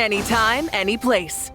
Anytime, any place.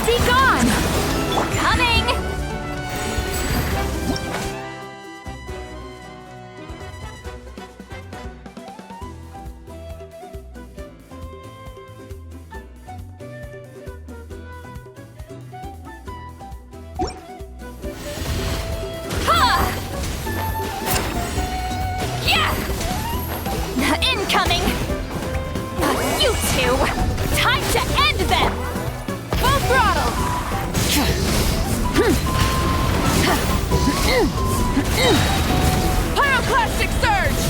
Be gone! Coming! Incoming! You two! Time to end them! Full throttle! Pyroclastic surge!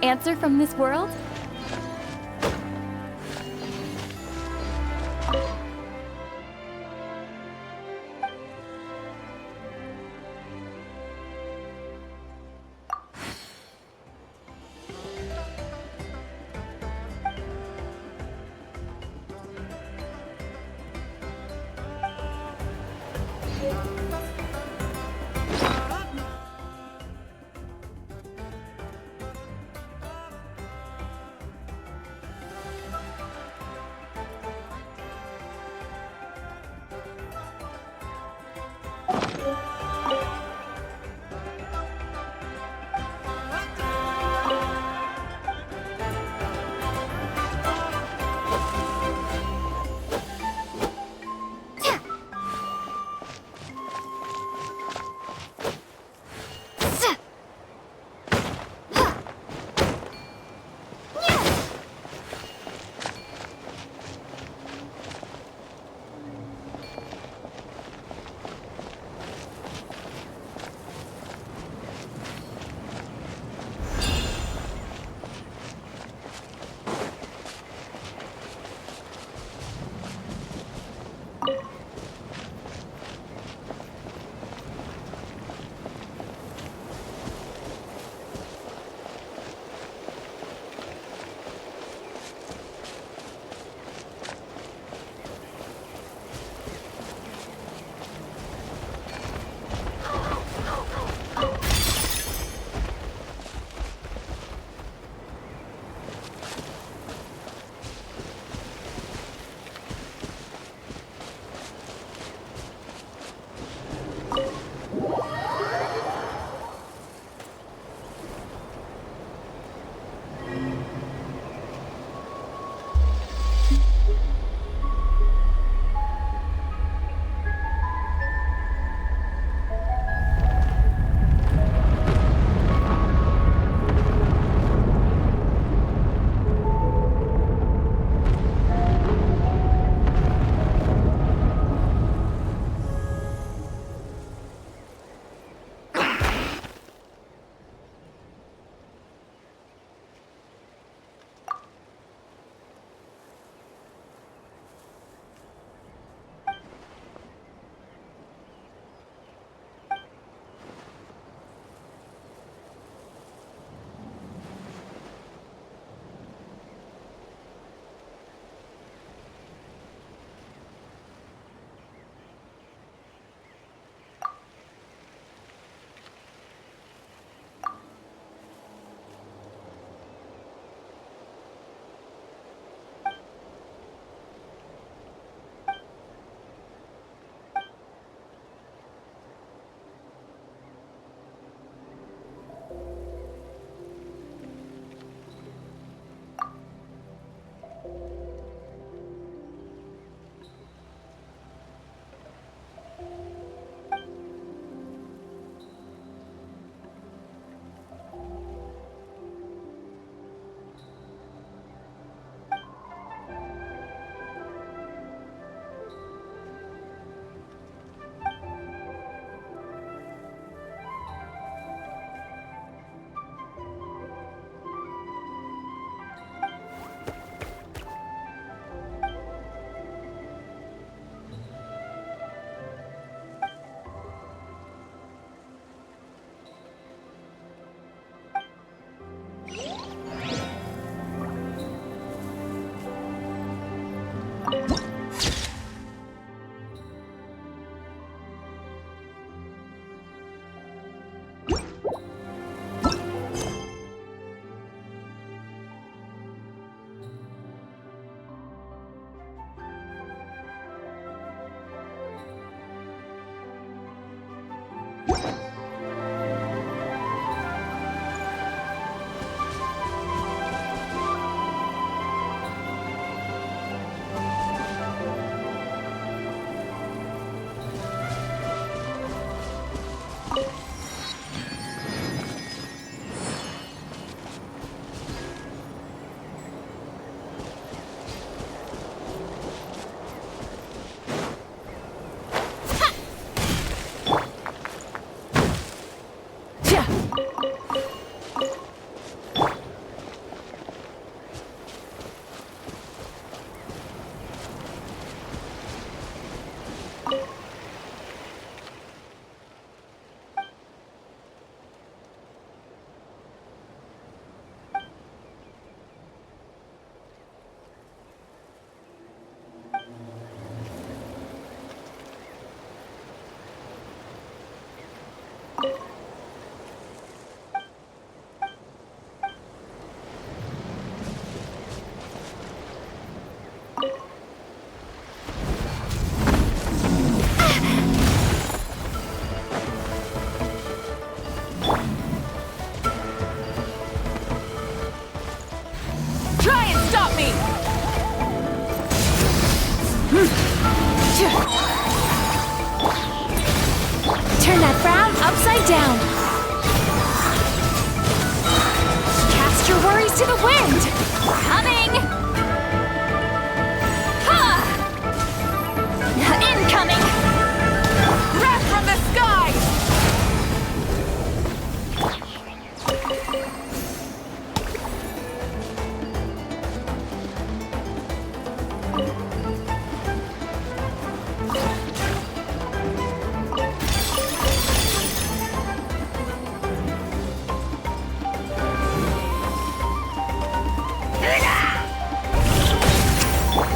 answer from this world? upside down. Cast your worries to the wind. Coming. Ha! Incoming. Wrath from the sky!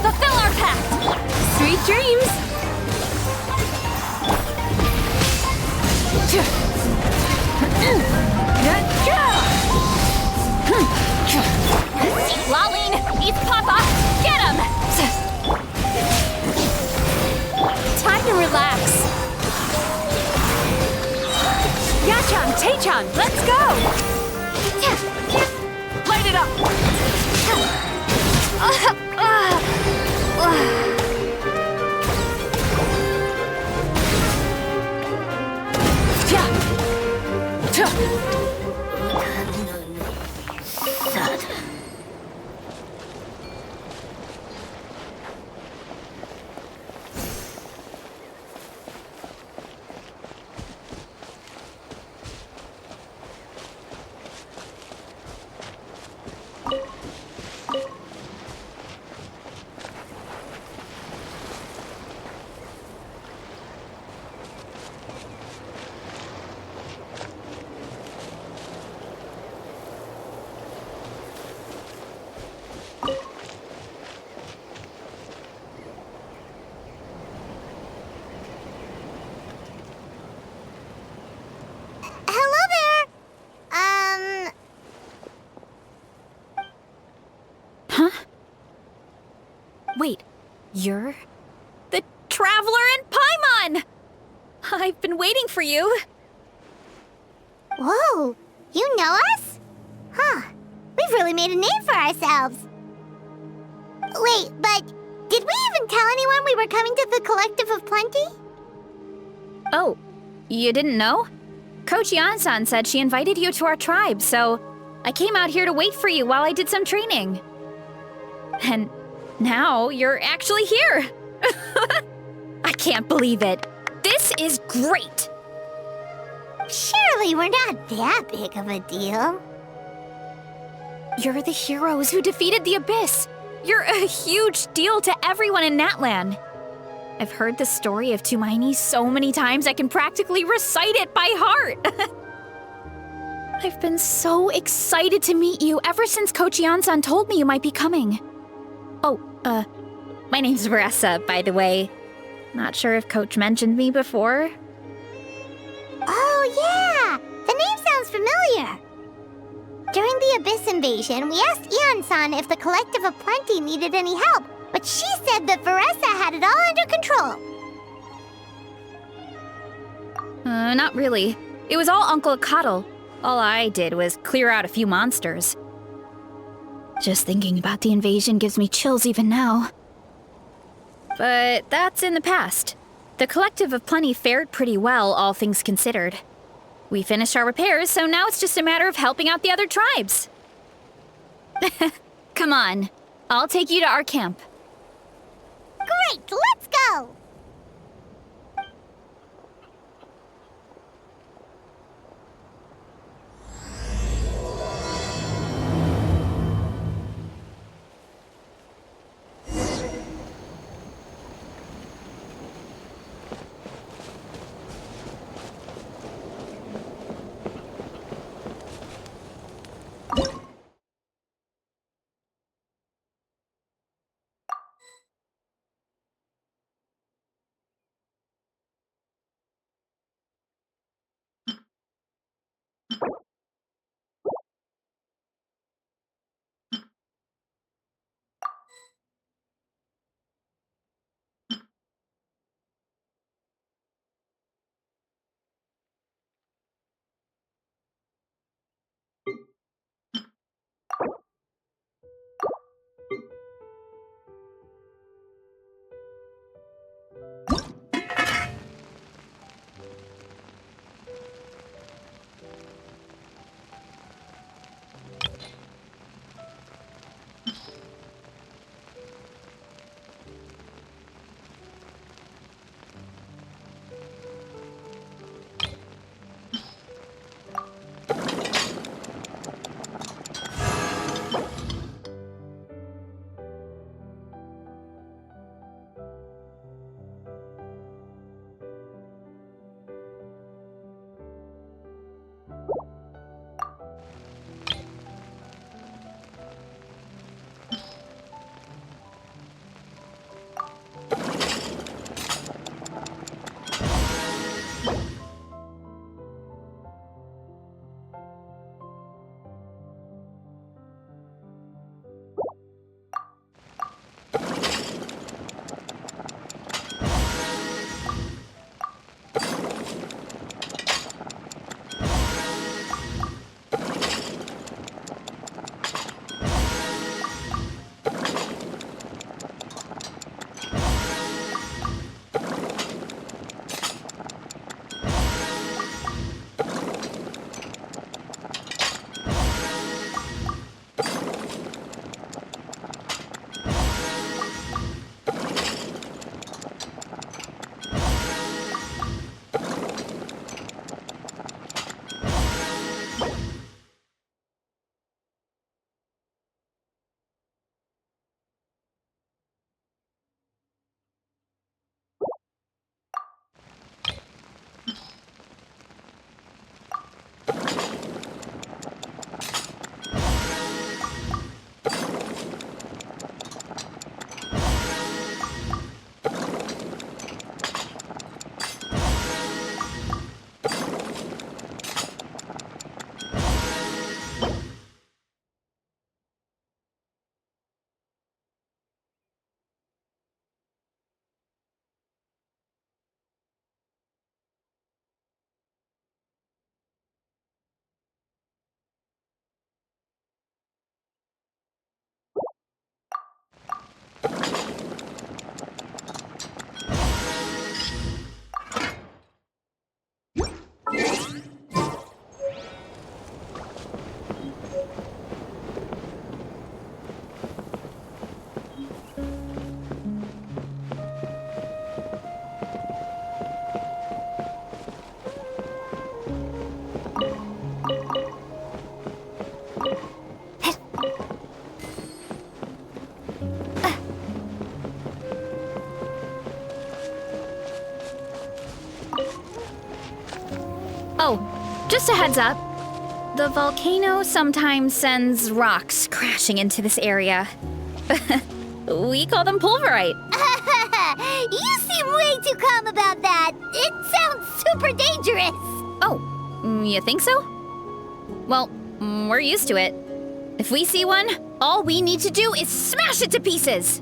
Fulfill our pact. Sweet dreams. Lolline, eat Papa. Get him. Time to relax. Yachan, Taechan, let's go! Light it up! Wait, you're the Traveler in Paimon! I've been waiting for you. Whoa, you know us? Huh, we've really made a name for ourselves. Wait, but did we even tell anyone we were coming to the Collective of Plenty? Oh, you didn't know? Coach Yan-san said she invited you to our tribe, so I came out here to wait for you while I did some training. And now you're actually here. I can't believe it. This is great. Surely we're not that big of a deal. You're the heroes who defeated the Abyss. You're a huge deal to everyone in Natlan. I've heard the story of Tumaini so many times I can practically recite it by heart. I've been so excited to meet you ever since Coach Yan-san told me you might be coming. Oh, my name's Veressa, by the way. Not sure if Coach mentioned me before. Oh yeah, the name sounds familiar. During the Abyss invasion, we asked Ian-san if the Collective of Plenty needed any help, but she said that Veressa had it all under control. Not really. It was all Uncle Akatl. All I did was clear out a few monsters. Just thinking about the invasion gives me chills even now. But that's in the past. The Collective of Plenty fared pretty well, all things considered. We finished our repairs, so now it's just a matter of helping out the other tribes. Come on, I'll take you to our camp. Great, let's go! Oh, just a heads up. The volcano sometimes sends rocks crashing into this area. We call them pulverite. You seem way too calm about that. It sounds super dangerous. Oh, you think so? Well, we're used to it. If we see one, all we need to do is smash it to pieces.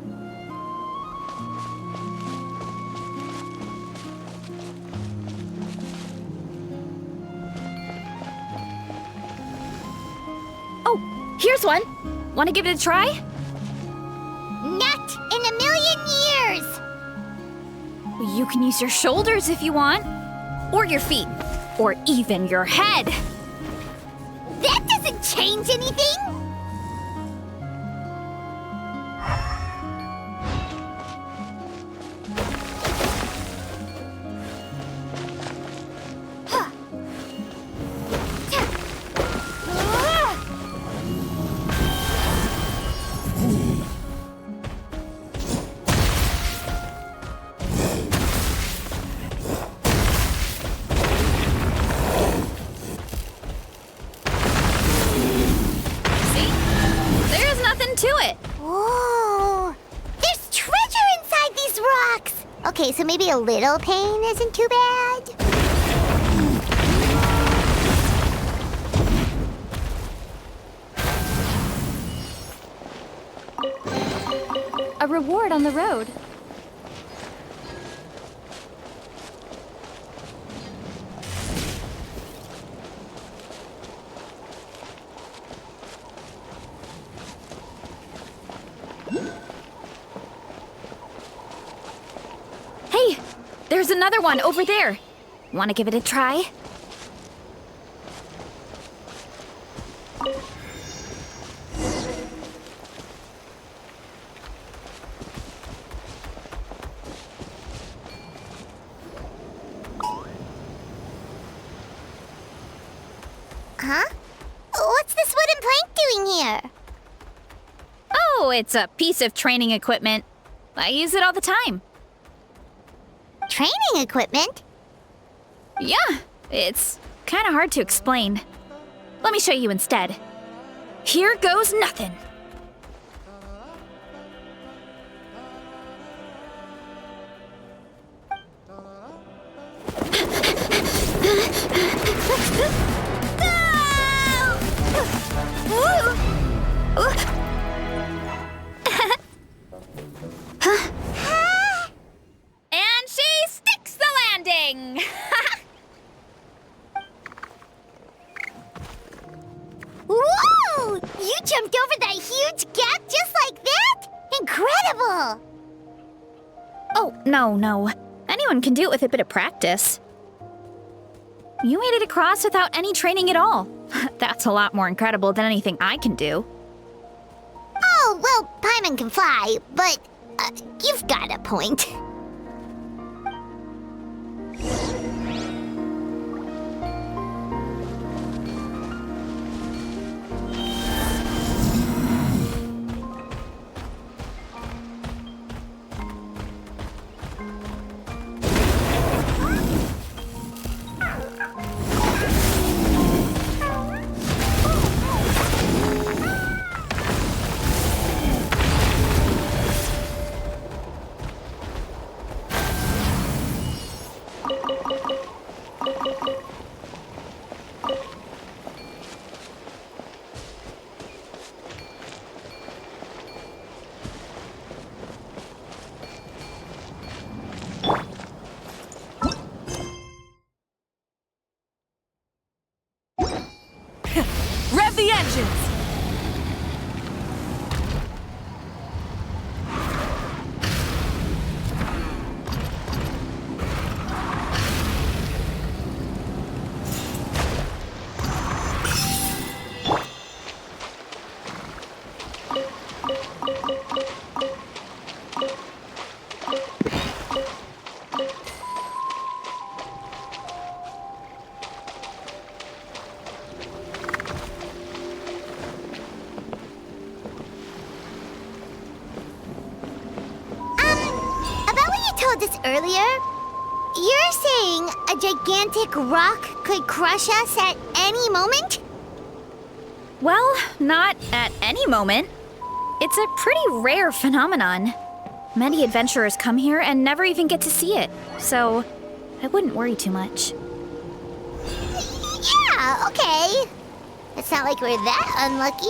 Oh, here's one. Want to give it a try? Not in a million years. You can use your shoulders if you want, or your feet, or even your head. That doesn't change anything. Whoa! There's treasure inside these rocks! Okay, so maybe a little pain isn't too bad? A reward on the road. Hey, there's another one over there. Want to give it a try? Huh? What's this wooden plank doing here? Oh, it's a piece of training equipment. I use it all the time. Training equipment? Yeah, it's kind of hard to explain. Let me show you instead. Here goes nothing. And she sticks the landing! Whoa! You jumped over that huge gap just like that? Incredible! Oh, no. Anyone can do it with a bit of practice. You made it across without any training at all. That's a lot more incredible than anything I can do. Oh, well, Paimon can fly, but you've got a point. Rev the engines! About what you told us earlier, you're saying a gigantic rock could crush us at any moment? Well, not at any moment. It's a pretty rare phenomenon. Many adventurers come here and never even get to see it, so I wouldn't worry too much. Yeah, okay. It's not like we're that unlucky.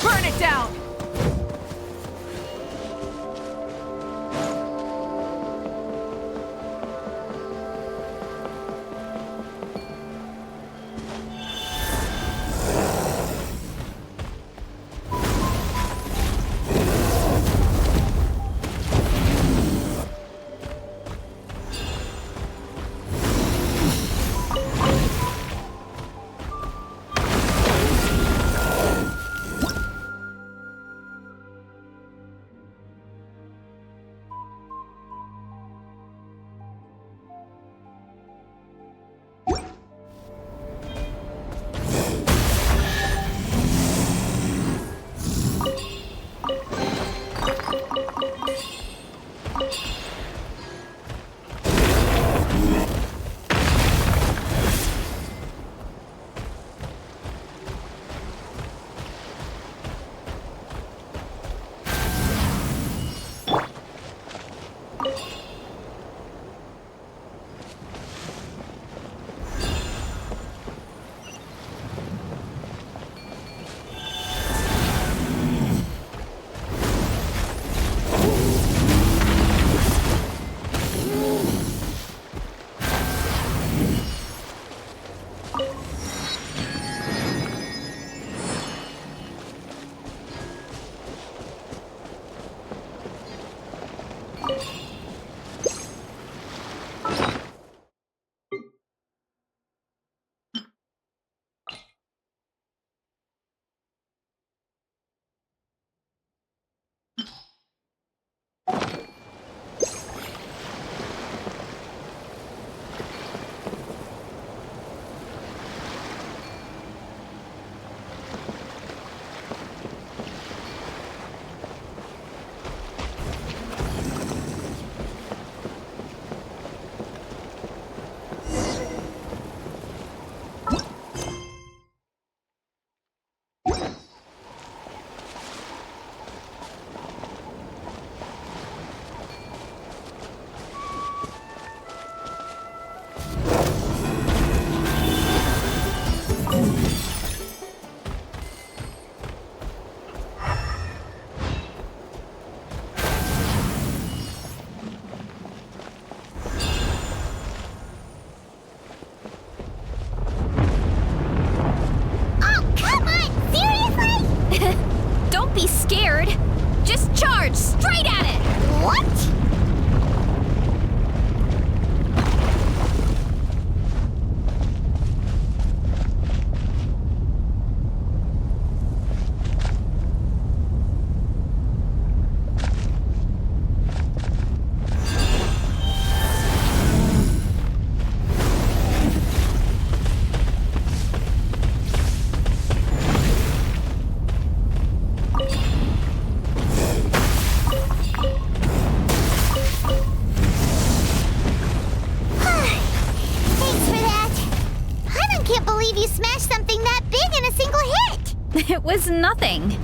Burn it down! It was nothing.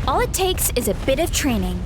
All it takes is a bit of training.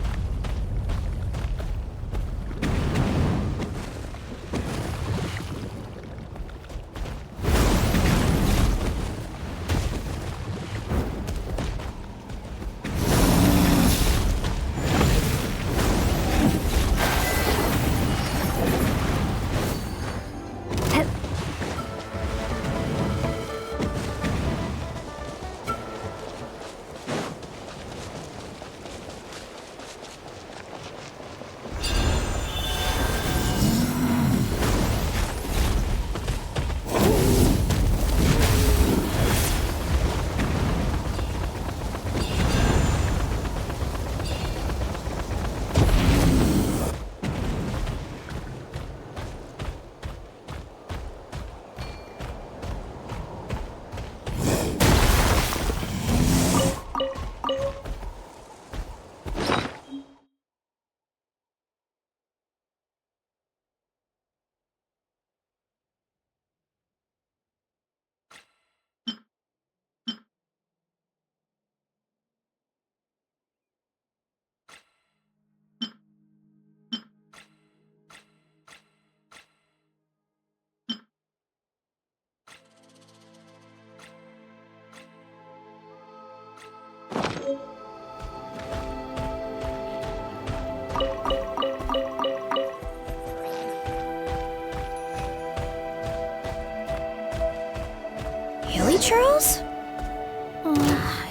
churros?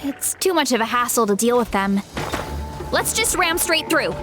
It's too much of a hassle to deal with them. Let's just ram straight through.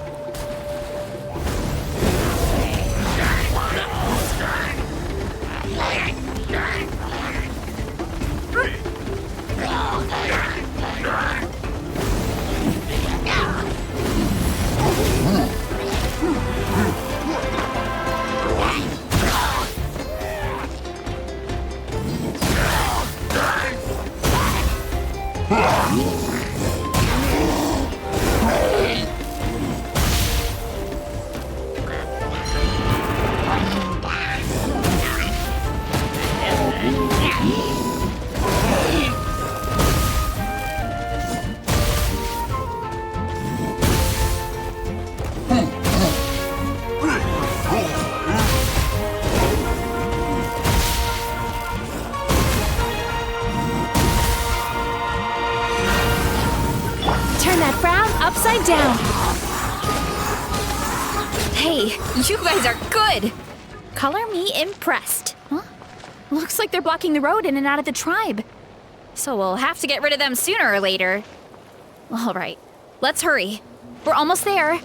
Turn that frown upside down. Hey, you guys are good! Color me impressed. Huh? Looks like they're blocking the road in and out of the tribe. So we'll have to get rid of them sooner or later. All right, let's hurry. We're almost there.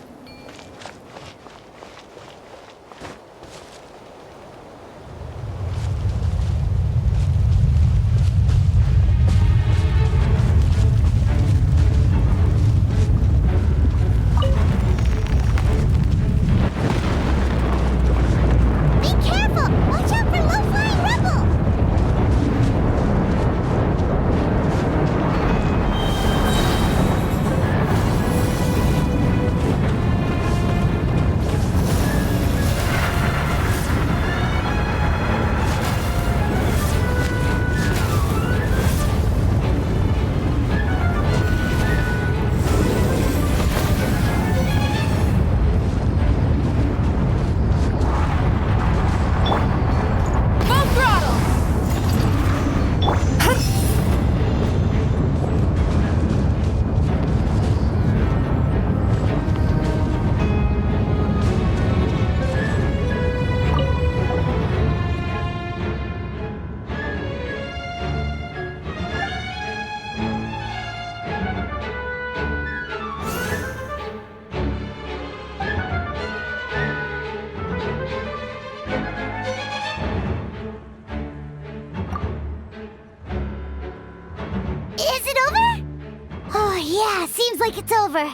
Yeah, seems like it's over.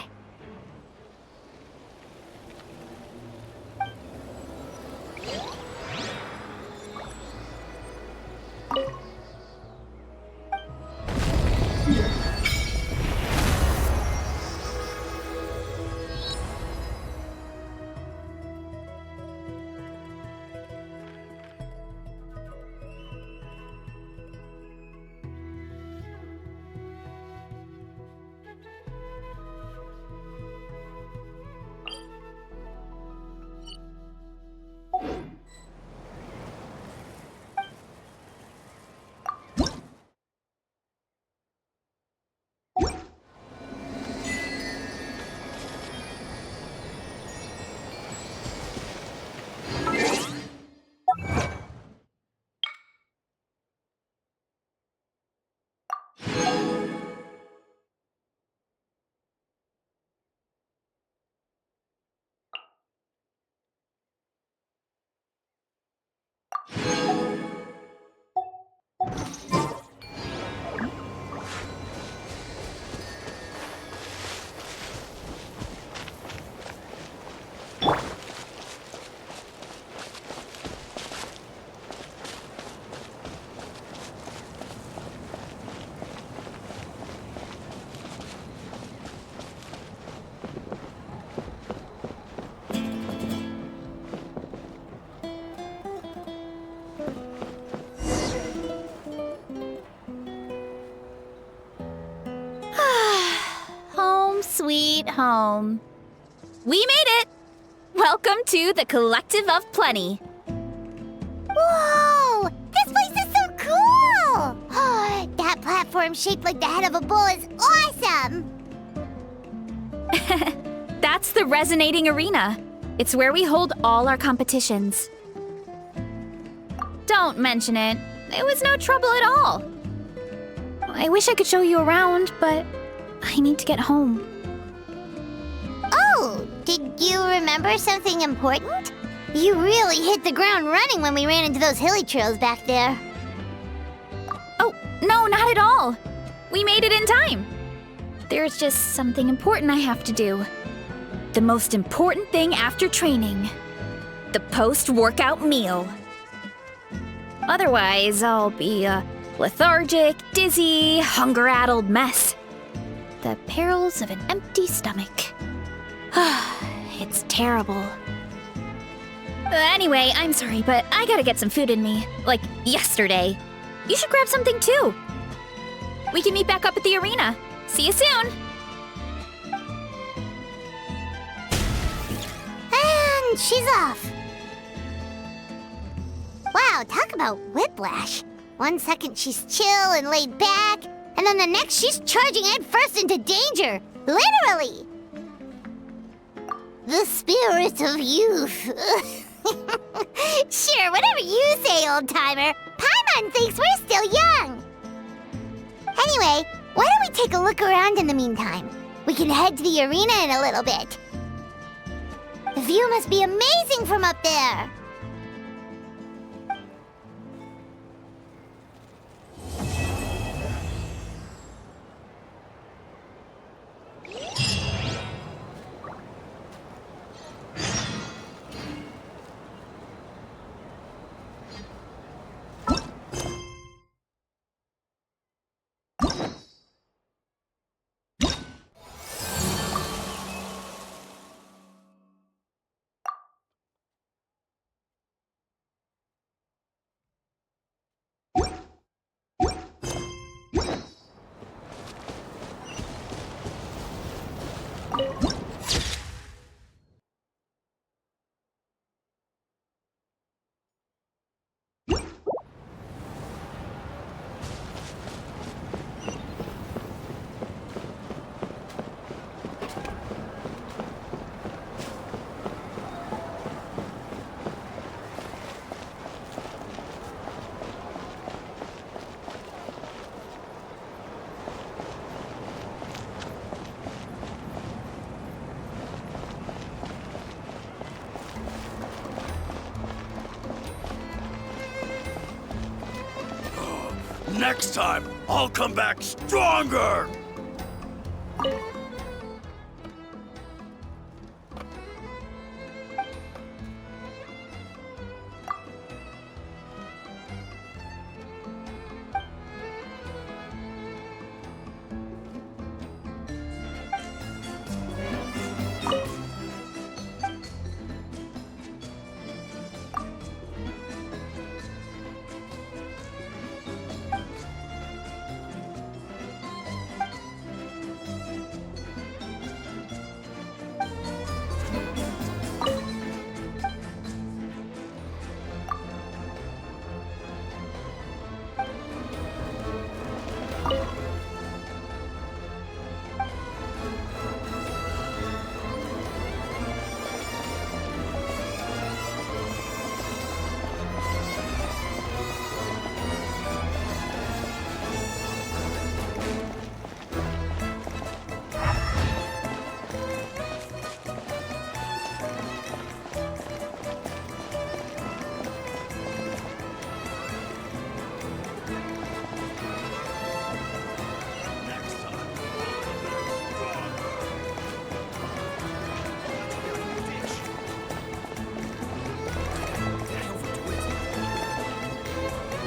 Sweet home. We made it! Welcome to the Collective of Plenty. Whoa! This place is so cool! That platform shaped like the head of a bull is awesome! That's the Resonating Arena. It's where we hold all our competitions. Don't mention it. It was no trouble at all. I wish I could show you around, but I need to get home. Oh, did you remember something important? You really hit the ground running when we ran into those hilly trails back there. Oh, no, not at all. We made it in time. There's just something important I have to do. The most important thing after training. The post-workout meal. Otherwise, I'll be a lethargic, dizzy, hunger-addled mess. The perils of an empty stomach. It's terrible. Anyway, I'm sorry, but I gotta get some food in me. Like, yesterday. You should grab something too. We can meet back up at the arena. See you soon! And she's off. Wow, talk about whiplash. 1 second she's chill and laid back, and then the next she's charging headfirst into danger. Literally! The spirit of youth. Sure, whatever you say, old-timer. Paimon thinks we're still young. Anyway, why don't we take a look around in the meantime? We can head to the arena in a little bit. The view must be amazing from up there. Next time, I'll come back stronger!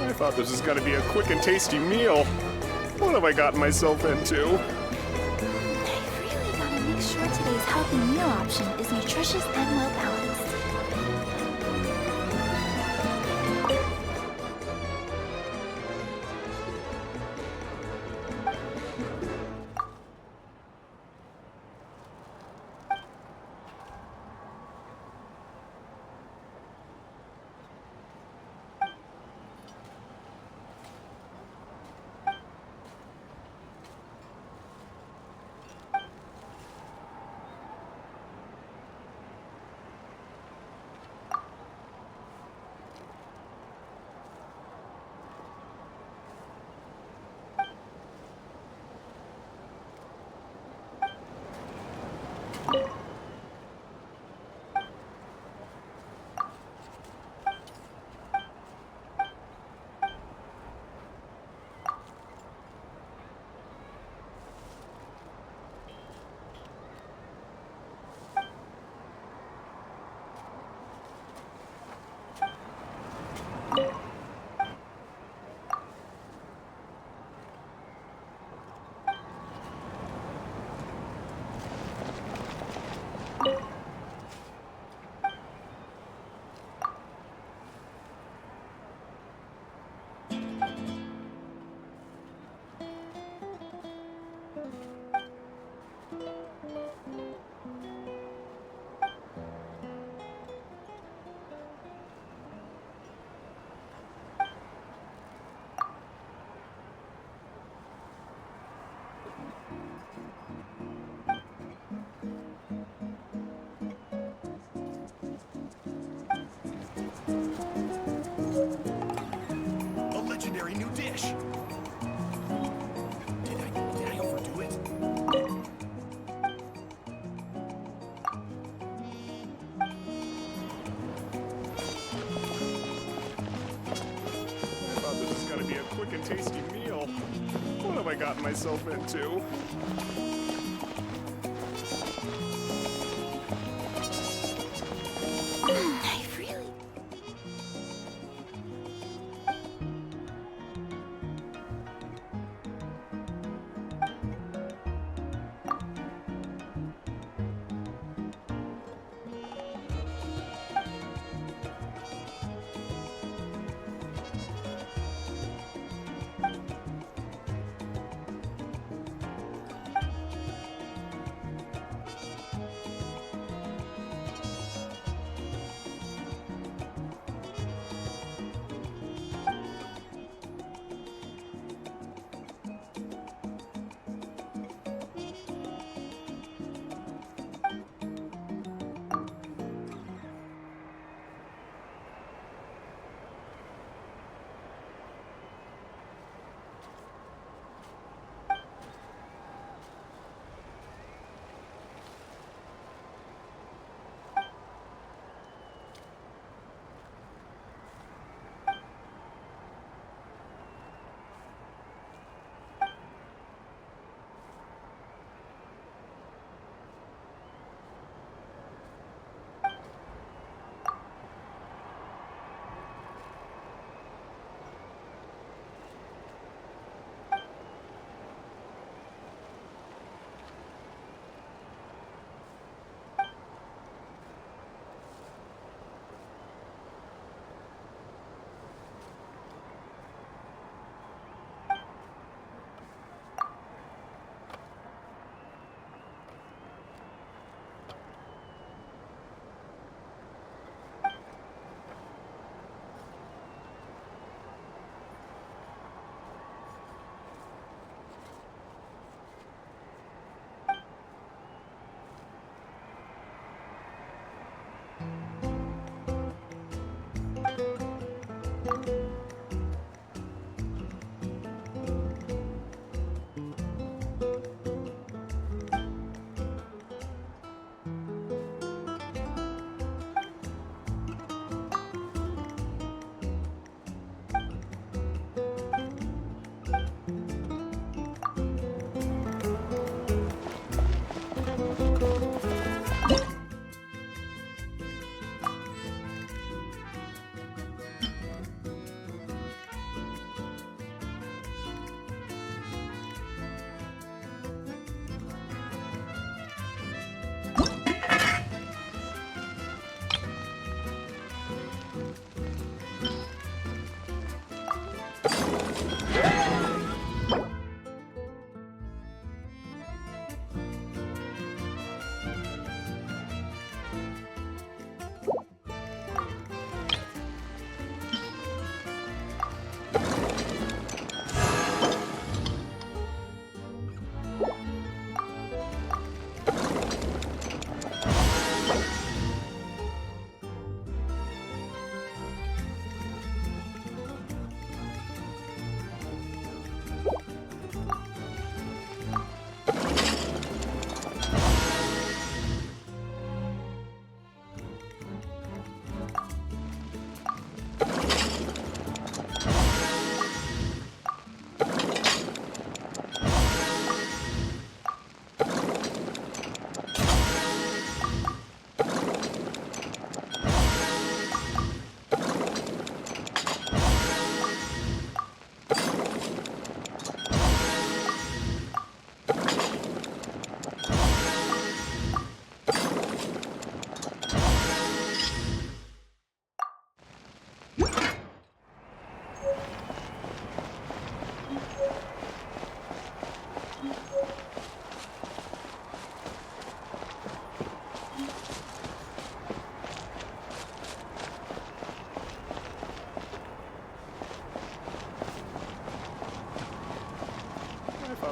I thought this was gonna be a quick and tasty meal. What have I gotten myself into? I really gotta make sure today's healthy meal option is nutritious and well balanced. A legendary new dish. Did I overdo it? I thought this was gonna be a quick and tasty meal. What have I gotten myself into? I really...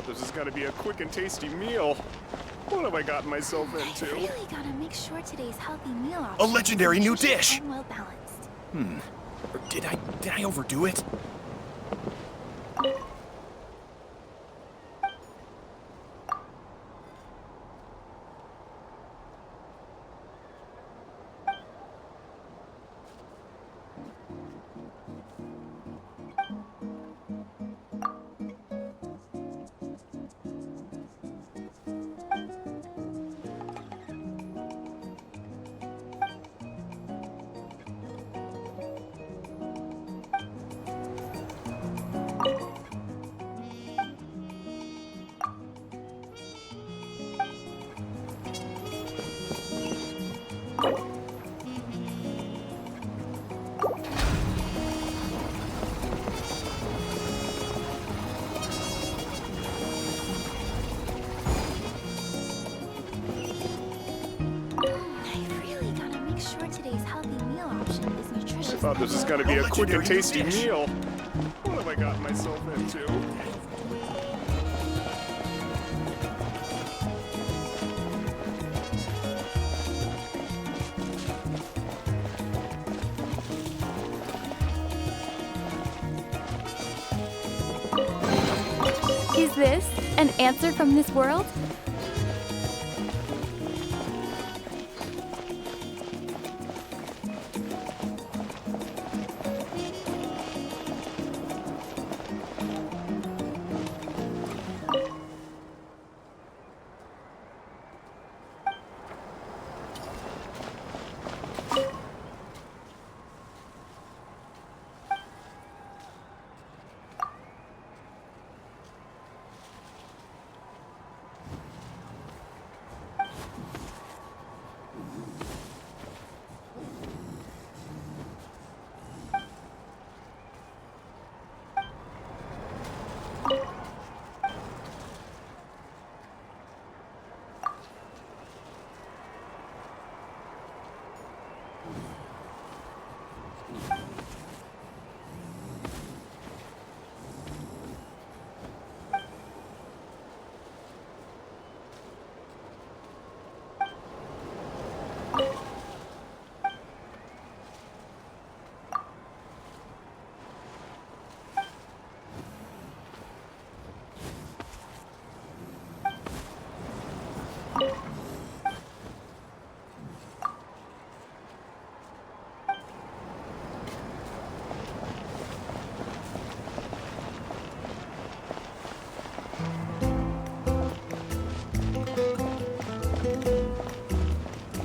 This is gonna be a quick and tasty meal. What have I gotten myself into? I really gotta make sure today's healthy meal option A legendary new dish! and well balanced. Or did I overdo it? I thought this was gonna be a quick and tasty meal. What have I gotten myself into? Is this an answer from this world?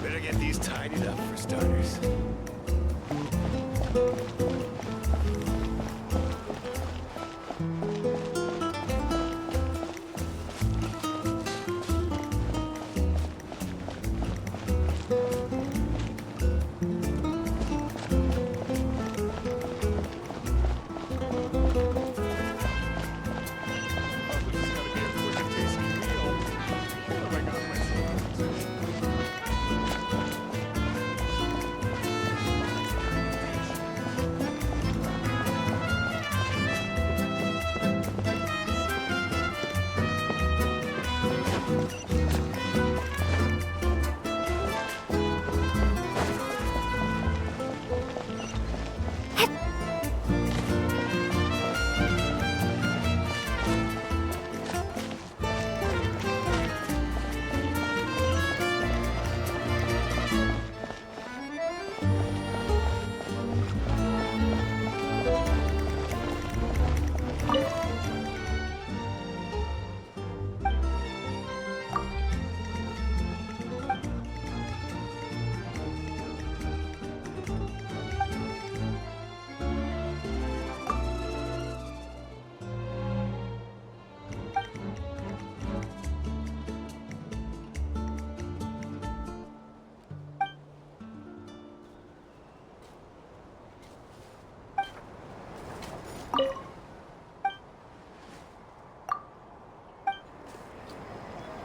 Better get these tidied up for starters.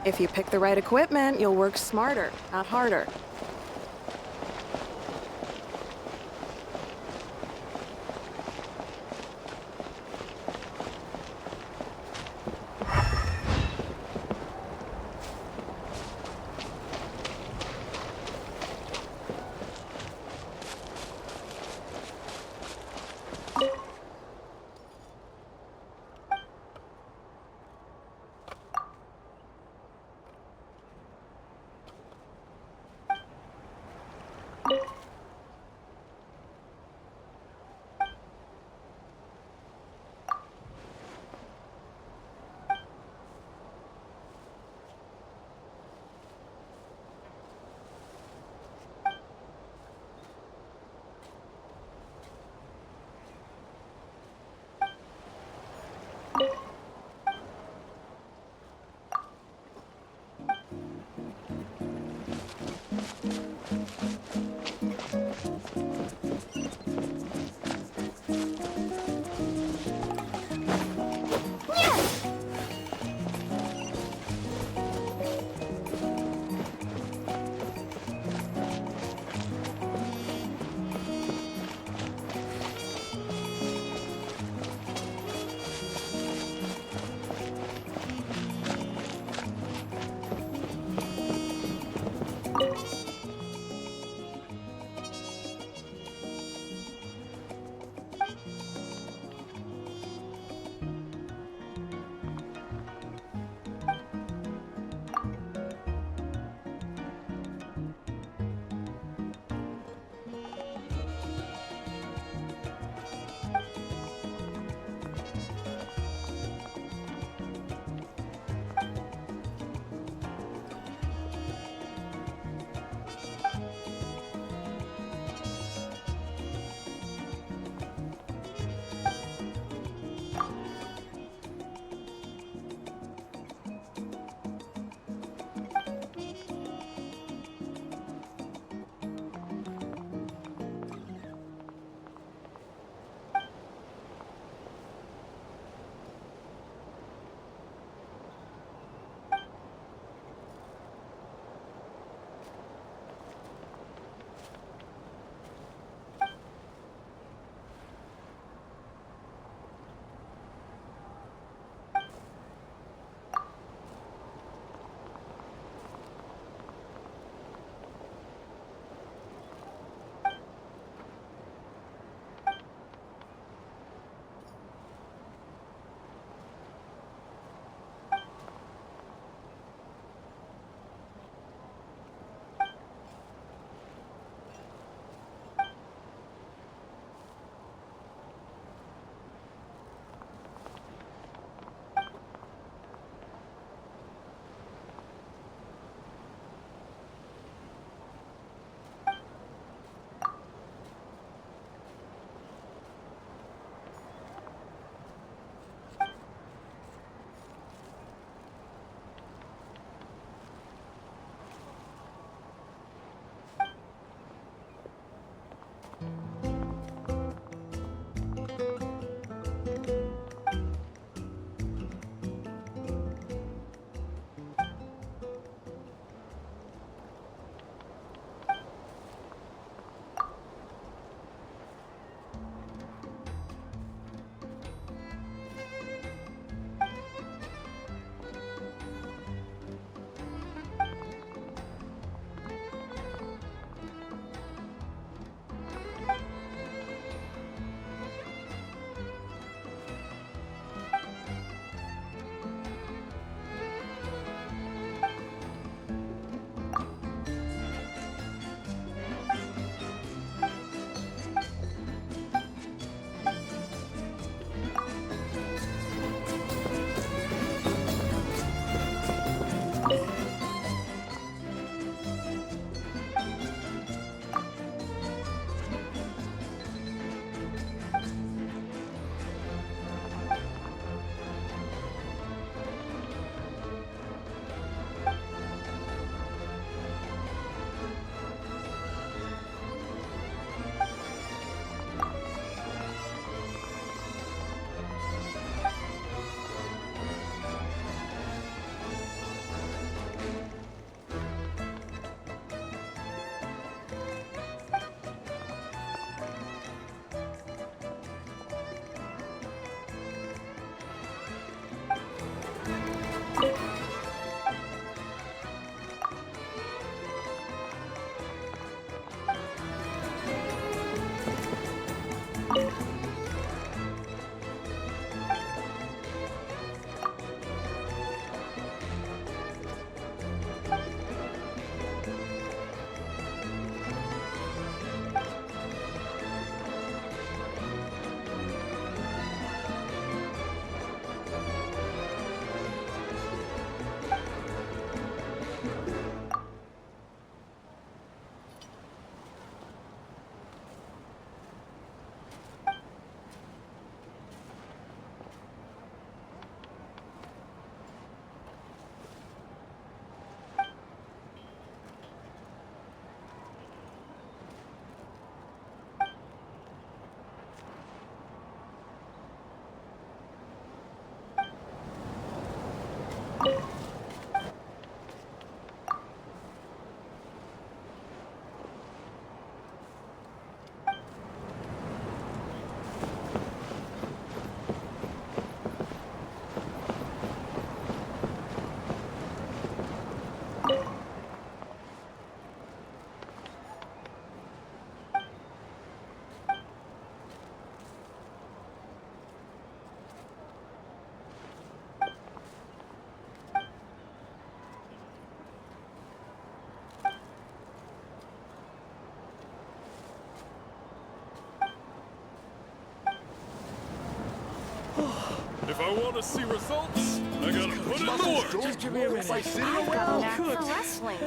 If you pick the right equipment, you'll work smarter, not harder. If I want to see results, I gotta put in the work. Just give me a minute. By sitting I've got a around. knack for wrestling.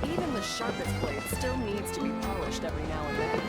Even the sharpest blade still needs to be polished every now and then.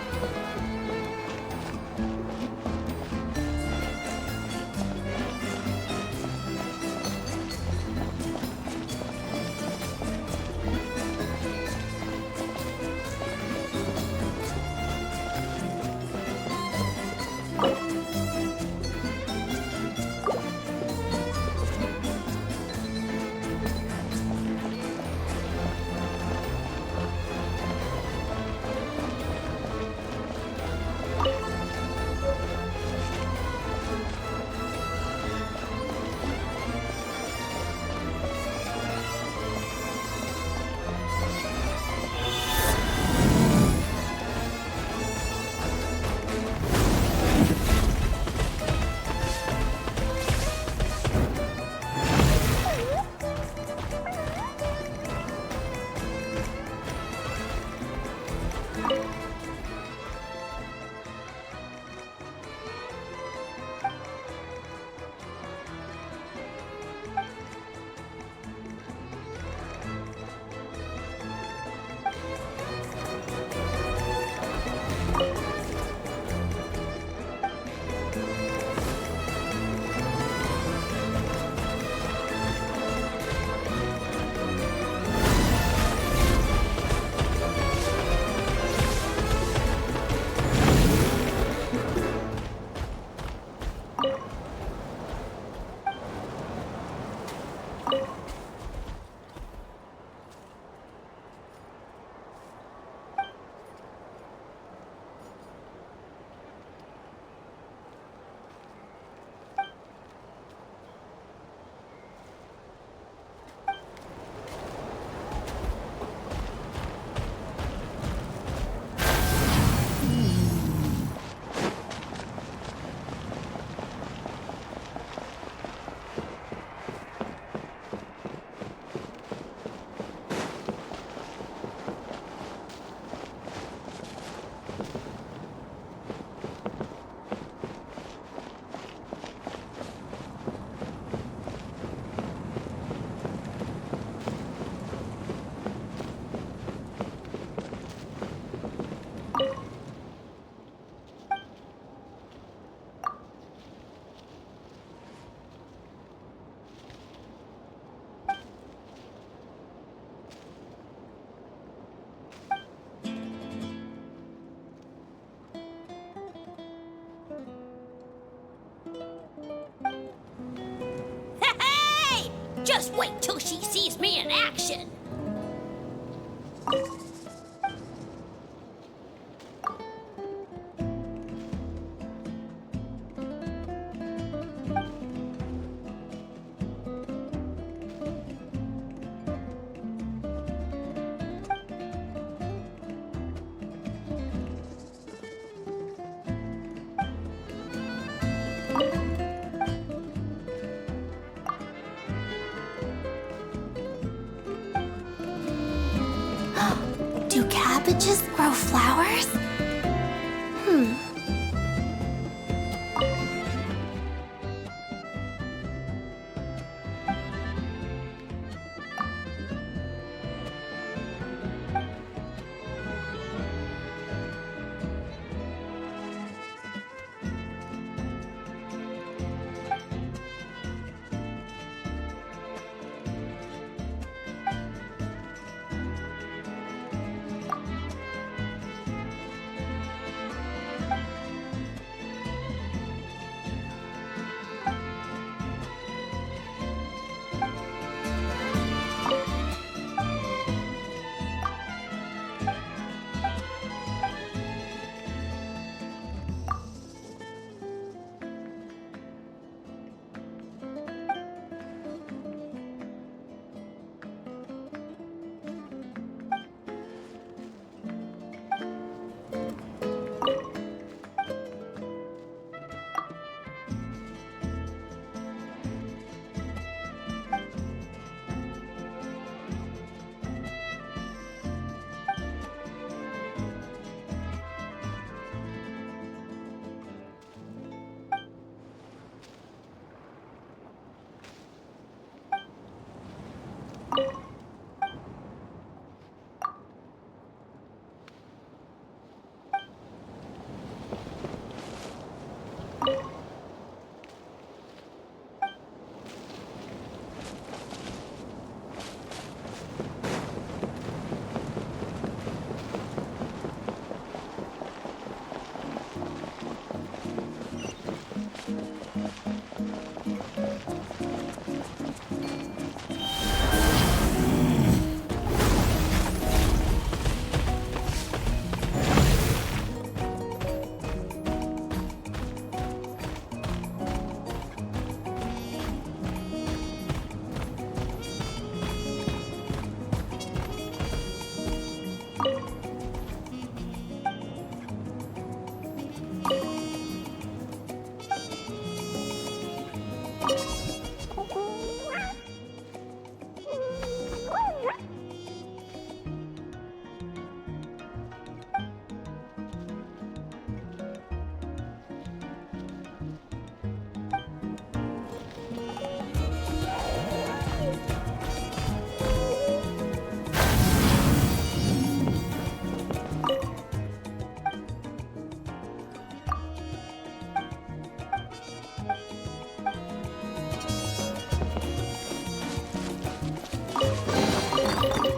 Just wait till she sees me in action. Do cabbages grow flowers?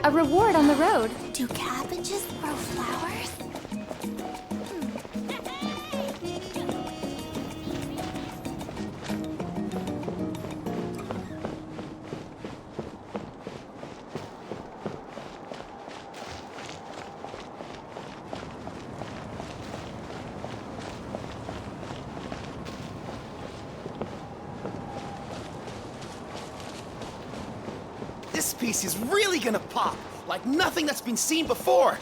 A reward on the road. Do cabbages grow flowers? This piece is really gonna pop, like nothing that's been seen before.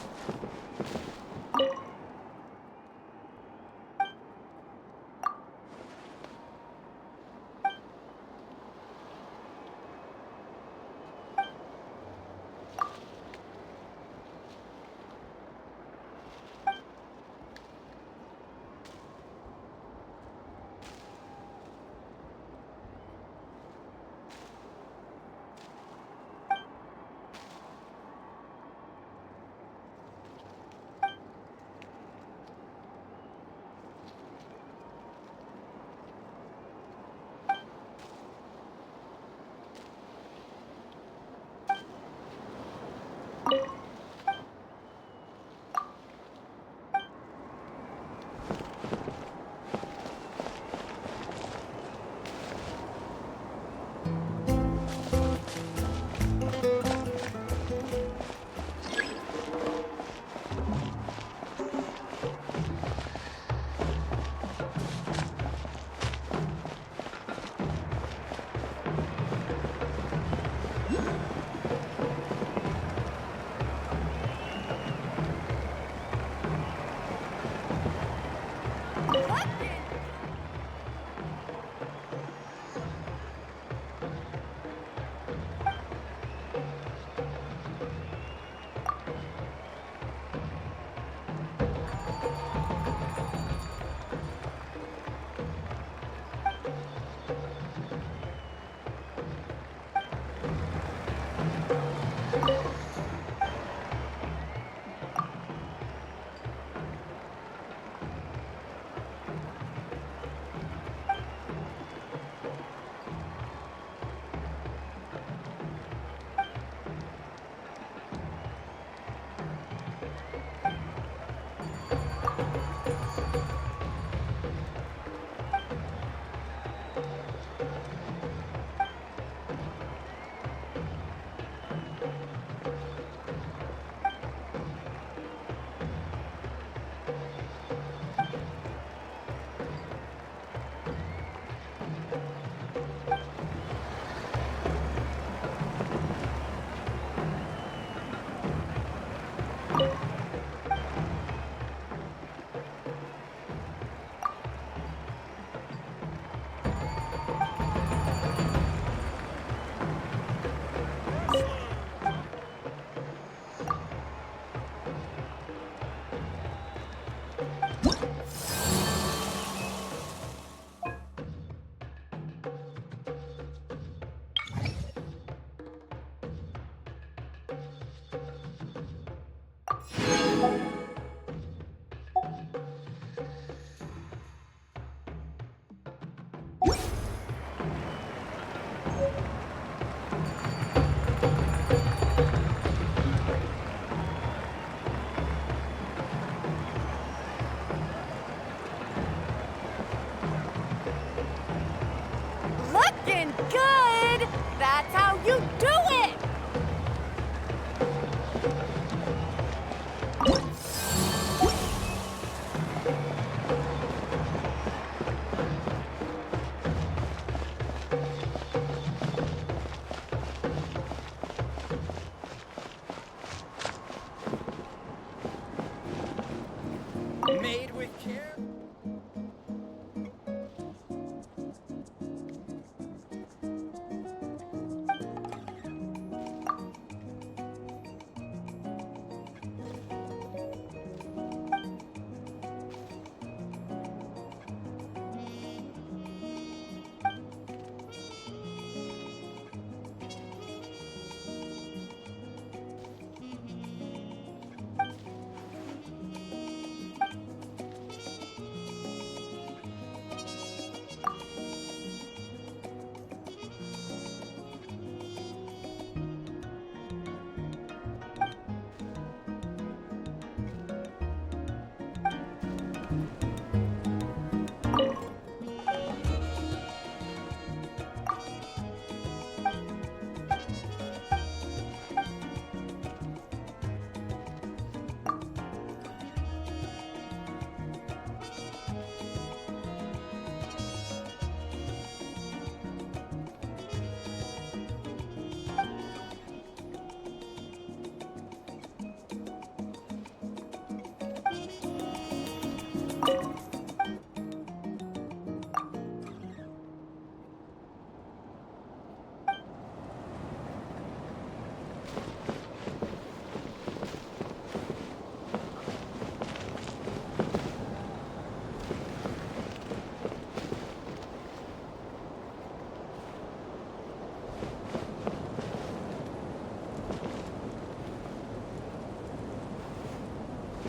Made with care.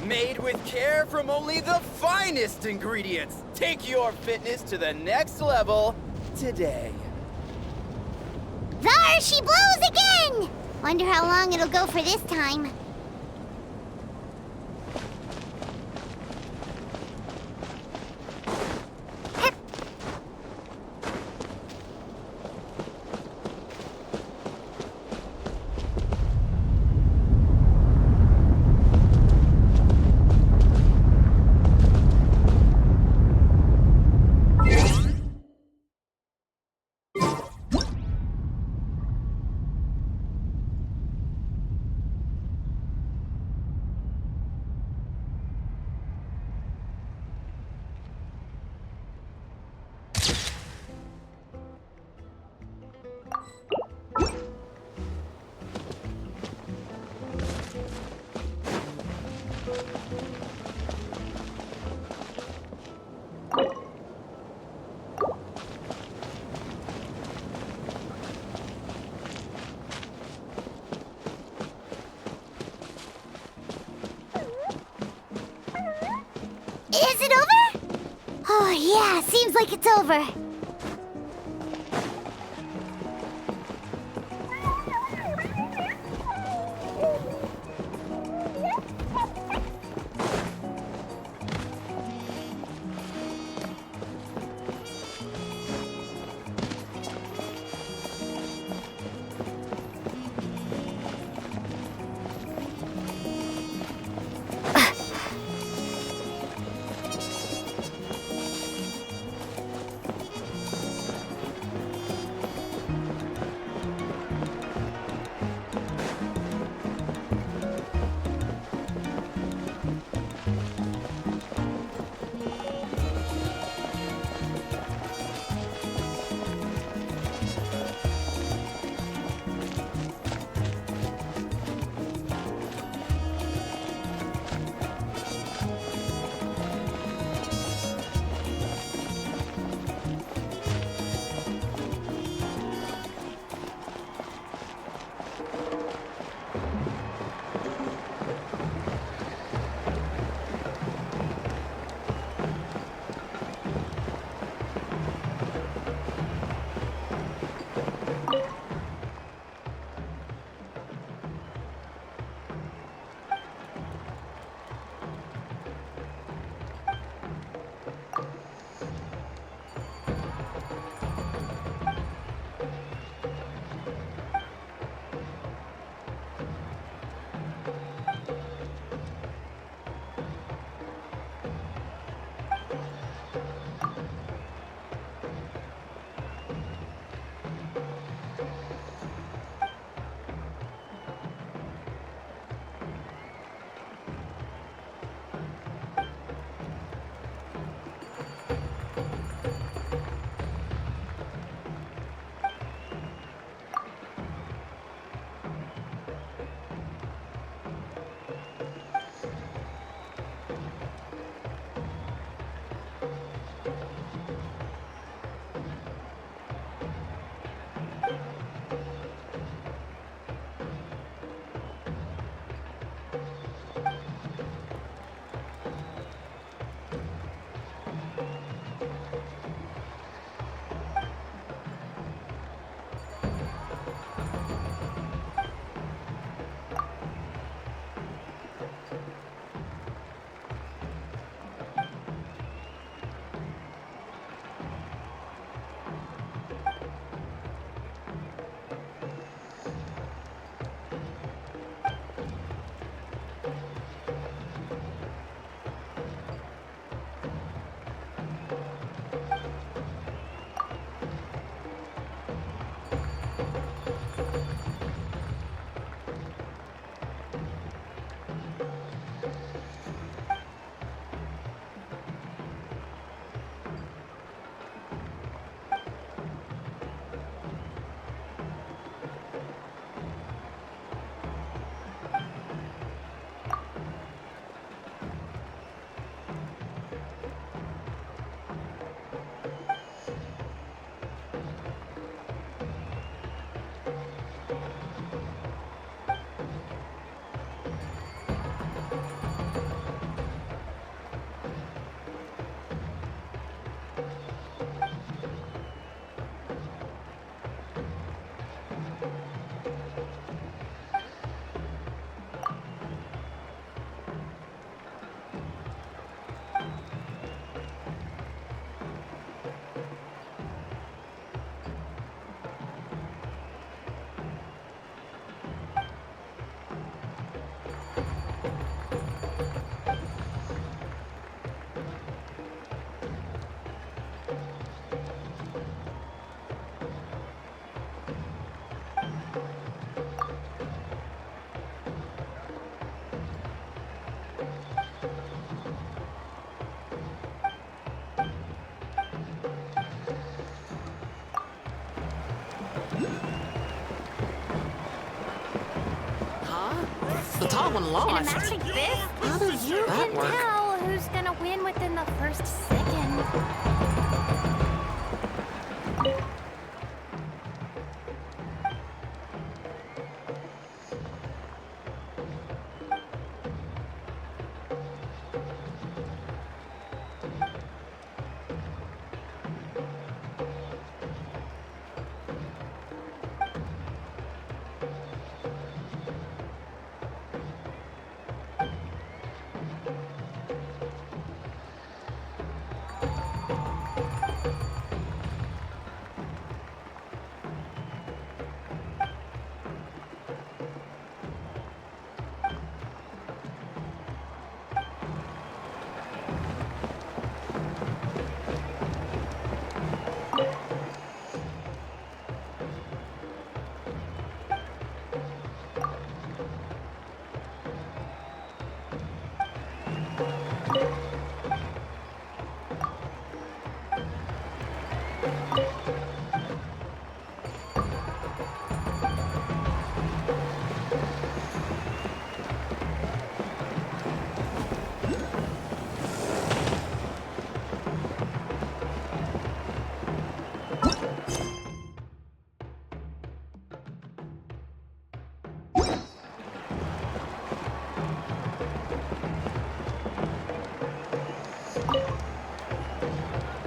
Made with care from only the finest ingredients. Take your fitness to the next level today. There she blows again! Wonder how long it'll go for this time. Is it over? Oh, yeah, seems like it's over. someone lost. In a match like this, How does you that can work? tell who's gonna win within the first second.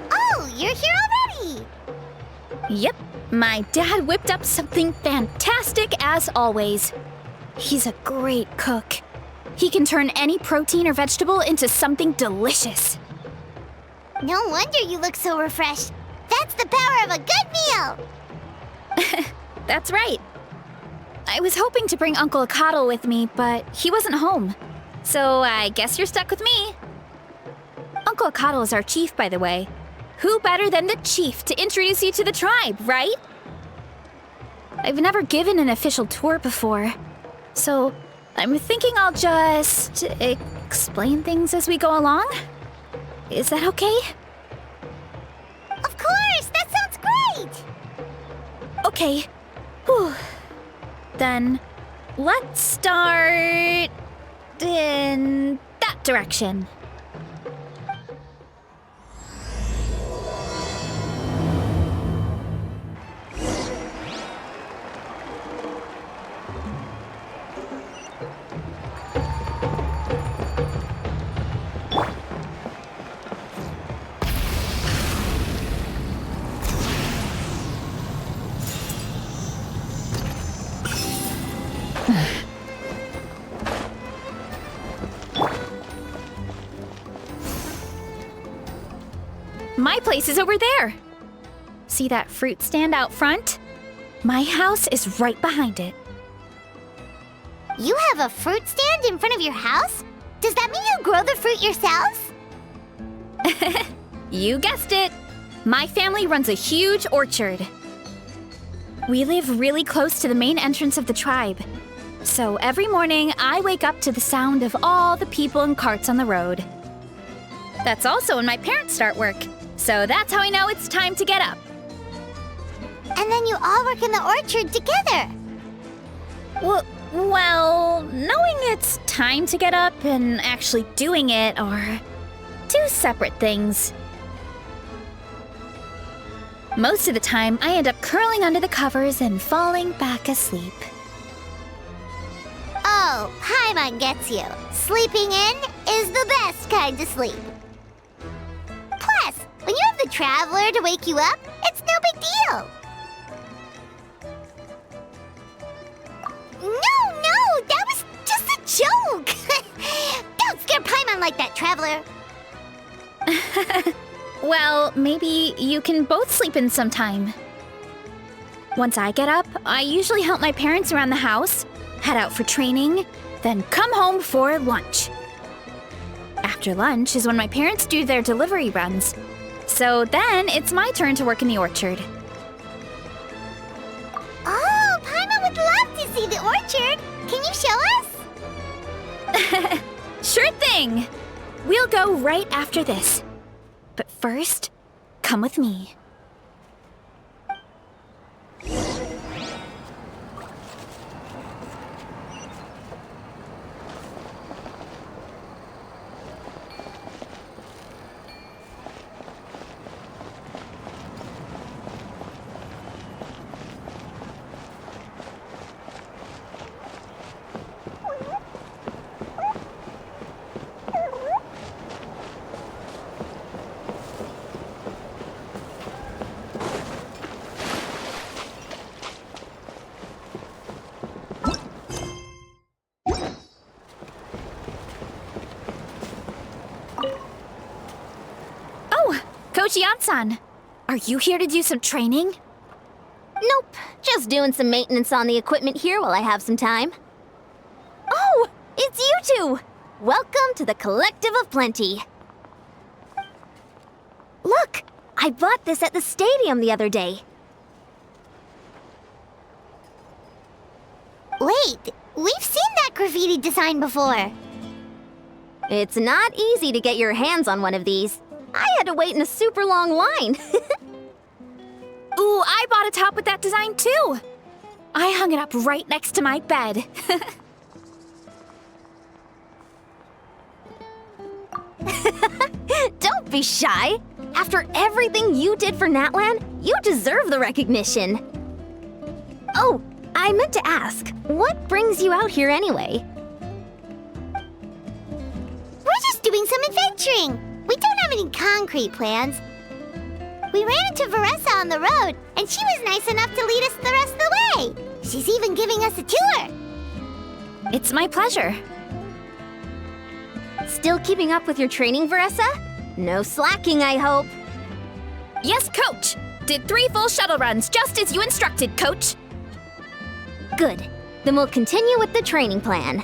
Oh, you're here already! Yep, my dad whipped up something fantastic as always. He's a great cook. He can turn any protein or vegetable into something delicious. No wonder you look so refreshed. That's the power of a good meal! That's right. I was hoping to bring Uncle Coddle with me, but he wasn't home. So I guess you're stuck with me. Uncle Coddle is our chief, by the way. Who better than the chief to introduce you to the tribe, right? I've never given an official tour before, so I'm thinking I'll just explain things as we go along. Is that okay? Of course! That sounds great! Okay. Whew. Then let's start in that direction. My place is over there. See that fruit stand out front? My house is right behind it. You have a fruit stand in front of your house? Does that mean you grow the fruit yourselves? You guessed it. My family runs a huge orchard. We live really close to the main entrance of the tribe. So every morning, I wake up to the sound of all the people and carts on the road. That's also when my parents start work. So that's how I know it's time to get up. And then you all work in the orchard together. Well, knowing it's time to get up and actually doing it are two separate things. Most of the time, I end up curling under the covers and falling back asleep. Oh, Paimon gets you. Sleeping in is the best kind of sleep. Plus, when you have the Traveler to wake you up, it's no big deal. No, that was just a joke. Don't scare Paimon like that, Traveler. Well, maybe you can both sleep in sometime. Once I get up, I usually help my parents around the house, head out for training, then come home for lunch. After lunch is when my parents do their delivery runs. So then it's my turn to work in the orchard. Oh, Paimon would love to see the orchard. Can you show us? Sure thing! We'll go right after this. But first, come with me. Coach Ian-san. Are you here to do some training? Nope, just doing some maintenance on the equipment here while I have some time. Oh, it's you two! Welcome to the Collective of Plenty. Look, I bought this at the stadium the other day. Wait, we've seen that graffiti design before. It's not easy to get your hands on one of these. I had to wait in a super long line. Ooh, I bought a top with that design too. I hung it up right next to my bed. Don't be shy. After everything you did for Natlan, you deserve the recognition. Oh, I meant to ask, what brings you out here anyway? We're just doing some adventuring. We don't have any concrete plans. We ran into Veressa on the road, and she was nice enough to lead us the rest of the way. She's even giving us a tour. It's my pleasure. Still keeping up with your training, Veressa? No slacking, I hope. Yes, Coach. Did 3 full shuttle runs, just as you instructed, Coach. Good. Then we'll continue with the training plan.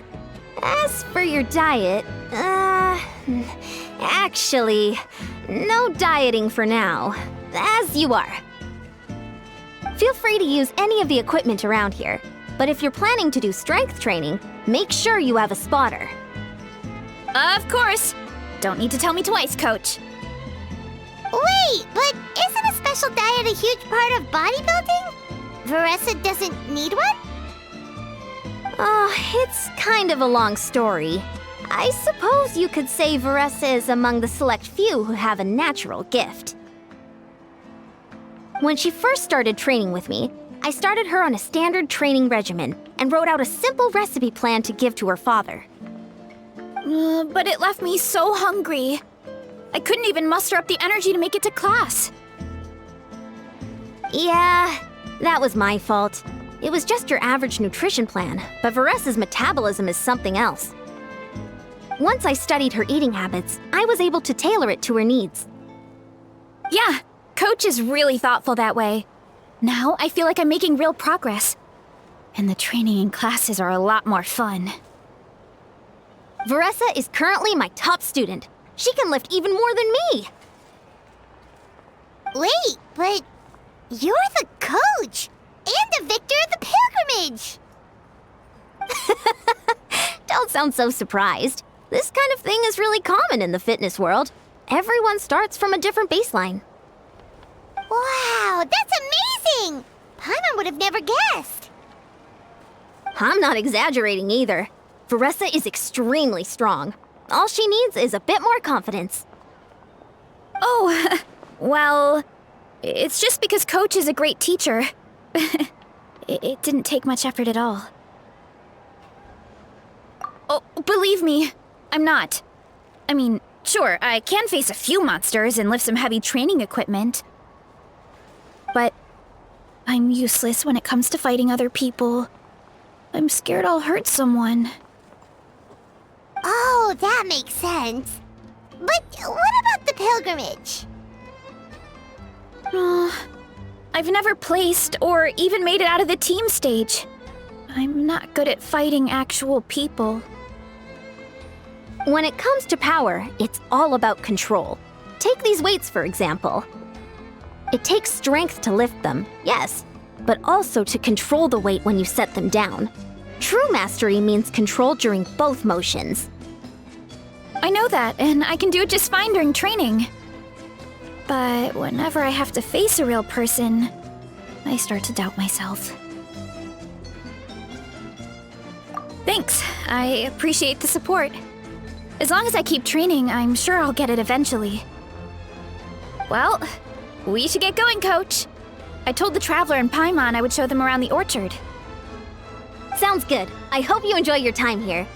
As for your diet, actually, no dieting for now. As you are. Feel free to use any of the equipment around here, but if you're planning to do strength training, make sure you have a spotter. Of course. Don't need to tell me twice, Coach. Wait, but isn't a special diet a huge part of bodybuilding? Veressa doesn't need one? Oh, it's kind of a long story. I suppose you could say Veressa is among the select few who have a natural gift. When she first started training with me, I started her on a standard training regimen and wrote out a simple recipe plan to give to her father. But it left me so hungry. I couldn't even muster up the energy to make it to class. Yeah, that was my fault. It was just your average nutrition plan, but Veressa's metabolism is something else. Once I studied her eating habits, I was able to tailor it to her needs. Yeah, Coach is really thoughtful that way. Now I feel like I'm making real progress. And the training and classes are a lot more fun. Veressa is currently my top student. She can lift even more than me. Wait, but you're the coach and the victor of the pilgrimage. Don't sound so surprised. This kind of thing is really common in the fitness world. Everyone starts from a different baseline. Wow, that's amazing! Paimon would have never guessed. I'm not exaggerating either. Veressa is extremely strong. All she needs is a bit more confidence. Oh, well, it's just because Coach is a great teacher. It didn't take much effort at all. Oh, believe me, I'm not. I mean, sure, I can face a few monsters and lift some heavy training equipment. But I'm useless when it comes to fighting other people. I'm scared I'll hurt someone. Oh, that makes sense. But what about the pilgrimage? I've never placed or even made it out of the team stage. I'm not good at fighting actual people. When it comes to power, it's all about control. Take these weights, for example. It takes strength to lift them, yes, but also to control the weight when you set them down. True mastery means control during both motions. I know that, and I can do it just fine during training. But whenever I have to face a real person, I start to doubt myself. Thanks, I appreciate the support. As long as I keep training, I'm sure I'll get it eventually. Well, we should get going, Coach. I told the Traveler and Paimon I would show them around the orchard. Sounds good. I hope you enjoy your time here.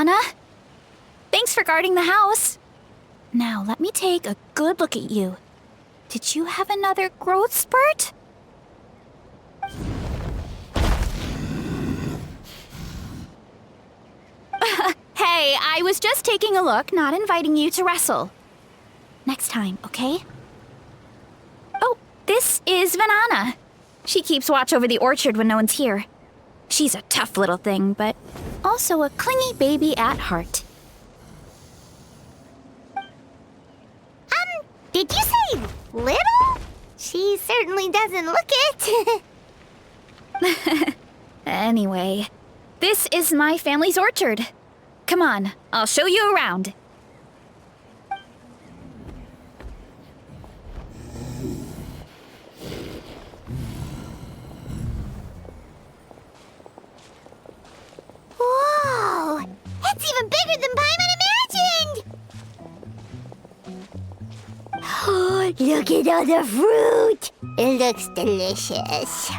Vanana. Thanks for guarding the house. Now, let me take a good look at you. Did you have another growth spurt? Hey, I was just taking a look, not inviting you to wrestle. Next time, okay? Oh, this is Vanana. She keeps watch over the orchard when no one's here. She's a tough little thing, but also a clingy baby at heart. Did you say little? She certainly doesn't look it. Anyway, this is my family's orchard. Come on, I'll show you around. Whoa! It's even bigger than Paimon imagined! Oh, look at all the fruit! It looks delicious.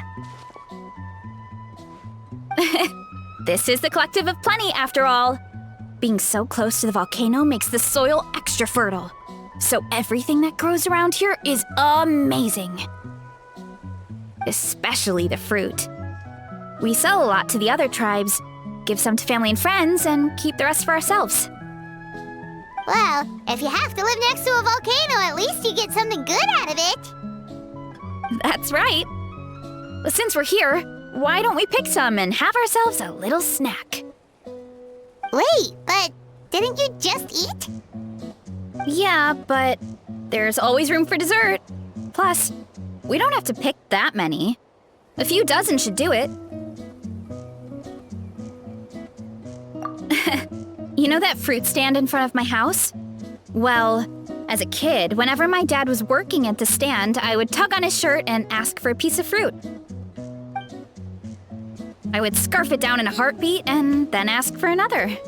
This is the Collective of Plenty, after all. Being so close to the volcano makes the soil extra fertile. So everything that grows around here is amazing. Especially the fruit. We sell a lot to the other tribes, give some to family and friends, and keep the rest for ourselves. Well, if you have to live next to a volcano, at least you get something good out of it. That's right. But since we're here, why don't we pick some and have ourselves a little snack? Wait, but didn't you just eat? Yeah, but there's always room for dessert. Plus, we don't have to pick that many. A few dozen should do it. You know that fruit stand in front of my house? Well, as a kid, whenever my dad was working at the stand, I would tug on his shirt and ask for a piece of fruit. I would scarf it down in a heartbeat and then ask for another.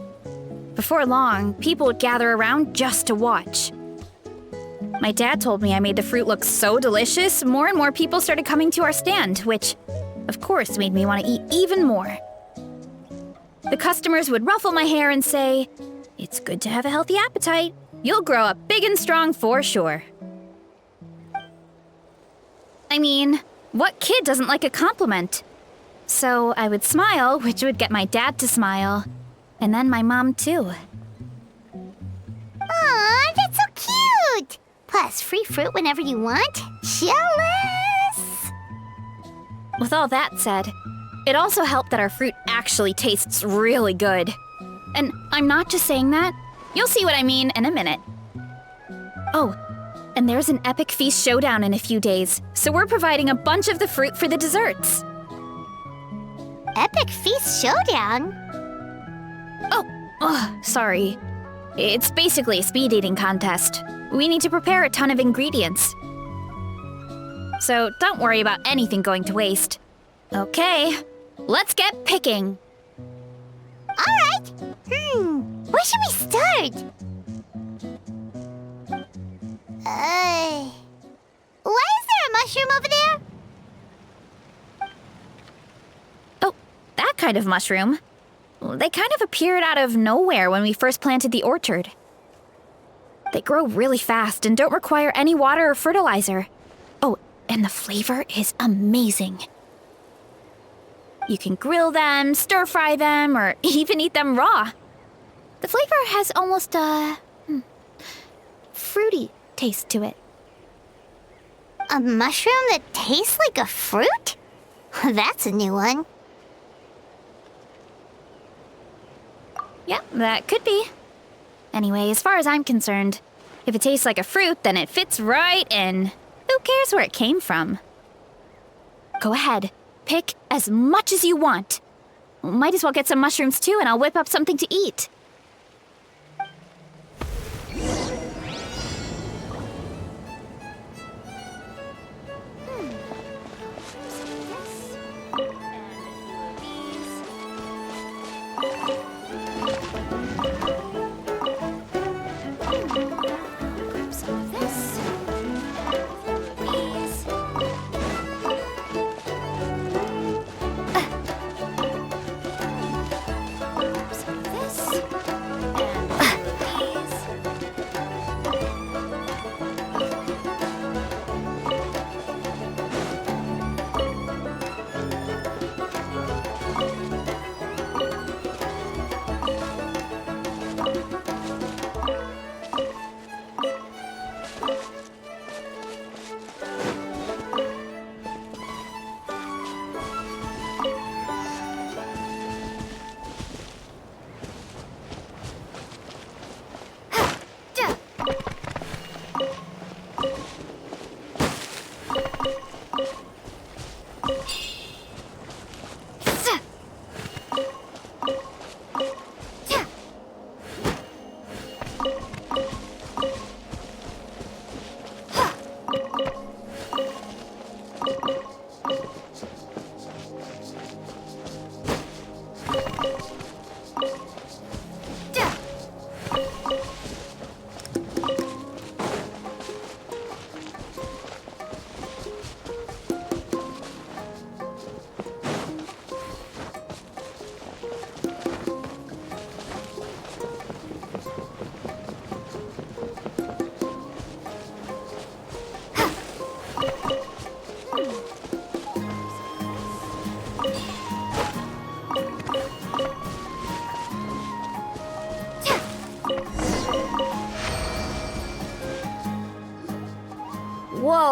Before long, people would gather around just to watch. My dad told me I made the fruit look so delicious, more and more people started coming to our stand, which, of course, made me want to eat even more. The customers would ruffle my hair and say, "It's good to have a healthy appetite. You'll grow up big and strong for sure." I mean, what kid doesn't like a compliment? So I would smile, which would get my dad to smile. And then my mom, too. Aw, that's so cute! Plus, free fruit whenever you want. Jealous! With all that said, it also helped that our fruit actually tastes really good. And I'm not just saying that. You'll see what I mean in a minute. Oh, and there's an epic feast showdown in a few days, so we're providing a bunch of the fruit for the desserts. Epic Feast Showdown? Oh, sorry. It's basically a speed eating contest. We need to prepare a ton of ingredients. So don't worry about anything going to waste. Okay, let's get picking. Alright. Where should we start? Why is there a mushroom over there? Oh, that kind of mushroom. They kind of appeared out of nowhere when we first planted the orchard. They grow really fast and don't require any water or fertilizer. Oh, and the flavor is amazing. You can grill them, stir-fry them, or even eat them raw. The flavor has almost a fruity taste to it. A mushroom that tastes like a fruit? That's a new one. Yeah, that could be. Anyway, as far as I'm concerned, if it tastes like a fruit, then it fits right in. Who cares where it came from? Go ahead, pick as much as you want. Might as well get some mushrooms too, and I'll whip up something to eat.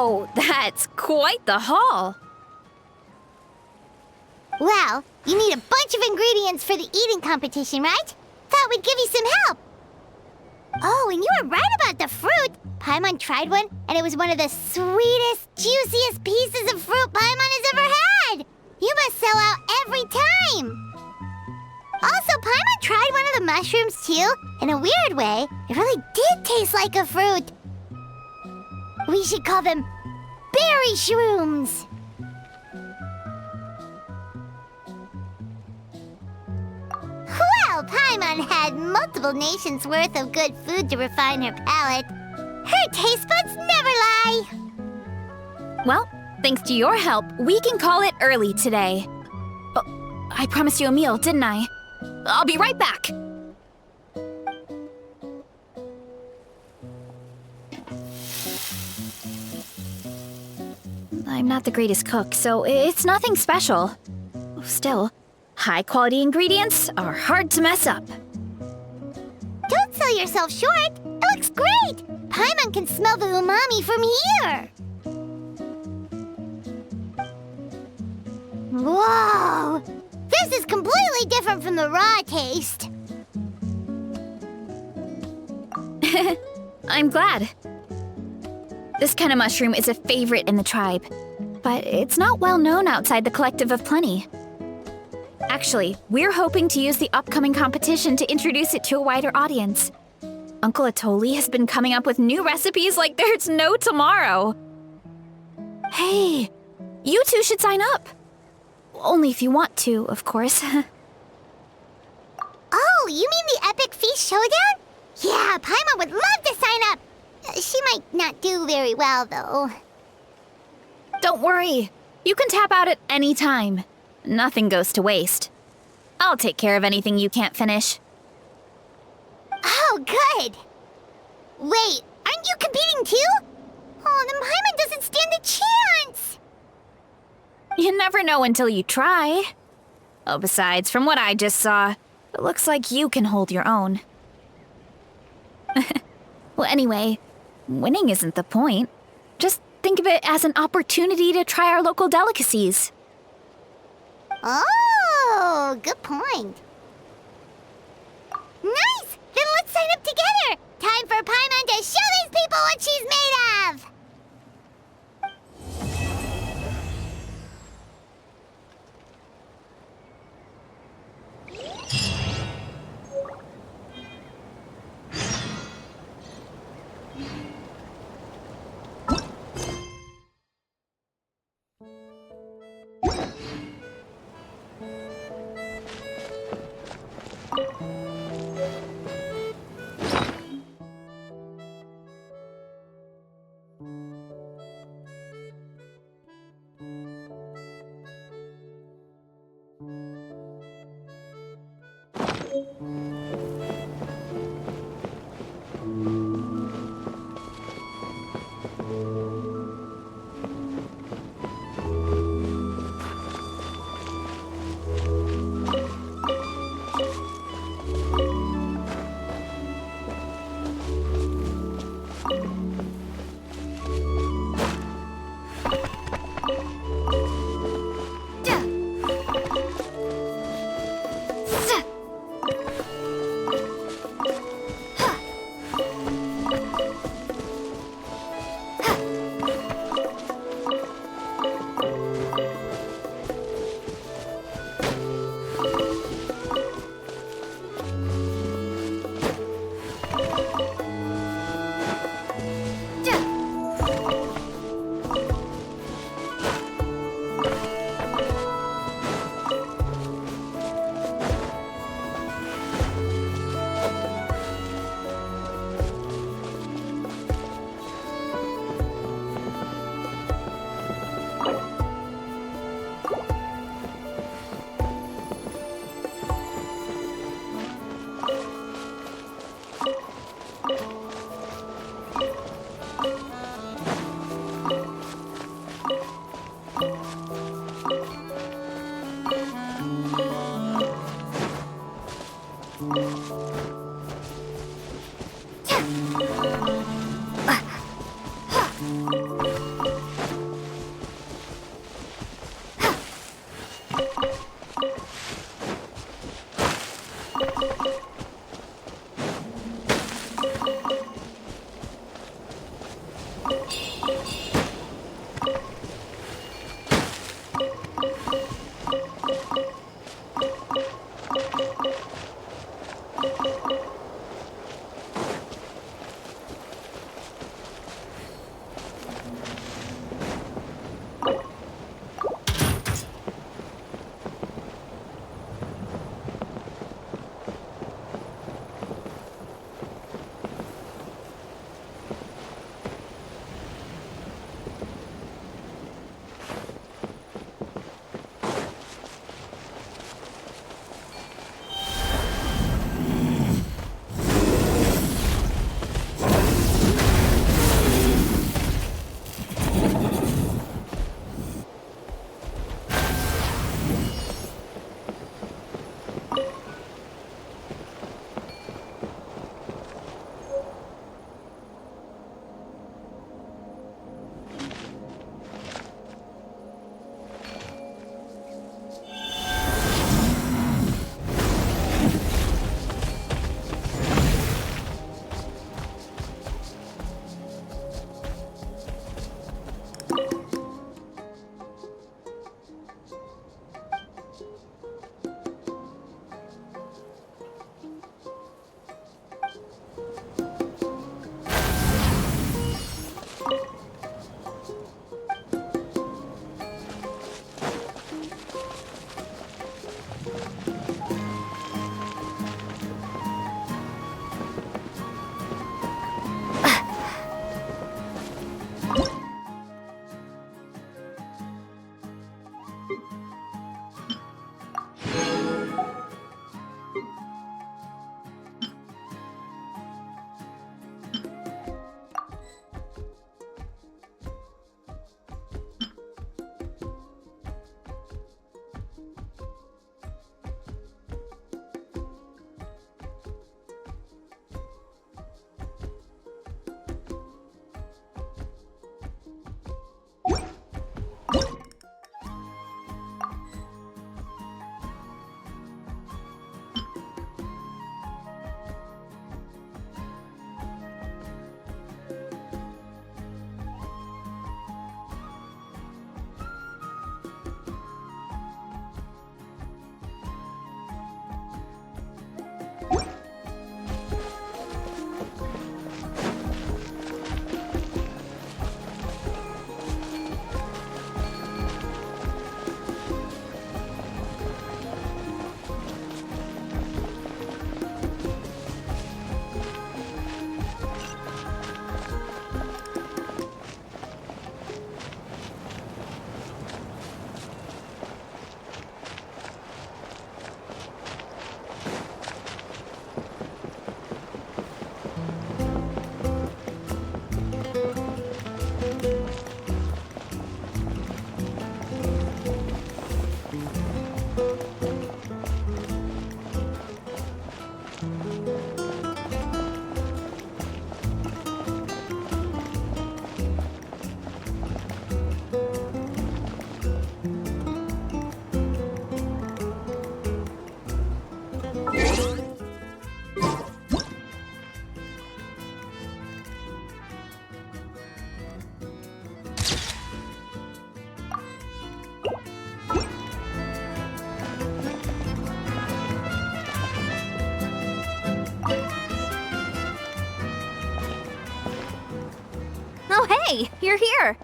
Whoa, that's quite the haul. Well, you need a bunch of ingredients for the eating competition, right? Thought we'd give you some help. Oh, and you were right about the fruit. Paimon tried one, and it was one of the sweetest, juiciest pieces of fruit Paimon has ever had. You must sell out every time. Also, Paimon tried one of the mushrooms too. In a weird way, it really did taste like a fruit. We should call them berry shrooms. Well, Paimon had multiple nations' worth of good food to refine her palate. Her taste buds never lie. Well, thanks to your help, we can call it early today. Oh, I promised you a meal, didn't I? I'll be right back. I'm not the greatest cook, so it's nothing special. Still, high-quality ingredients are hard to mess up. Don't sell yourself short. It looks great. Paimon can smell the umami from here. Whoa! This is completely different from the raw taste. I'm glad. This kind of mushroom is a favorite in the tribe, but it's not well known outside the Collective of Plenty. Actually, we're hoping to use the upcoming competition to introduce it to a wider audience. Uncle Atoli has been coming up with new recipes like there's no tomorrow. Hey, you two should sign up. Only if you want to, of course. Oh, you mean the Epic Feast Showdown? Yeah, Paimon would love to sign up. She might not do very well, though. Don't worry. You can tap out at any time. Nothing goes to waste. I'll take care of anything you can't finish. Oh, good. Wait, aren't you competing too? Oh, then Paimon doesn't stand a chance. You never know until you try. Oh, besides, from what I just saw, it looks like you can hold your own. Well, anyway, winning isn't the point. Just think of it as an opportunity to try our local delicacies. Oh, good point. Nice! Then let's sign up together! Time for Paimon to show these people what she's made of! Hey, you're here.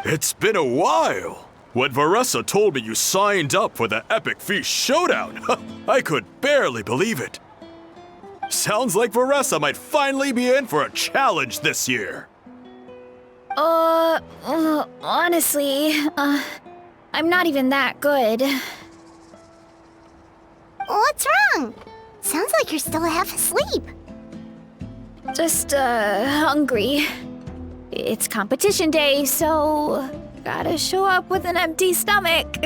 It's been a while. When Varessa told me you signed up for the Epic Feast Showdown, I could barely believe it. Sounds like Varessa might finally be in for a challenge this year. Honestly, I'm not even that good. What's wrong? Sounds like you're still half asleep. Just, hungry. It's competition day, so gotta show up with an empty stomach.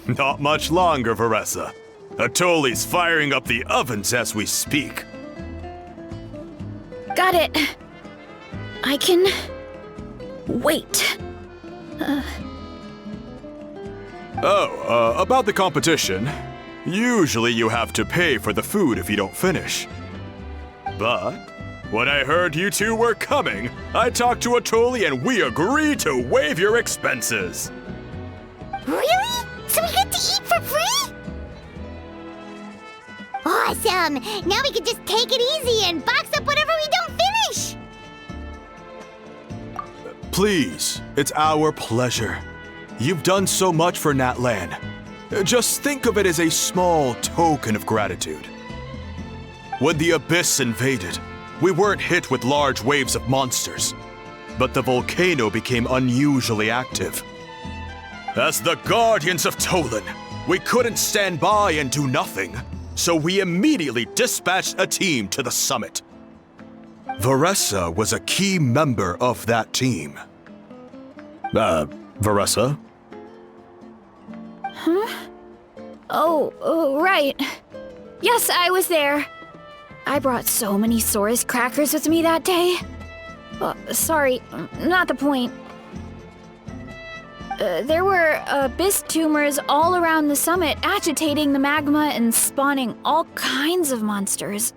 Not much longer, Varessa. Atoli's firing up the ovens as we speak. Got it. I can wait. About the competition. Usually you have to pay for the food if you don't finish. But when I heard you two were coming, I talked to Atoli and we agreed to waive your expenses. Really? So we get to eat for free? Awesome! Now we can just take it easy and box up whatever we don't finish! Please, it's our pleasure. You've done so much for Natlan. Just think of it as a small token of gratitude. When the Abyss invaded, we weren't hit with large waves of monsters, but the volcano became unusually active. As the Guardians of Tolan, we couldn't stand by and do nothing, so we immediately dispatched a team to the summit. Varessa was a key member of that team. Varessa? Huh? Oh, right. Yes, I was there. I brought so many Saurus crackers with me that day. Sorry, not the point. There were abyss tumors all around the summit, agitating the magma and spawning all kinds of monsters.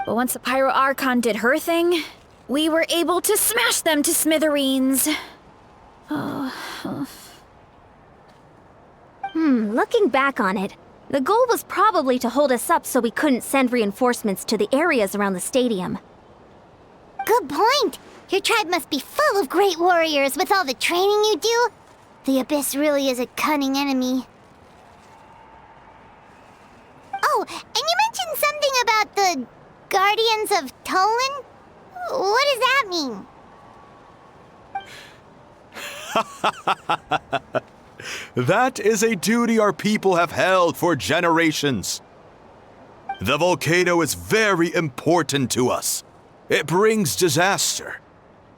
But once the Pyro Archon did her thing, we were able to smash them to smithereens. Looking back on it, the goal was probably to hold us up so we couldn't send reinforcements to the areas around the stadium. Good point! Your tribe must be full of great warriors with all the training you do. The Abyss really is a cunning enemy. Oh, and you mentioned something about the Guardians of Tolan? What does that mean? That is a duty our people have held for generations. The volcano is very important to us. It brings disaster,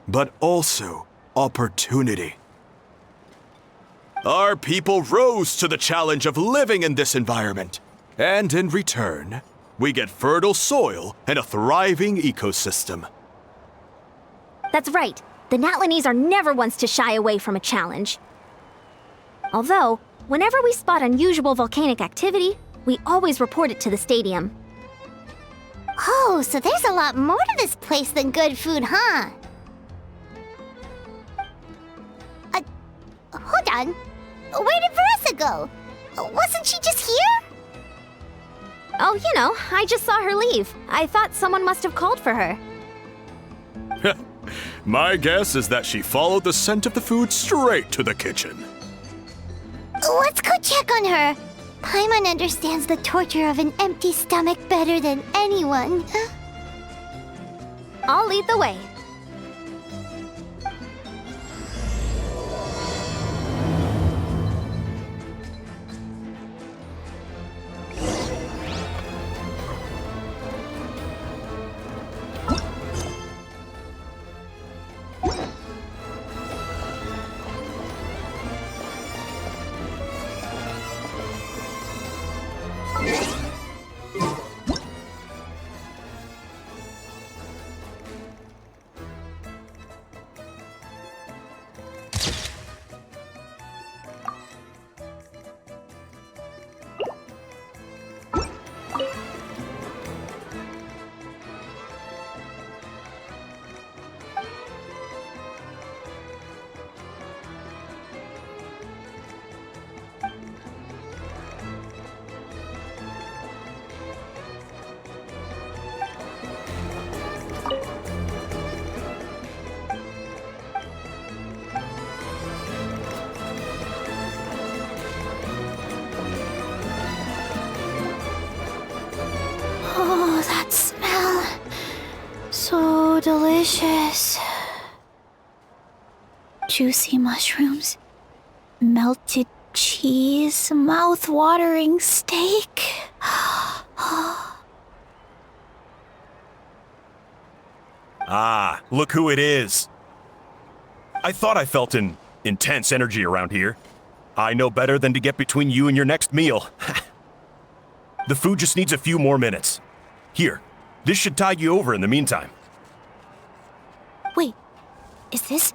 but also opportunity. Our people rose to the challenge of living in this environment, and in return, we get fertile soil and a thriving ecosystem. That's right. The Natlanese are never ones to shy away from a challenge. Although, whenever we spot unusual volcanic activity, we always report it to the stadium. Oh, so there's a lot more to this place than good food, huh? Hold on. Where did Varessa go? Wasn't she just here? Oh, you know, I just saw her leave. I thought someone must have called for her. My guess is that she followed the scent of the food straight to the kitchen. Let's go check on her. Paimon understands the torture of an empty stomach better than anyone. I'll lead the way. delicious. Juicy mushrooms, melted cheese, mouth-watering steak. Ah, look who it is. I thought I felt an intense energy around here. I know better than to get between you and your next meal. The food just needs a few more minutes. Here, this should tide you over in the meantime. Wait, is this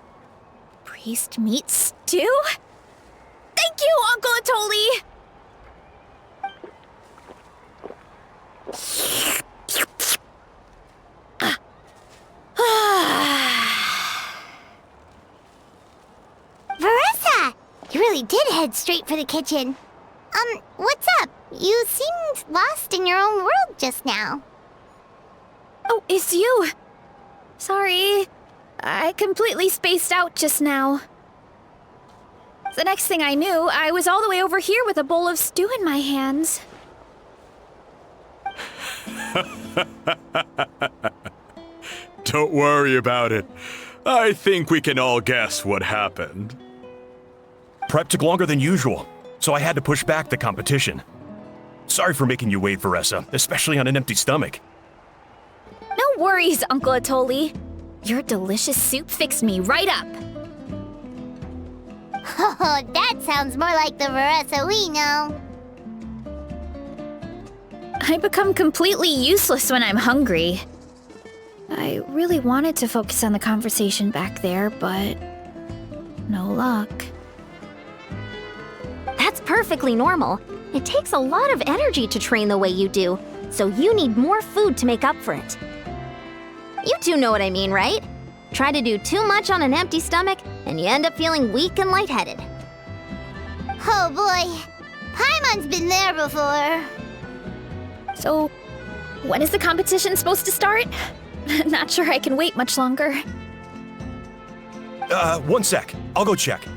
priest meat stew? Thank you, Uncle Atoli! Veressa! You really did head straight for the kitchen. What's up? You seemed lost in your own world just now. Oh, it's you. Sorry. I completely spaced out just now. The next thing I knew, I was all the way over here with a bowl of stew in my hands. Don't worry about it. I think we can all guess what happened. Prep took longer than usual, so I had to push back the competition. Sorry for making you wait, Veressa, especially on an empty stomach. No worries, Uncle Atoli. Your delicious soup fixed me right up. Oh, that sounds more like the Veressa we know. I become completely useless when I'm hungry. I really wanted to focus on the conversation back there, but no luck. That's perfectly normal. It takes a lot of energy to train the way you do, so you need more food to make up for it. You two know what I mean, right? Try to do too much on an empty stomach, and you end up feeling weak and lightheaded. Oh boy, Paimon's been there before. So, when is the competition supposed to start? Not sure I can wait much longer. 1 sec. I'll go check.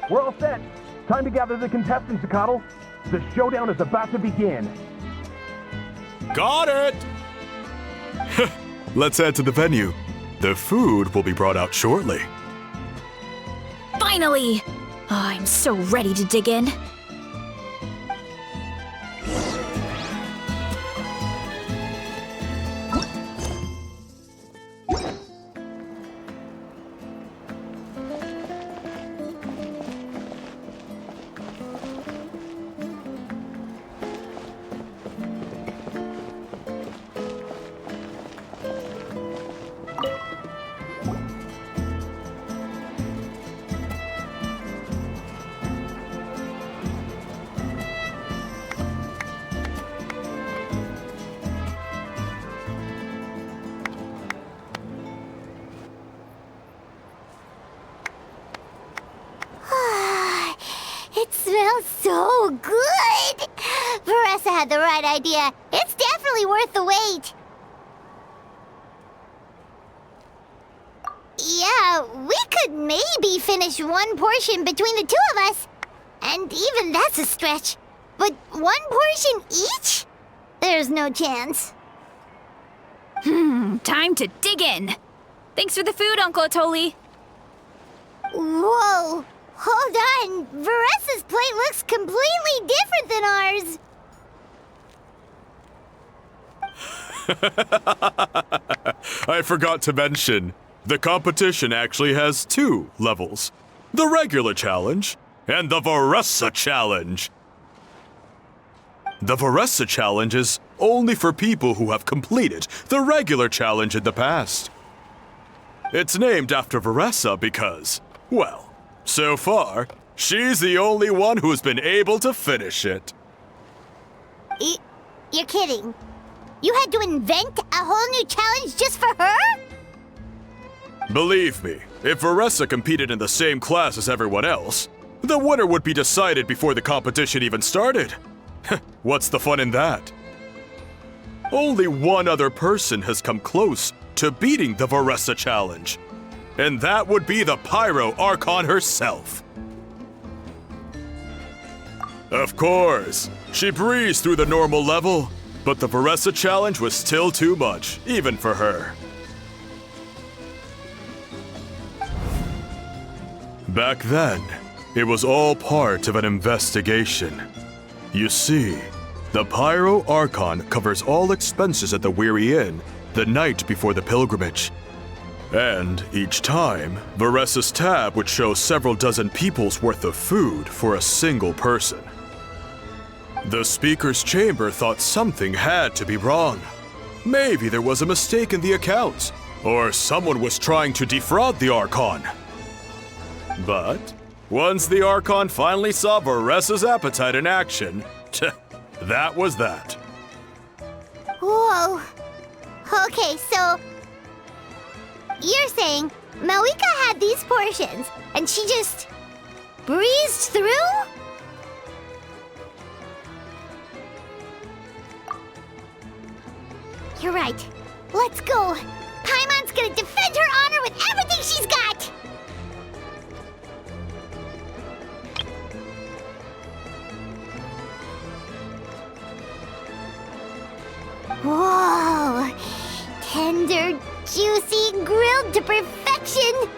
We're all set. Time to gather the contestants, Zakatl. The showdown is about to begin. Got it! Let's head to the venue. The food will be brought out shortly. Finally! Oh, I'm so ready to dig in. It smells so good! Veressa had the right idea. It's definitely worth the wait. Yeah, we could maybe finish one portion between the two of us. And even that's a stretch. But one portion each? There's no chance. Time to dig in. Thanks for the food, Uncle Atoli. Whoa! Hold on! Veressa's plate looks completely different than ours! I forgot to mention, the competition actually has 2 levels. The regular challenge and the Veressa challenge. The Veressa challenge is only for people who have completed the regular challenge in the past. It's named after Veressa because, well, so far, she's the only one who's been able to finish it. You're kidding. You had to invent a whole new challenge just for her? Believe me, if Veressa competed in the same class as everyone else, the winner would be decided before the competition even started. What's the fun in that? Only one other person has come close to beating the Veressa challenge, and that would be the Pyro Archon herself. Of course, she breezed through the normal level, but the Veressa challenge was still too much, even for her. Back then, it was all part of an investigation. You see, the Pyro Archon covers all expenses at the Weary Inn the night before the pilgrimage. And each time, Varessa's tab would show several dozen people's worth of food for a single person. The speaker's chamber thought something had to be wrong. Maybe there was a mistake in the accounts, or someone was trying to defraud the Archon. But once the Archon finally saw Varessa's appetite in action, that was that. Whoa. Okay, so you're saying Malika had these portions and she just breezed through? You're right. Let's go. Paimon's gonna defend her honor with everything she's got! Whoa! Tender, juicy, grilled to perfection!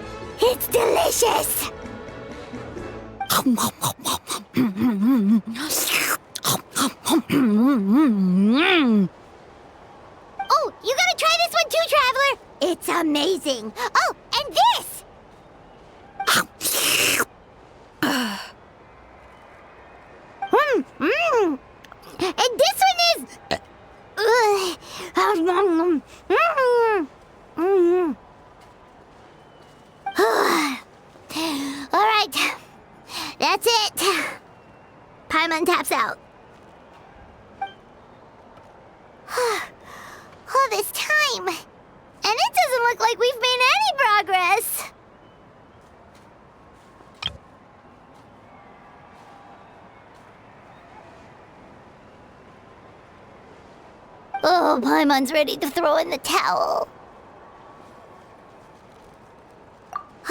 It's delicious! Oh, you gotta try this one too, Traveler! It's amazing! Oh, and this! And this one is... Alright, that's it. Paimon taps out. All this time, and it doesn't look like we've made any progress. Oh, Paimon's ready to throw in the towel.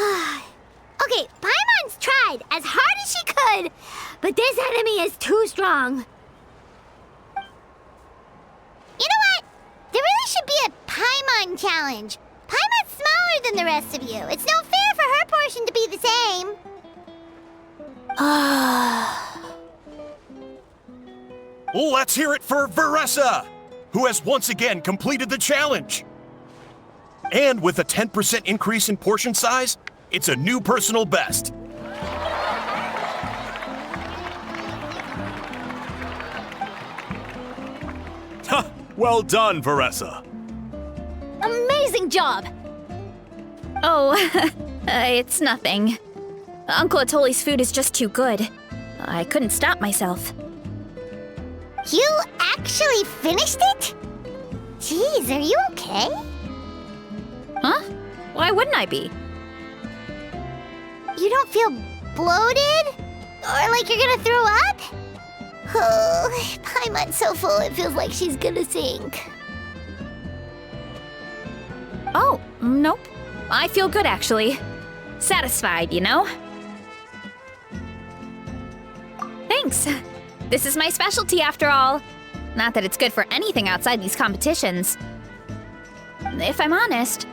Okay, Paimon's tried as hard as she could, but this enemy is too strong. You know what? There really should be a Paimon challenge. Paimon's smaller than the rest of you. It's no fair for her portion to be the same. Let's hear it for Varessa, who has once again completed the challenge. And with a 10% increase in portion size, it's a new personal best. Ha! Well done, Varessa. Amazing job! Oh, it's nothing. Uncle Atoli's food is just too good. I couldn't stop myself. You actually finished it? Jeez, are you okay? Huh? Why wouldn't I be? You don't feel bloated? Or like you're gonna throw up? Oh, Paimon's so full it feels like she's gonna sink. Oh, nope. I feel good, actually. Satisfied, you know? Thanks. This is my specialty, after all. Not that it's good for anything outside these competitions. If I'm honest,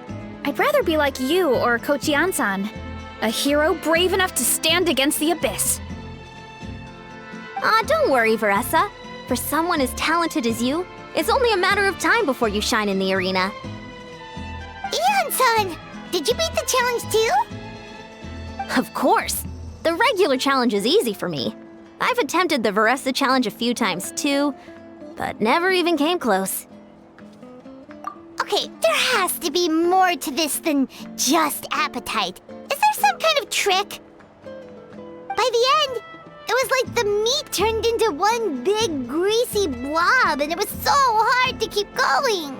I'd rather be like you or Kochi-an-san. A hero brave enough to stand against the abyss. Aw, don't worry, Varessa. For someone as talented as you, it's only a matter of time before you shine in the arena. Ian-san, did you beat the challenge too? Of course. The regular challenge is easy for me. I've attempted the Varessa challenge a few times too, but never even came close. Okay, there has to be more to this than just appetite. Is there some kind of trick? By the end, it was like the meat turned into one big greasy blob and it was so hard to keep going.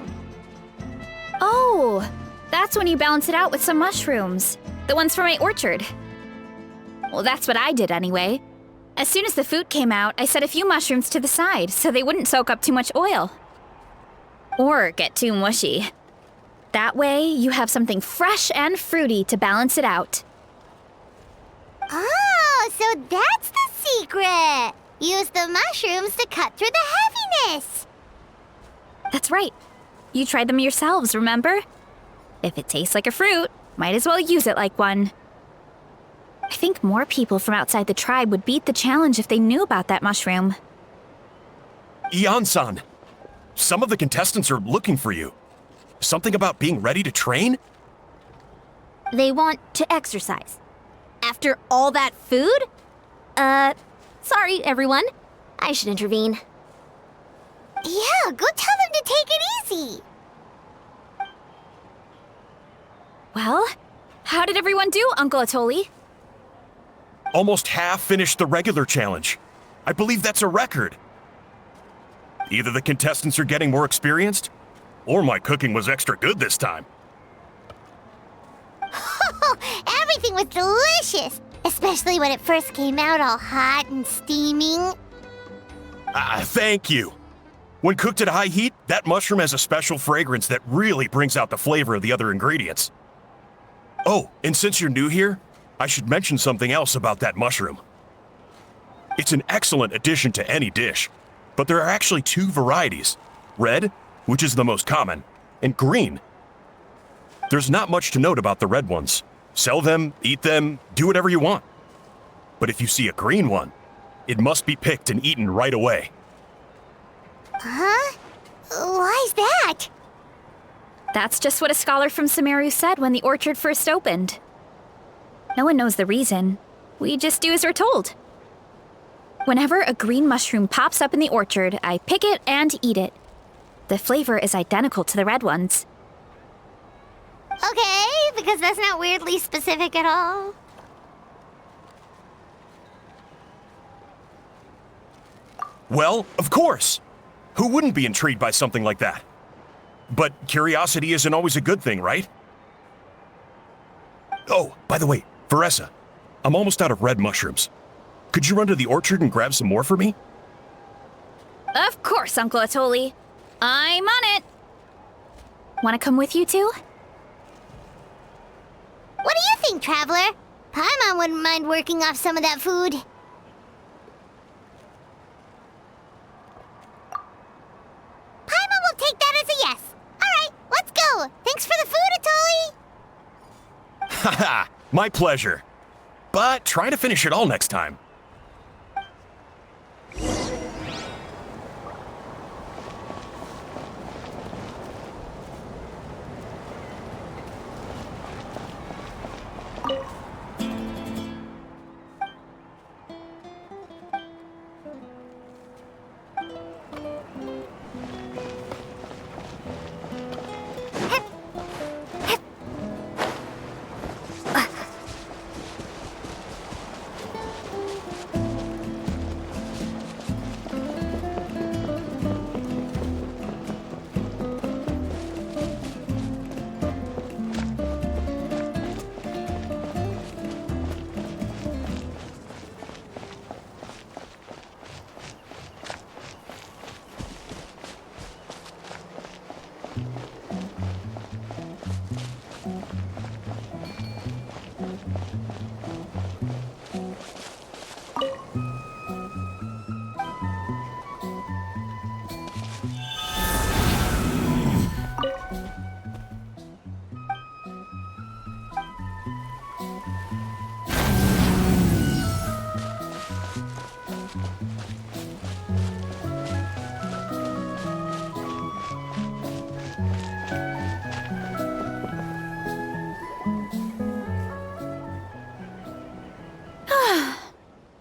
Oh, that's when you balance it out with some mushrooms. The ones from my orchard. Well, that's what I did anyway. As soon as the food came out, I set a few mushrooms to the side so they wouldn't soak up too much oil. Or get too mushy. That way, you have something fresh and fruity to balance it out. Oh, so that's the secret! Use the mushrooms to cut through the heaviness! That's right. You tried them yourselves, remember? If it tastes like a fruit, might as well use it like one. I think more people from outside the tribe would beat the challenge if they knew about that mushroom. Ian-san, some of the contestants are looking for you. Something about being ready to train? They want to exercise. After all that food? Sorry, everyone. I should intervene. Yeah, go tell them to take it easy. Well, how did everyone do, Uncle Atoli? Almost half finished the regular challenge. I believe that's a record. Either the contestants are getting more experienced, or my cooking was extra good this time. Everything was delicious, especially when it first came out all hot and steaming. Thank you. When cooked at high heat, that mushroom has a special fragrance that really brings out the flavor of the other ingredients. Oh, and since you're new here, I should mention something else about that mushroom. It's an excellent addition to any dish, but there are actually two varieties. Red, which is the most common, and green. There's not much to note about the red ones. Sell them, eat them, do whatever you want. But if you see a green one, it must be picked and eaten right away. Huh? Why's that? That's just what a scholar from Sumeru said when the orchard first opened. No one knows the reason. We just do as we're told. Whenever a green mushroom pops up in the orchard, I pick it and eat it. The flavor is identical to the red ones. Okay, because that's not weirdly specific at all. Well, of course. Who wouldn't be intrigued by something like that? But curiosity isn't always a good thing, right? Oh, by the way, Veressa, I'm almost out of red mushrooms. Could you run to the orchard and grab some more for me? Of course, Uncle Atoli. I'm on it. Want to come with you too? What do you think, Traveler? Paimon wouldn't mind working off some of that food. Paimon will take that as a yes. Alright, let's go. Thanks for the food, Atoli. Haha, my pleasure. But try to finish it all next time.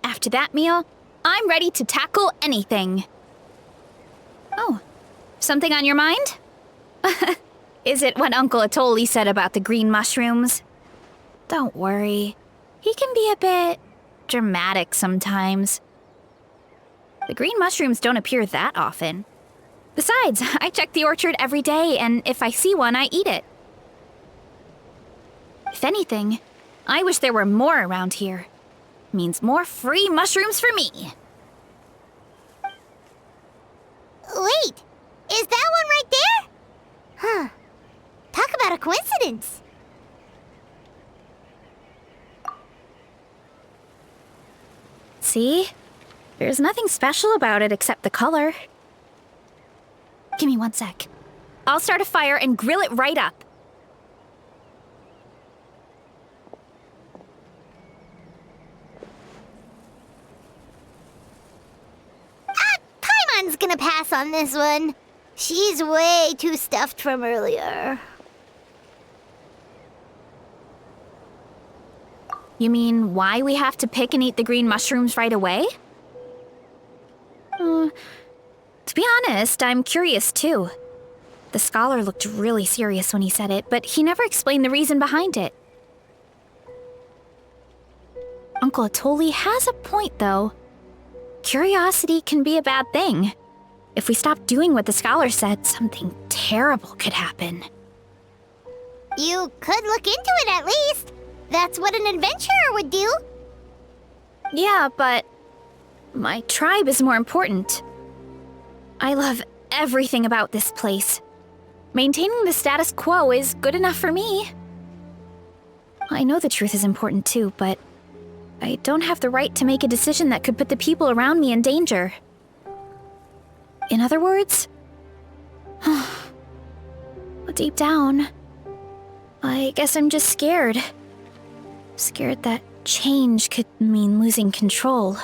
After that meal, I'm ready to tackle anything. Oh, something on your mind? Is it what Uncle Atoli said about the green mushrooms? Don't worry. He can be a bit dramatic sometimes. The green mushrooms don't appear that often. Besides, I check the orchard every day, and if I see one, I eat it. If anything, I wish there were more around here. Means more free mushrooms for me. Wait, is that one right there? Huh. Talk about a coincidence. See? There's nothing special about it except the color. Give me 1 sec. I'll start a fire and grill it right up. Eon's gonna pass on this one. She's way too stuffed from earlier. You mean why we have to pick and eat the green mushrooms right away? To be honest, I'm curious too. The scholar looked really serious when he said it, but he never explained the reason behind it. Uncle Atoli has a point, though. Curiosity can be a bad thing. If we stop doing what the scholar said, something terrible could happen. You could look into it at least. That's what an adventurer would do. Yeah, but my tribe is more important. I love everything about this place. Maintaining the status quo is good enough for me. I know the truth is important too, but I don't have the right to make a decision that could put the people around me in danger. In other words, deep down, I guess I'm just scared. Scared that change could mean losing control.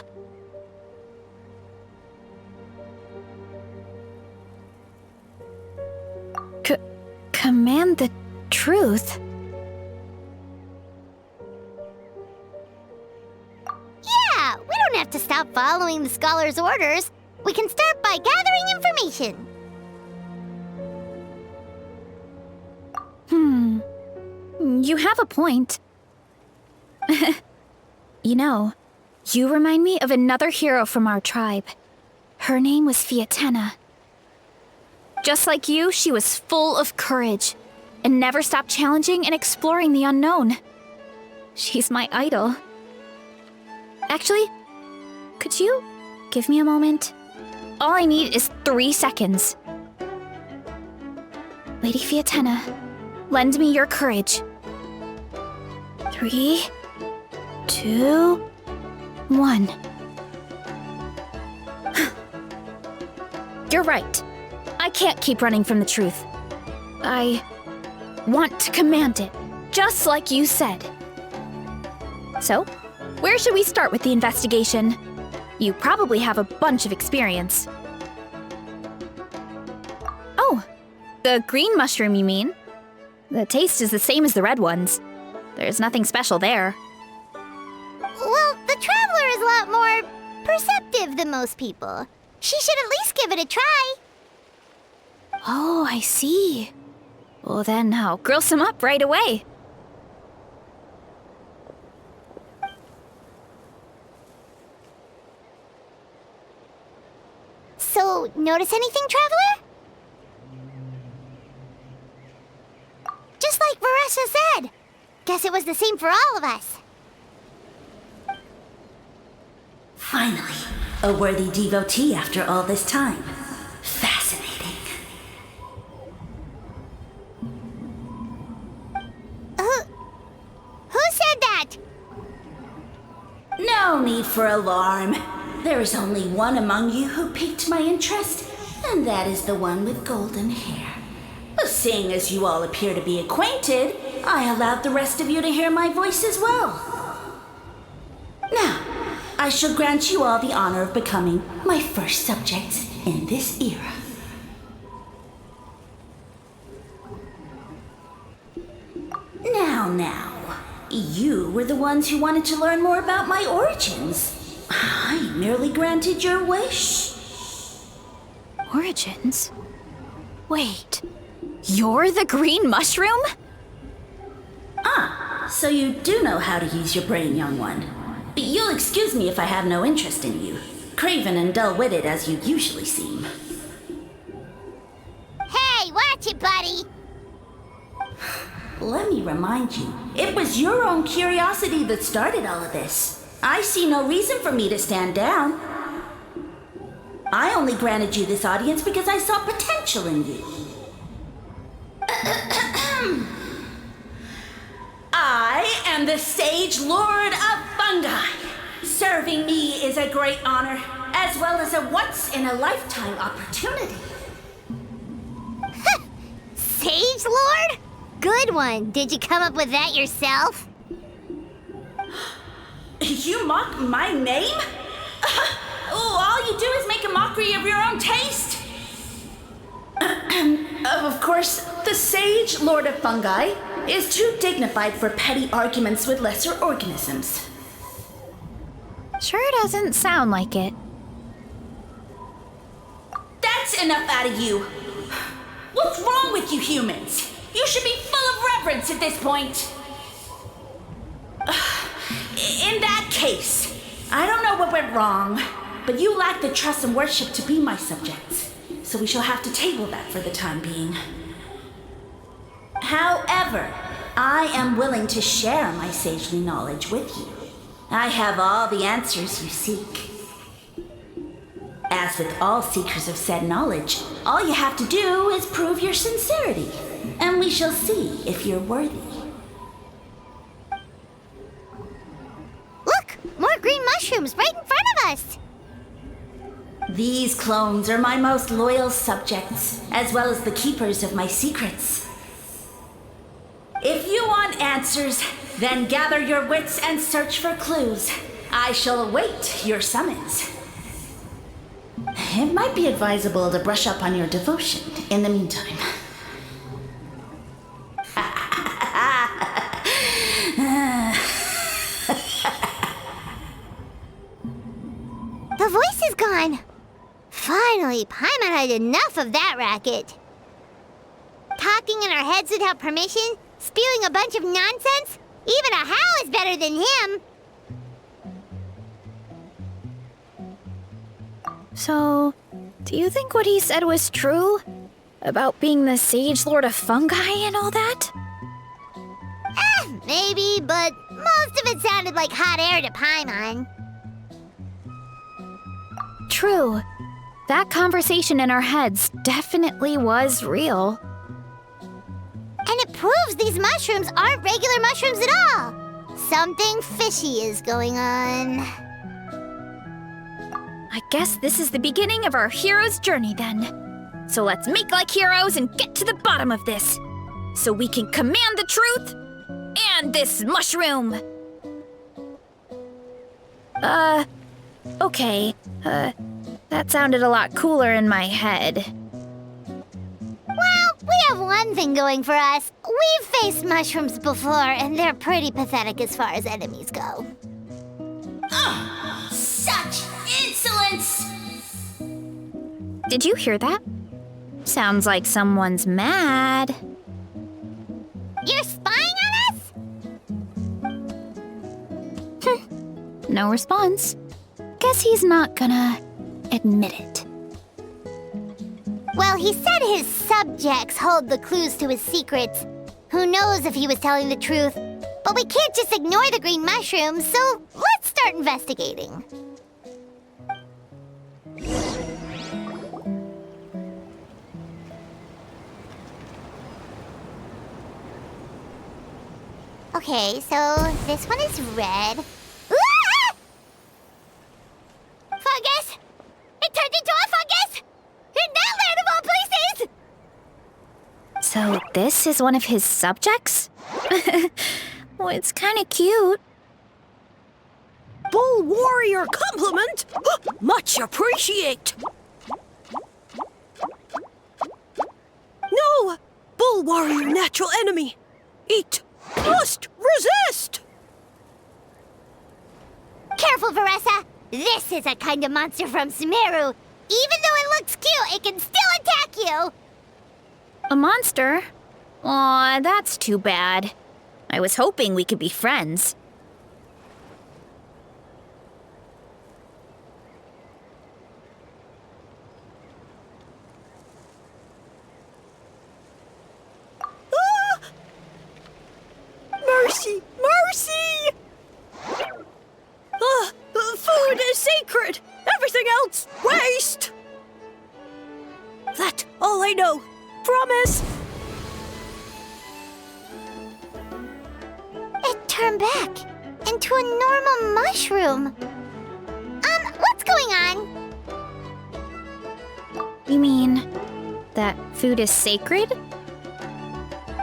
Command the truth? Yeah, we don't have to stop following the scholar's orders. We can start by gathering information. You have a point. You know, you remind me of another hero from our tribe. Her name was Fiatena. Just like you, she was full of courage and never stopped challenging and exploring the unknown. She's my idol. Actually, could you give me a moment? All I need is 3 seconds. Lady Fiatena, lend me your courage. 3, 2, 1. You're right. I can't keep running from the truth. I want to command it, just like you said. So, where should we start with the investigation? You probably have a bunch of experience. Oh, the green mushroom, you mean? The taste is the same as the red ones. There's nothing special there. Well, the Traveler is a lot more perceptive than most people. She should at least give it a try. Oh, I see. Well, then I'll grill some up right away. So, notice anything, Traveler? Just like Varesha said. Guess it was the same for all of us. Finally, a worthy devotee after all this time. Fascinating. Who said that? No need for alarm. There is only one among you who piqued my interest, and that is the one with golden hair. Seeing as you all appear to be acquainted, I allowed the rest of you to hear my voice as well. Now, I shall grant you all the honor of becoming my first subjects in this era. Now, you were the ones who wanted to learn more about my origins. I merely granted your wish. Origins? Wait, you're the green mushroom? So you do know how to use your brain, young one. You'll excuse me if I have no interest in you, craven and dull-witted as you usually seem. Hey, watch it, buddy! Let me remind you, it was your own curiosity that started all of this. I see no reason for me to stand down. I only granted you this audience because I saw potential in you. I am the Sage Lord of Fungi. Serving me is a great honor, as well as a once-in-a-lifetime opportunity. Sage Lord? Good one. Did you come up with that yourself? You mock my name? all you do is make a mockery of your own taste. Of course, the Sage Lord of Fungi is too dignified for petty arguments with lesser organisms. Sure doesn't sound like it. That's enough out of you. What's wrong with you humans? You should be full of reverence at this point. In that case, I don't know what went wrong, but you lack the trust and worship to be my subjects, so we shall have to table that for the time being. However, I am willing to share my sagely knowledge with you. I have all the answers you seek. As with all seekers of said knowledge, all you have to do is prove your sincerity, and we shall see if you're worthy. Look! More green mushrooms right in front of us! These clones are my most loyal subjects, as well as the keepers of my secrets. If you want answers, then gather your wits and search for clues. I shall await your summons. It might be advisable to brush up on your devotion in the meantime. The voice is gone. Finally, Paimon had enough of that racket. Talking in our heads without permission, spewing a bunch of nonsense. Even a Hal is better than him. So, do you think what he said was true? About being the Sage Lord of Fungi and all that? Maybe, but most of it sounded like hot air to Paimon. True. That conversation in our heads definitely was real. And it proves these mushrooms aren't regular mushrooms at all. Something fishy is going on. I guess this is the beginning of our hero's journey then. So let's make like heroes and get to the bottom of this. So we can command the truth and this mushroom. Okay. That sounded a lot cooler in my head. Well, we have one thing going for us. We've faced mushrooms before, and they're pretty pathetic as far as enemies go. Such insolence! Did you hear that? Sounds like someone's mad. You're spying on us? No response. Guess he's not gonna admit it. Well, he said his subjects hold the clues to his secrets. Who knows if he was telling the truth? But we can't just ignore the green mushrooms, so let's start investigating. Okay, so this one is red. Ah! Fungus! It turned into a fungus! In Natlan of all places! So this is one of his subjects? Well, it's kinda cute. Bull warrior compliment! Much appreciate! No! Bull warrior natural enemy! Eat! Must resist! Careful, Veressa! This is a kind of monster from Sumeru. Even though it looks cute, it can still attack you! A monster? Aw, that's too bad. I was hoping we could be friends. Mercy! Mercy! Food is sacred! Everything else, waste! That's all I know. Promise! It turned back into a normal mushroom. What's going on? You mean that food is sacred?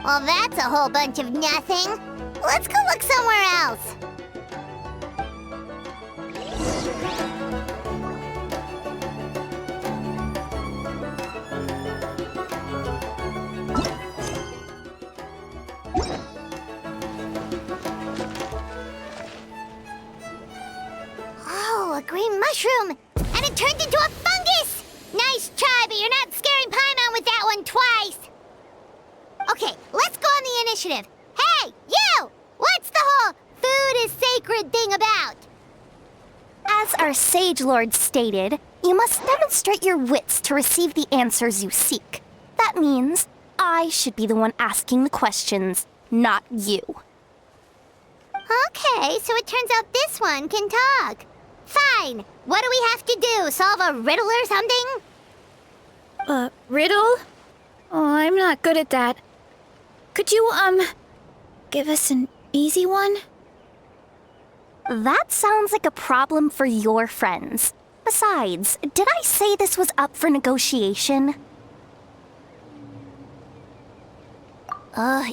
Well, that's a whole bunch of nothing. Let's go look somewhere else. bet you're not scaring Paimon with that one twice. Okay, let's go on the initiative. Hey, you! What's the whole food is sacred thing about? As our Sage Lord stated, you must demonstrate your wits to receive the answers you seek. That means I should be the one asking the questions, not you. Okay, so it turns out this one can talk. Fine. What do we have to do? Solve a riddle or something? Riddle? Oh, I'm not good at that. Could you, give us an easy one? That sounds like a problem for your friends. Besides, did I say this was up for negotiation?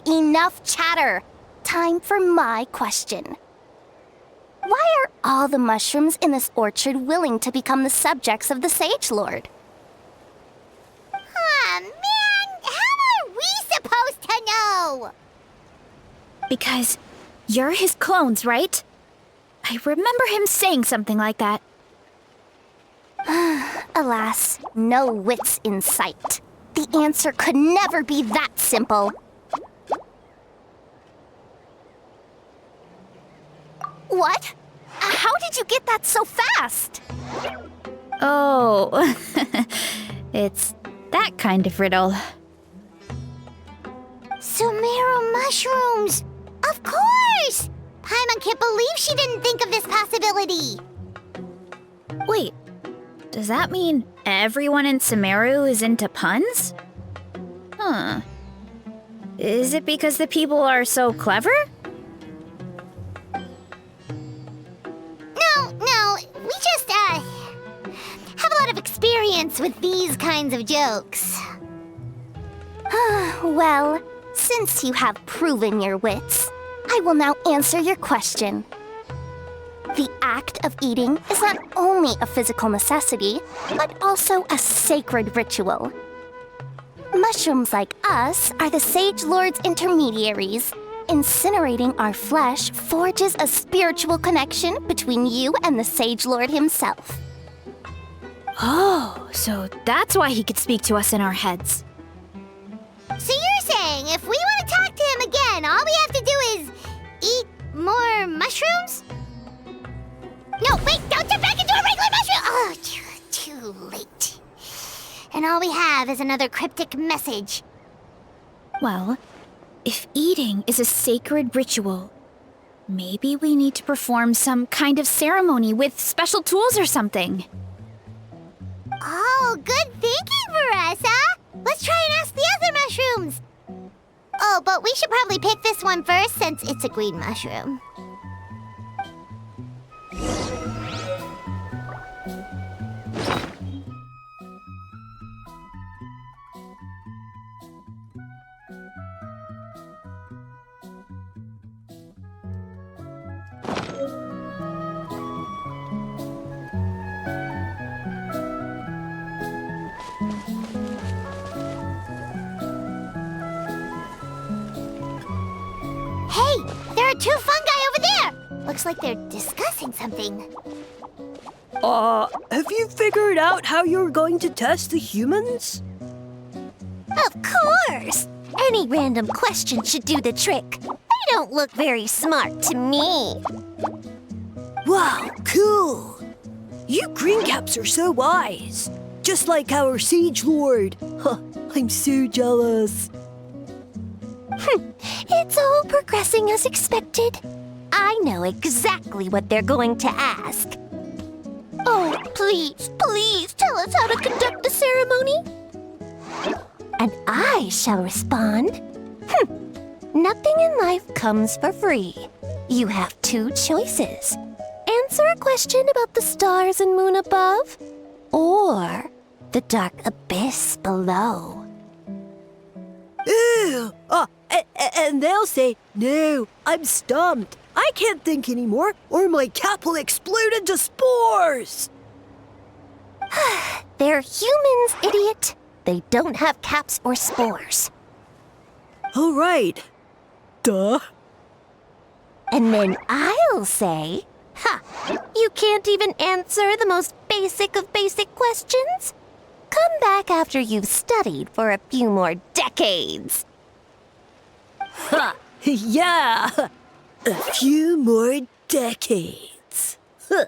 Enough chatter. Time for my question. Why are all the mushrooms in this orchard willing to become the subjects of the Sage Lord? Man, how are we supposed to know? Because you're his clones, right? I remember him saying something like that. Alas, no wits in sight. The answer could never be that simple. What? How did you get that so fast? Oh, it's that kind of riddle. Sumeru mushrooms! Of course! Paimon can't believe she didn't think of this possibility. Wait, does that mean everyone in Sumeru is into puns? Huh. Is it because the people are so clever? No, we just, have a lot of experience with these kinds of jokes. Well, since you have proven your wits, I will now answer your question. The act of eating is not only a physical necessity, but also a sacred ritual. Mushrooms like us are the Sage Lord's intermediaries. Incinerating our flesh forges a spiritual connection between you and the Sage Lord himself. Oh, so that's why he could speak to us in our heads. So you're saying if we want to talk to him again, all we have to do is eat more mushrooms? No, wait, don't turn back into a regular mushroom! Oh, too late. And all we have is another cryptic message. Well, if eating is a sacred ritual, maybe we need to perform some kind of ceremony with special tools or something. Oh, good thinking, Veressa! Let's try and ask the other mushrooms! Oh, but we should probably pick this one first since it's a green mushroom. Hey, there are two fungi over there! Looks like they're discussing something. Have you figured out how you're going to test the humans? Of course! Any random question should do the trick. They don't look very smart to me. Wow, cool! You greencaps are so wise. Just like our Sage Lord. Huh, I'm so jealous. It's all progressing as expected. I know exactly what they're going to ask. Oh, please tell us how to conduct the ceremony. And I shall respond. Nothing in life comes for free. You have two choices. Answer a question about the stars and moon above, or the dark abyss below. Ew! And they'll say, no, I'm stumped. I can't think anymore, or my cap will explode into spores! They're humans, idiot. They don't have caps or spores. All right. Duh. And then I'll say, you can't even answer the most basic of basic questions? Come back after you've studied for a few more decades. Ha! Yeah! A few more decades. Huh.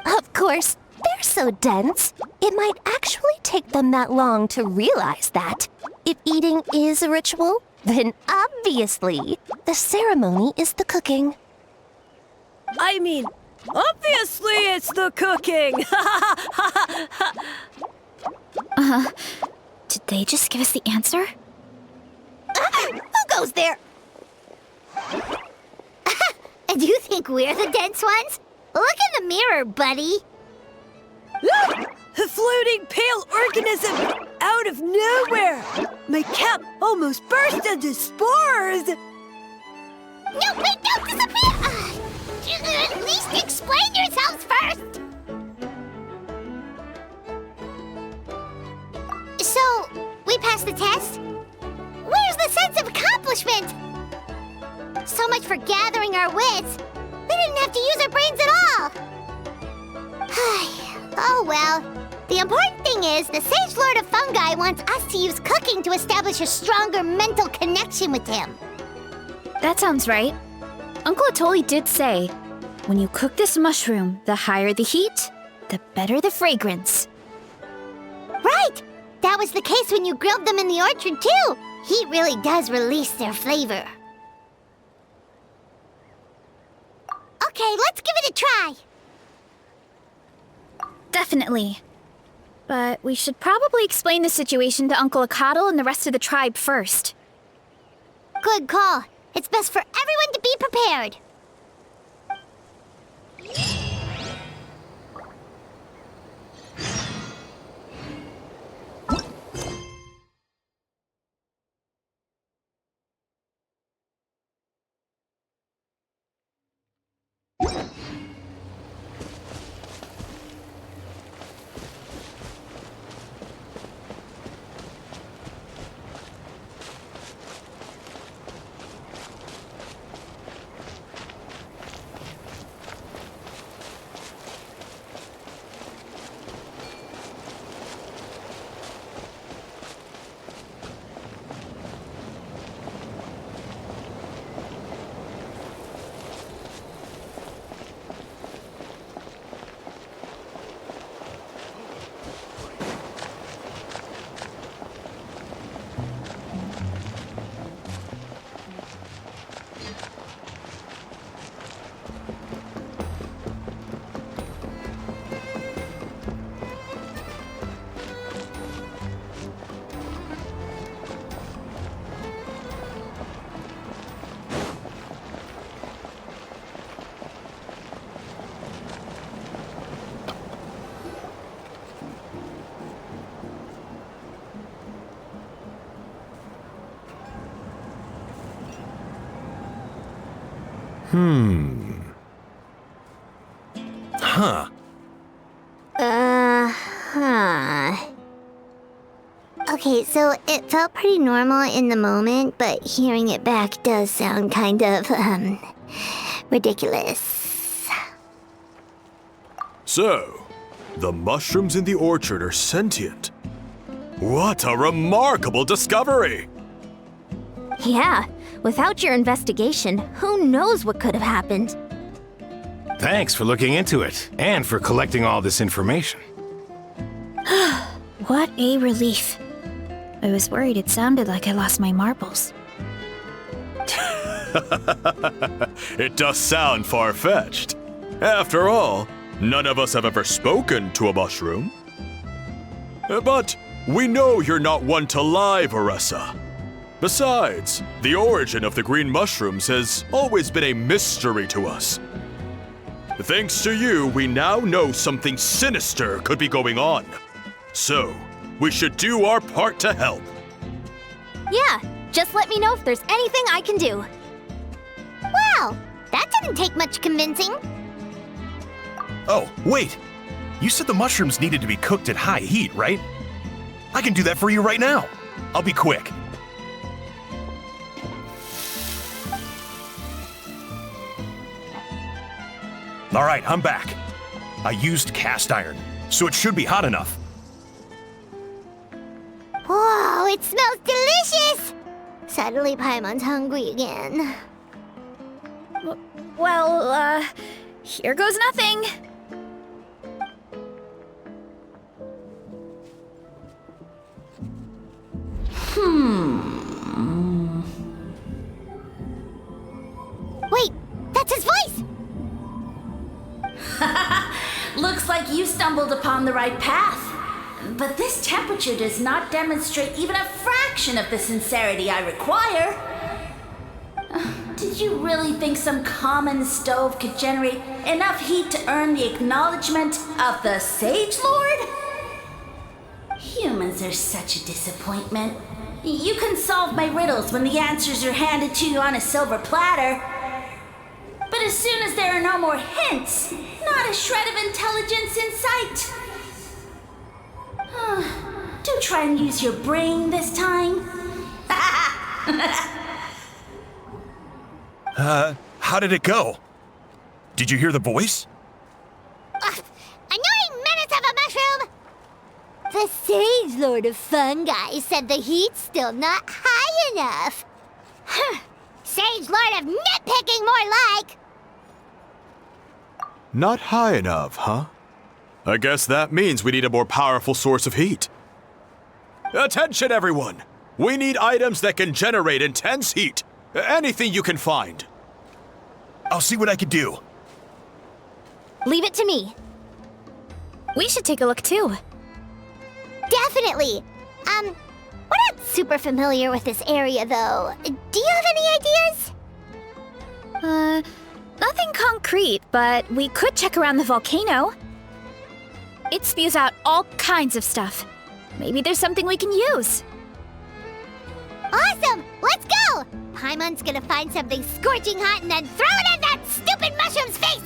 Of course, they're so dense, it might actually take them that long to realize that. If eating is a ritual, then obviously, the ceremony is the cooking. I mean, obviously it's the cooking! Did they just give us the answer? Who goes there? Do you think we're the dense ones? Look in the mirror, buddy. A floating pale organism out of nowhere! My cap almost burst into spores! No, wait, don't disappear! At least explain yourselves first! So, we passed the test? Where's the sense of accomplishment? So much for gathering our wits. We didn't have to use our brains at all. Oh well. The important thing is the Sage Lord of Fungi wants us to use cooking to establish a stronger mental connection with him. That sounds right. Uncle Atoli did say, when you cook this mushroom, the higher the heat, the better the fragrance. Right! That was the case when you grilled them in the orchard too. Heat really does release their flavor. Okay, let's give it a try. Definitely. But we should probably explain the situation to Uncle Akadal and the rest of the tribe first. Good call. It's best for everyone to be prepared. Huh. Okay, so it felt pretty normal in the moment, but hearing it back does sound kind of, ridiculous. So, the mushrooms in the orchard are sentient. What a remarkable discovery! Yeah, without your investigation, who knows what could have happened? Thanks for looking into it, and for collecting all this information. What a relief. I was worried it sounded like I lost my marbles. It does sound far-fetched. After all, none of us have ever spoken to a mushroom. But we know you're not one to lie, Varessa. Besides, the origin of the green mushrooms has always been a mystery to us. Thanks to you, we now know something sinister could be going on. So, we should do our part to help. Yeah, just let me know if there's anything I can do. Wow, that didn't take much convincing. Oh, wait! You said the mushrooms needed to be cooked at high heat, right? I can do that for you right now. I'll be quick. All right, I'm back. I used cast iron, so it should be hot enough. Whoa, it smells delicious! Suddenly Paimon's hungry again. Well, here goes nothing. Wait, that's his voice! Looks like you stumbled upon the right path. But this temperature does not demonstrate even a fraction of the sincerity I require. Did you really think some common stove could generate enough heat to earn the acknowledgement of the Sage Lord? Humans are such a disappointment. You can solve my riddles when the answers are handed to you on a silver platter. But as soon as there are no more hints, not a shred of intelligence in sight. Do try and use your brain this time. How did it go? Did you hear the voice? Annoying menace of a mushroom! The Sage Lord of Fungi said the heat's still not high enough. Sage Lord of nitpicking, more like! Not high enough, huh? I guess that means we need a more powerful source of heat. Attention, everyone! We need items that can generate intense heat. Anything you can find. I'll see what I can do. Leave it to me. We should take a look too. Definitely! We're not super familiar with this area, though. Do you have any ideas? Nothing concrete, but we could check around the volcano. It spews out all kinds of stuff. Maybe there's something we can use. Awesome! Let's go! Paimon's gonna find something scorching hot and then throw it in that stupid mushroom's face!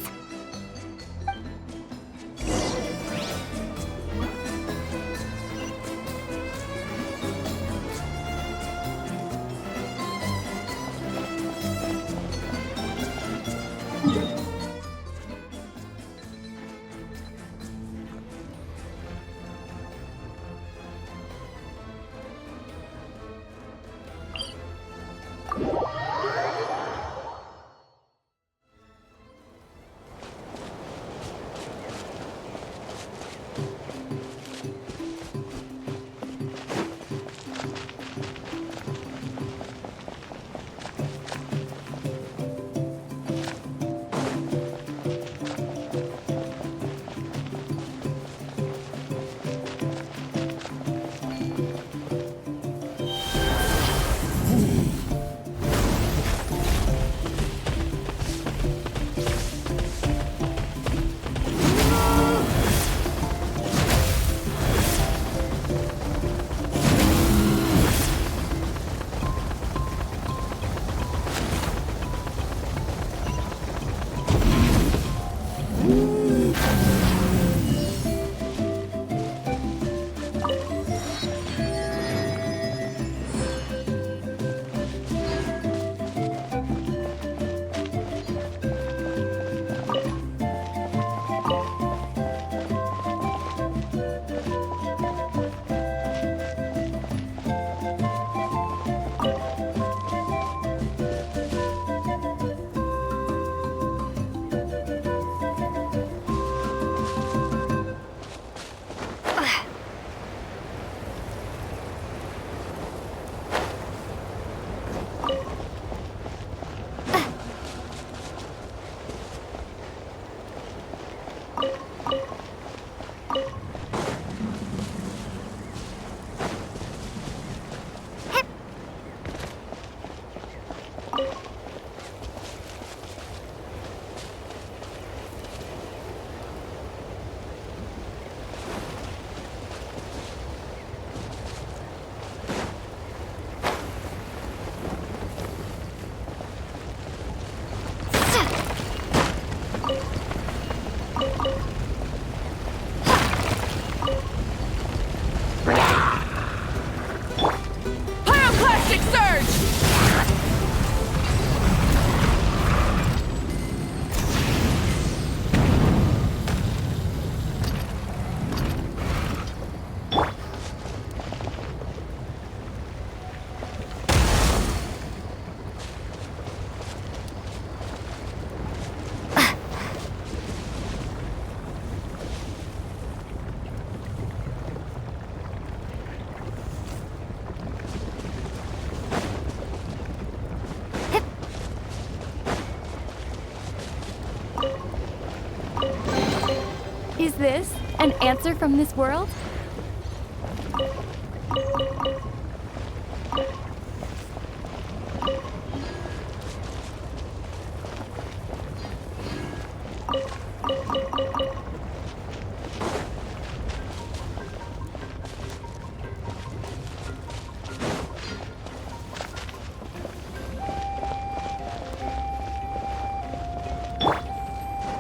this an answer from this world?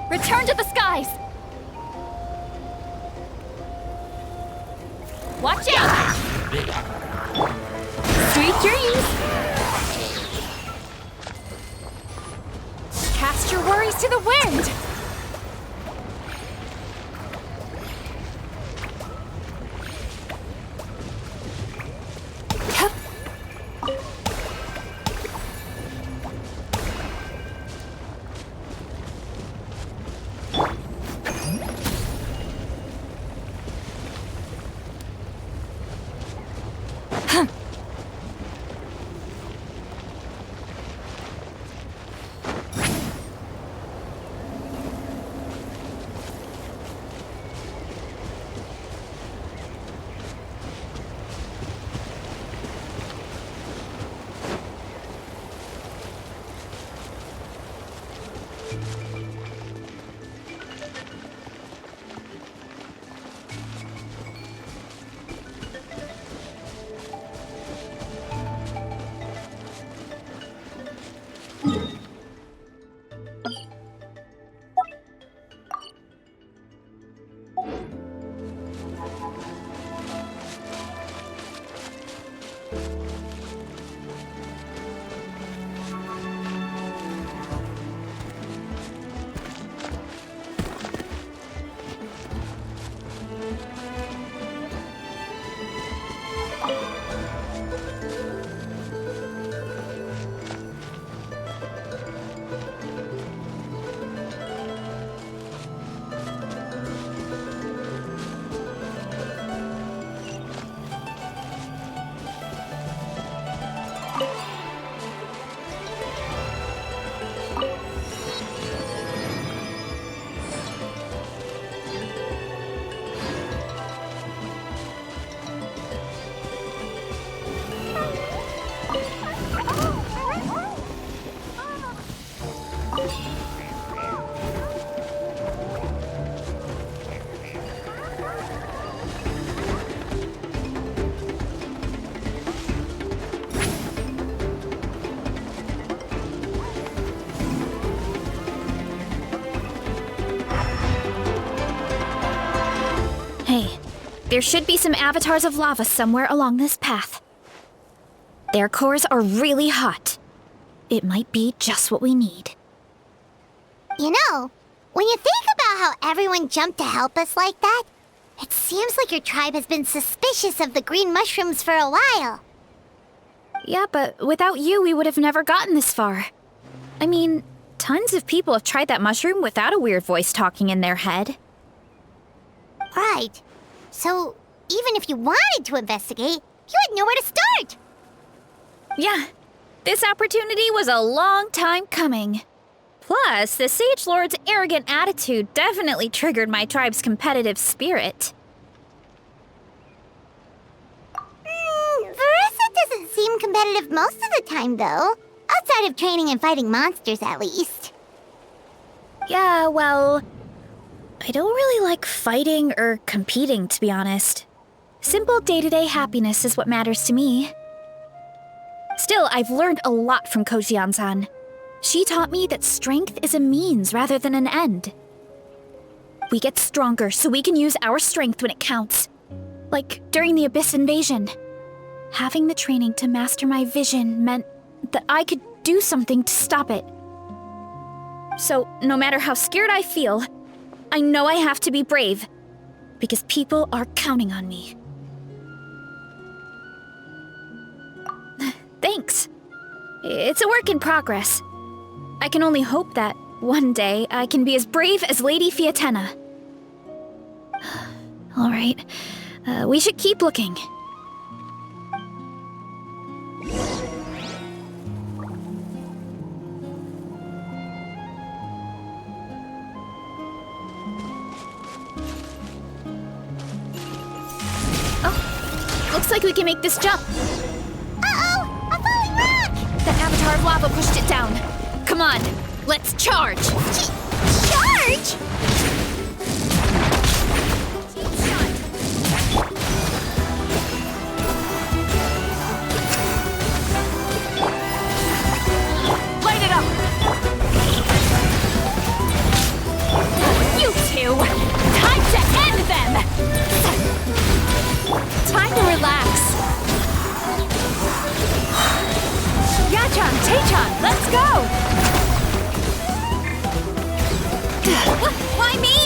Return to the skies! Watch out! Sweet dreams! Cast your worries to the wind! There should be some avatars of lava somewhere along this path. Their cores are really hot. It might be just what we need. You know, when you think about how everyone jumped to help us like that, it seems like your tribe has been suspicious of the green mushrooms for a while. Yeah, but without you, we would have never gotten this far. I mean, tons of people have tried that mushroom without a weird voice talking in their head. Right. So, even if you wanted to investigate, you had nowhere to start! Yeah, this opportunity was a long time coming. Plus, the Sage Lord's arrogant attitude definitely triggered my tribe's competitive spirit. Verissa doesn't seem competitive most of the time, though. Outside of training and fighting monsters, at least. Yeah, well, I don't really like fighting or competing, to be honest. Simple day-to-day happiness is what matters to me. Still, I've learned a lot from Kojian-san. She taught me that strength is a means rather than an end. We get stronger so we can use our strength when it counts. Like during the Abyss invasion. Having the training to master my vision meant that I could do something to stop it. So, no matter how scared I feel, I know I have to be brave, because people are counting on me. Thanks. It's a work in progress. I can only hope that one day I can be as brave as Lady Fiatena. All right, we should keep looking. Looks like we can make this jump. Uh-oh! A falling rock! The avatar of lava pushed it down. Come on, let's charge. Charge? Light it up! You two! Time to end them! Time to relax. Yachan, Taechan, let's go! Why me?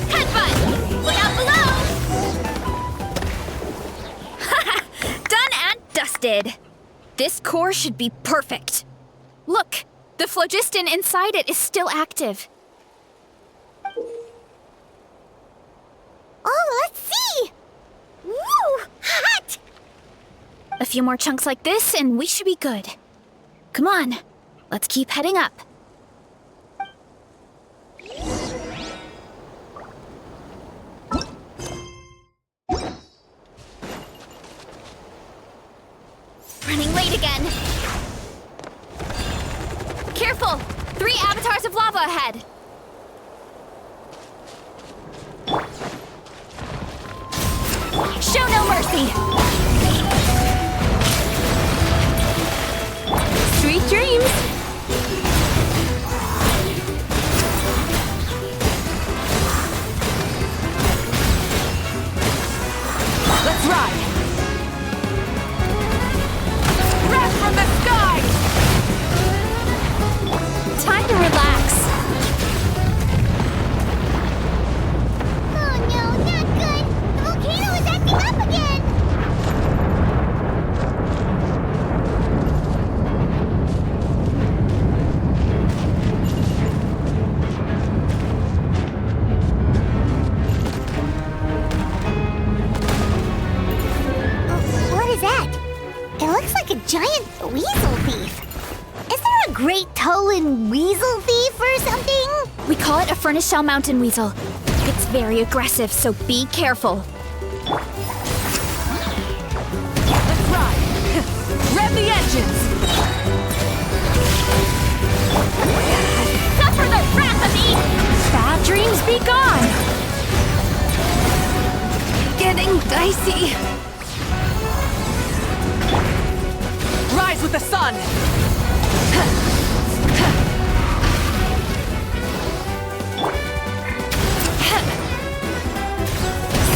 Headbutt! Look out below! Done and dusted. This core should be perfect. Look, the phlogiston inside it is still active. Oh, let's see! Woo! Hot! A few more chunks like this and we should be good. Come on, let's keep heading up. Running late again. Careful! 3 avatars of lava ahead. Show no mercy! Sweet dreams! Let's ride! Breath from the sky! Time to relax. Oh no, not good! The volcano is acting up again! What is that? It looks like a giant weasel thief. Is there a great Tolan weasel thief or something? We call it a furnace shell mountain weasel. It's very aggressive, so be careful. Let's ride! Rev the engines! Suffer the wrath of me! Bad dreams be gone! Getting dicey. Rise with the sun!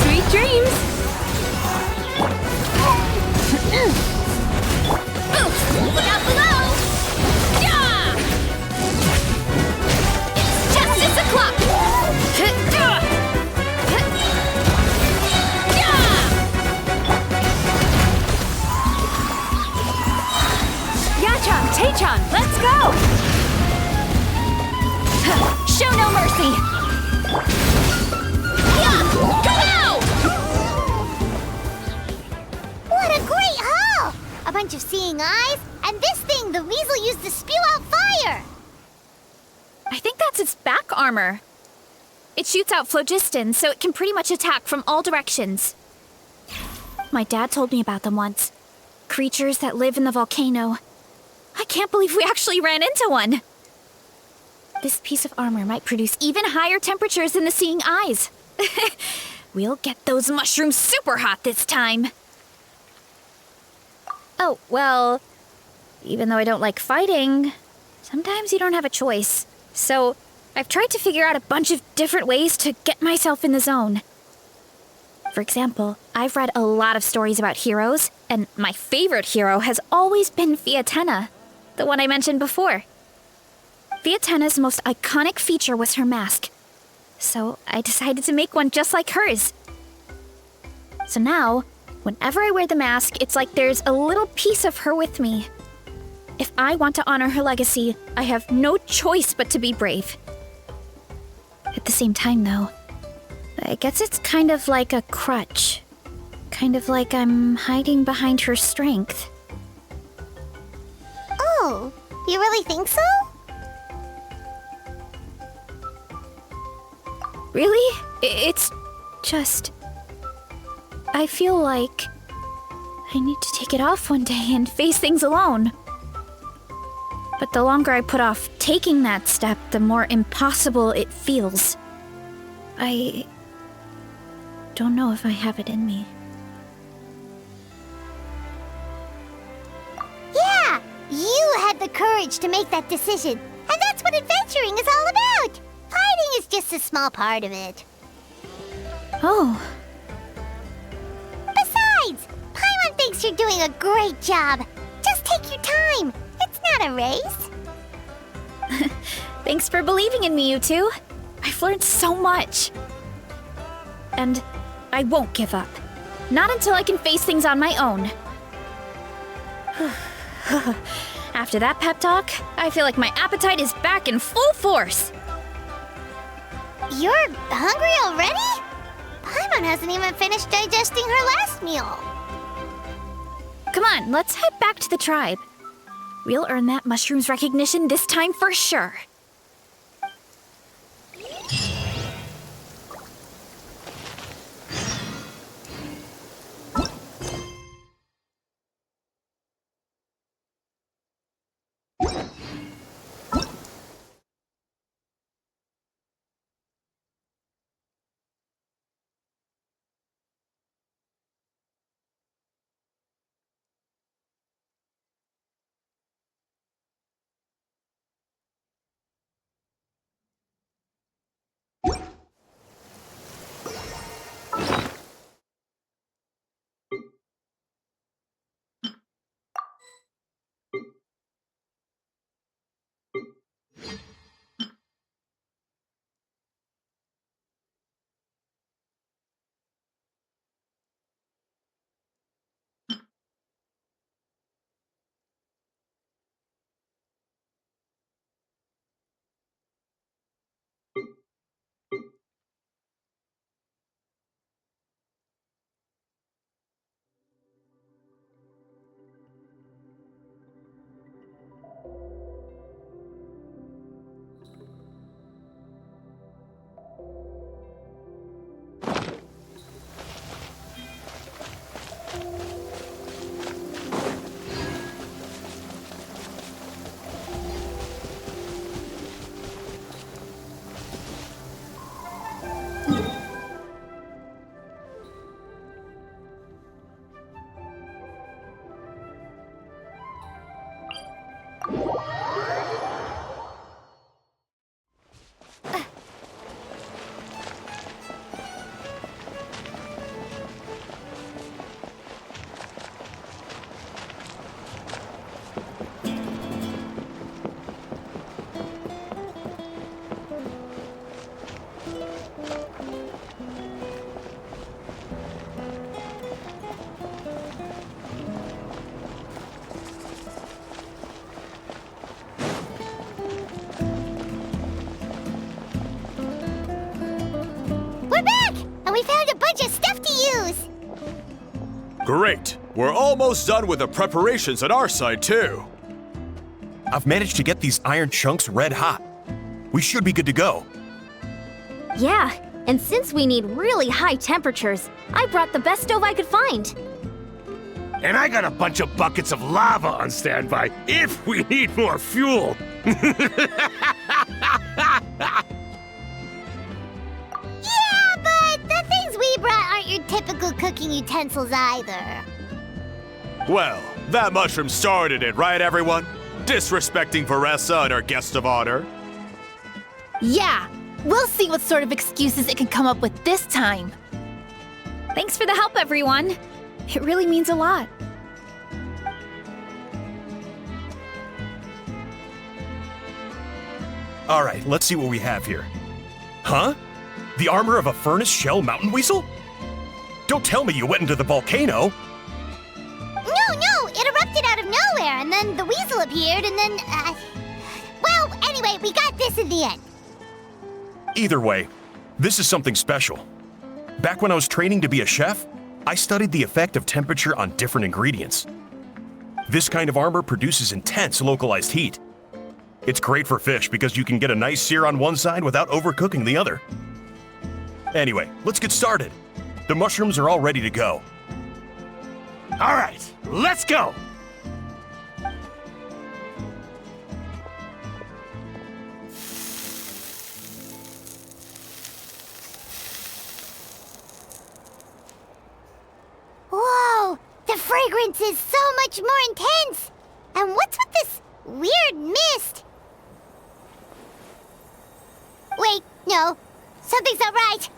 Sweet dreams! Look out below! Yeah! It's justice o'clock! Yachan, Taechan, let's go! Show no mercy! Go now! What a great haul! A bunch of seeing eyes, and this thing the weasel used to spew out fire! I think that's its back armor. It shoots out phlogiston, so it can pretty much attack from all directions. My dad told me about them once. Creatures that live in the volcano. I can't believe we actually ran into one! This piece of armor might produce even higher temperatures than the seeing eyes. We'll get those mushrooms super hot this time. Oh, well, even though I don't like fighting, sometimes you don't have a choice. So I've tried to figure out a bunch of different ways to get myself in the zone. For example, I've read a lot of stories about heroes, and my favorite hero has always been Fiatenna, the one I mentioned before. Fiatenna's most iconic feature was her mask, so I decided to make one just like hers. So now, whenever I wear the mask, it's like there's a little piece of her with me. If I want to honor her legacy, I have no choice but to be brave. At the same time, though, I guess it's kind of like a crutch. Kind of like I'm hiding behind her strength. Oh, you really think so? Really? It's just... I feel like I need to take it off one day and face things alone. But the longer I put off taking that step, the more impossible it feels. I don't know if I have it in me. Yeah! You had the courage to make that decision. And that's what adventuring is all about! Fighting is just a small part of it. Oh. Besides, Paimon thinks you're doing a great job. Just take your time. It's not a race. Thanks for believing in me, you two. I've learned so much. And I won't give up. Not until I can face things on my own. After that pep talk, I feel like my appetite is back in full force. You're hungry already? Paimon hasn't even finished digesting her last meal. Come on, let's head back to the tribe. We'll earn that mushroom's recognition this time for sure. Great! We're almost done with the preparations on our side, too. I've managed to get these iron chunks red hot. We should be good to go. Yeah, and since we need really high temperatures, I brought the best stove I could find. And I got a bunch of buckets of lava on standby if we need more fuel. Yeah, but the things we brought aren't your typical cooking utensils either. Well, that mushroom started it, right, everyone? Disrespecting Varessa and our guest of honor. Yeah, we'll see what sort of excuses it can come up with this time. Thanks for the help, everyone. It really means a lot. All right, let's see what we have here. Huh? The armor of a furnace shell mountain weasel? Don't tell me you went into the volcano. No, it erupted out of nowhere, and then the weasel appeared, and then, well, anyway, we got this in the end. Either way, this is something special. Back when I was training to be a chef, I studied the effect of temperature on different ingredients. This kind of armor produces intense localized heat. It's great for fish because you can get a nice sear on one side without overcooking the other. Anyway, let's get started. The mushrooms are all ready to go. All right, let's go! Whoa! The fragrance is so much more intense! And what's with this weird mist? Wait, no. Something's not right.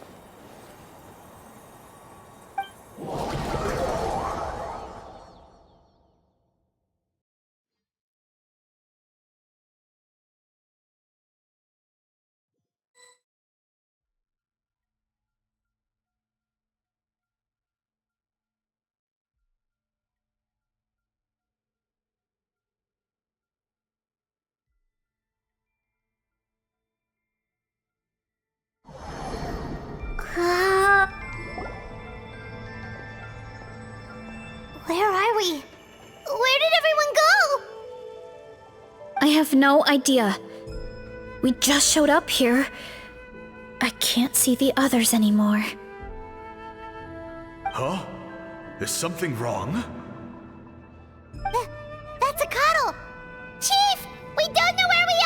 Where are we? Where did everyone go? I have no idea. We just showed up here. I can't see the others anymore. Huh? Is something wrong? That's a cuddle! Chief! We don't know where we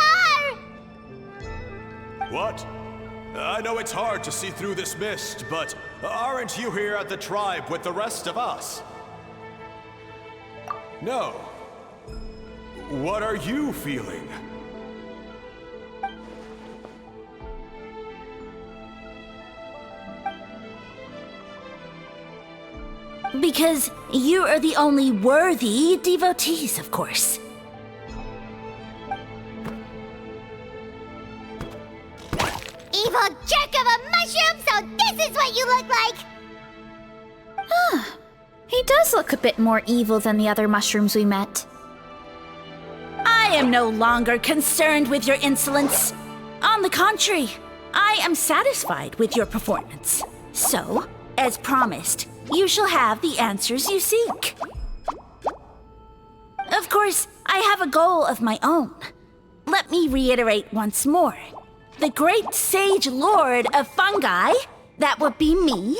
are! What? I know it's hard to see through this mist, but aren't you here at the tribe with the rest of us? No. What are you feeling? Because you are the only worthy devotees, of course. Evil jerk of a mushroom, so this is what you look like! He does look a bit more evil than the other mushrooms we met. I am no longer concerned with your insolence. On the contrary, I am satisfied with your performance. So, as promised, you shall have the answers you seek. Of course, I have a goal of my own. Let me reiterate once more. The great sage lord of Fungi, that would be me,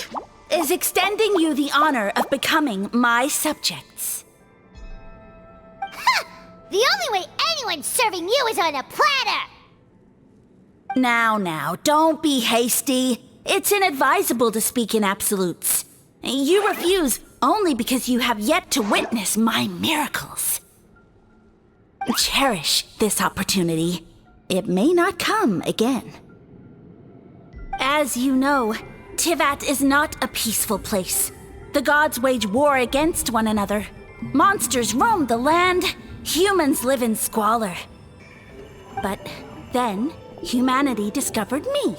is extending you the honor of becoming my subjects. Ha! The only way anyone's serving you is on a platter! Now, don't be hasty. It's inadvisable to speak in absolutes. You refuse only because you have yet to witness my miracles. Cherish this opportunity. It may not come again. As you know, Tivat is not a peaceful place. The gods wage war against one another. Monsters roam the land. Humans live in squalor. But then, humanity discovered me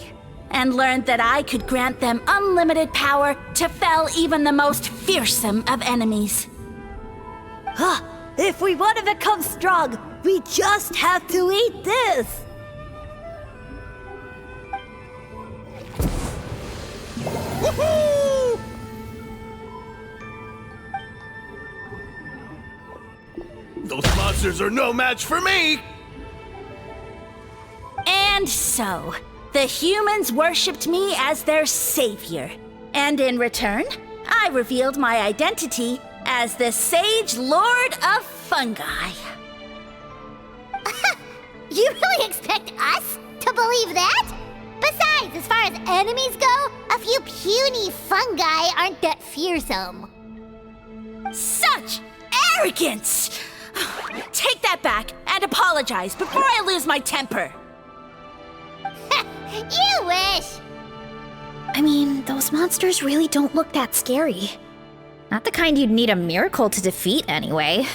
and learned that I could grant them unlimited power to fell even the most fearsome of enemies. If we want to become strong, we just have to eat this! Woohoo! Those monsters are no match for me! And so, the humans worshipped me as their savior. And in return, I revealed my identity as the Sage Lord of Fungi. You really expect us to believe that? Besides, as far as enemies go, a few puny fungi aren't that fearsome. Such arrogance! Take that back and apologize before I lose my temper. You wish! I mean, those monsters really don't look that scary. Not the kind you'd need a miracle to defeat anyway.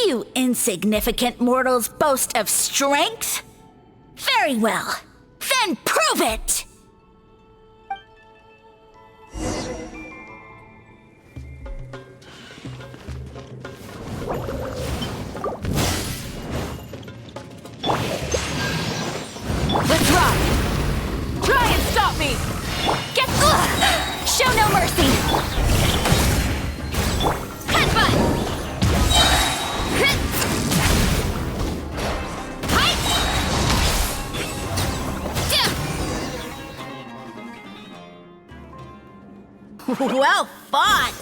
You insignificant mortals boast of strength? Very well. Then prove it! Let's rock! Try and stop me! Get... Show no mercy! Headbutt! Well fought!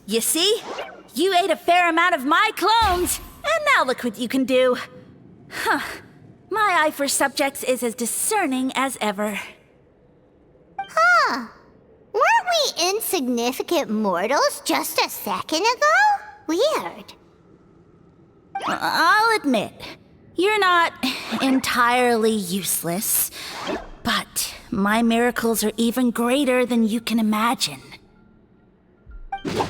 You see? You ate a fair amount of my clones, and now look what you can do. Huh. My eye for subjects is as discerning as ever. Huh. Weren't we insignificant mortals just a second ago? Weird. I'll admit, you're not entirely useless, but my miracles are even greater than you can imagine. No,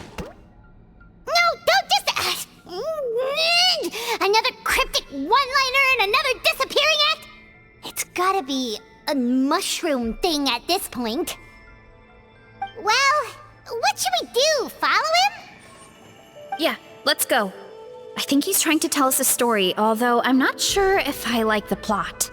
don't just... another cryptic one-liner and another disappearing act? It's gotta be a mushroom thing at this point. Well, what should we do? Follow him? Yeah, let's go. I think he's trying to tell us a story, although I'm not sure if I like the plot.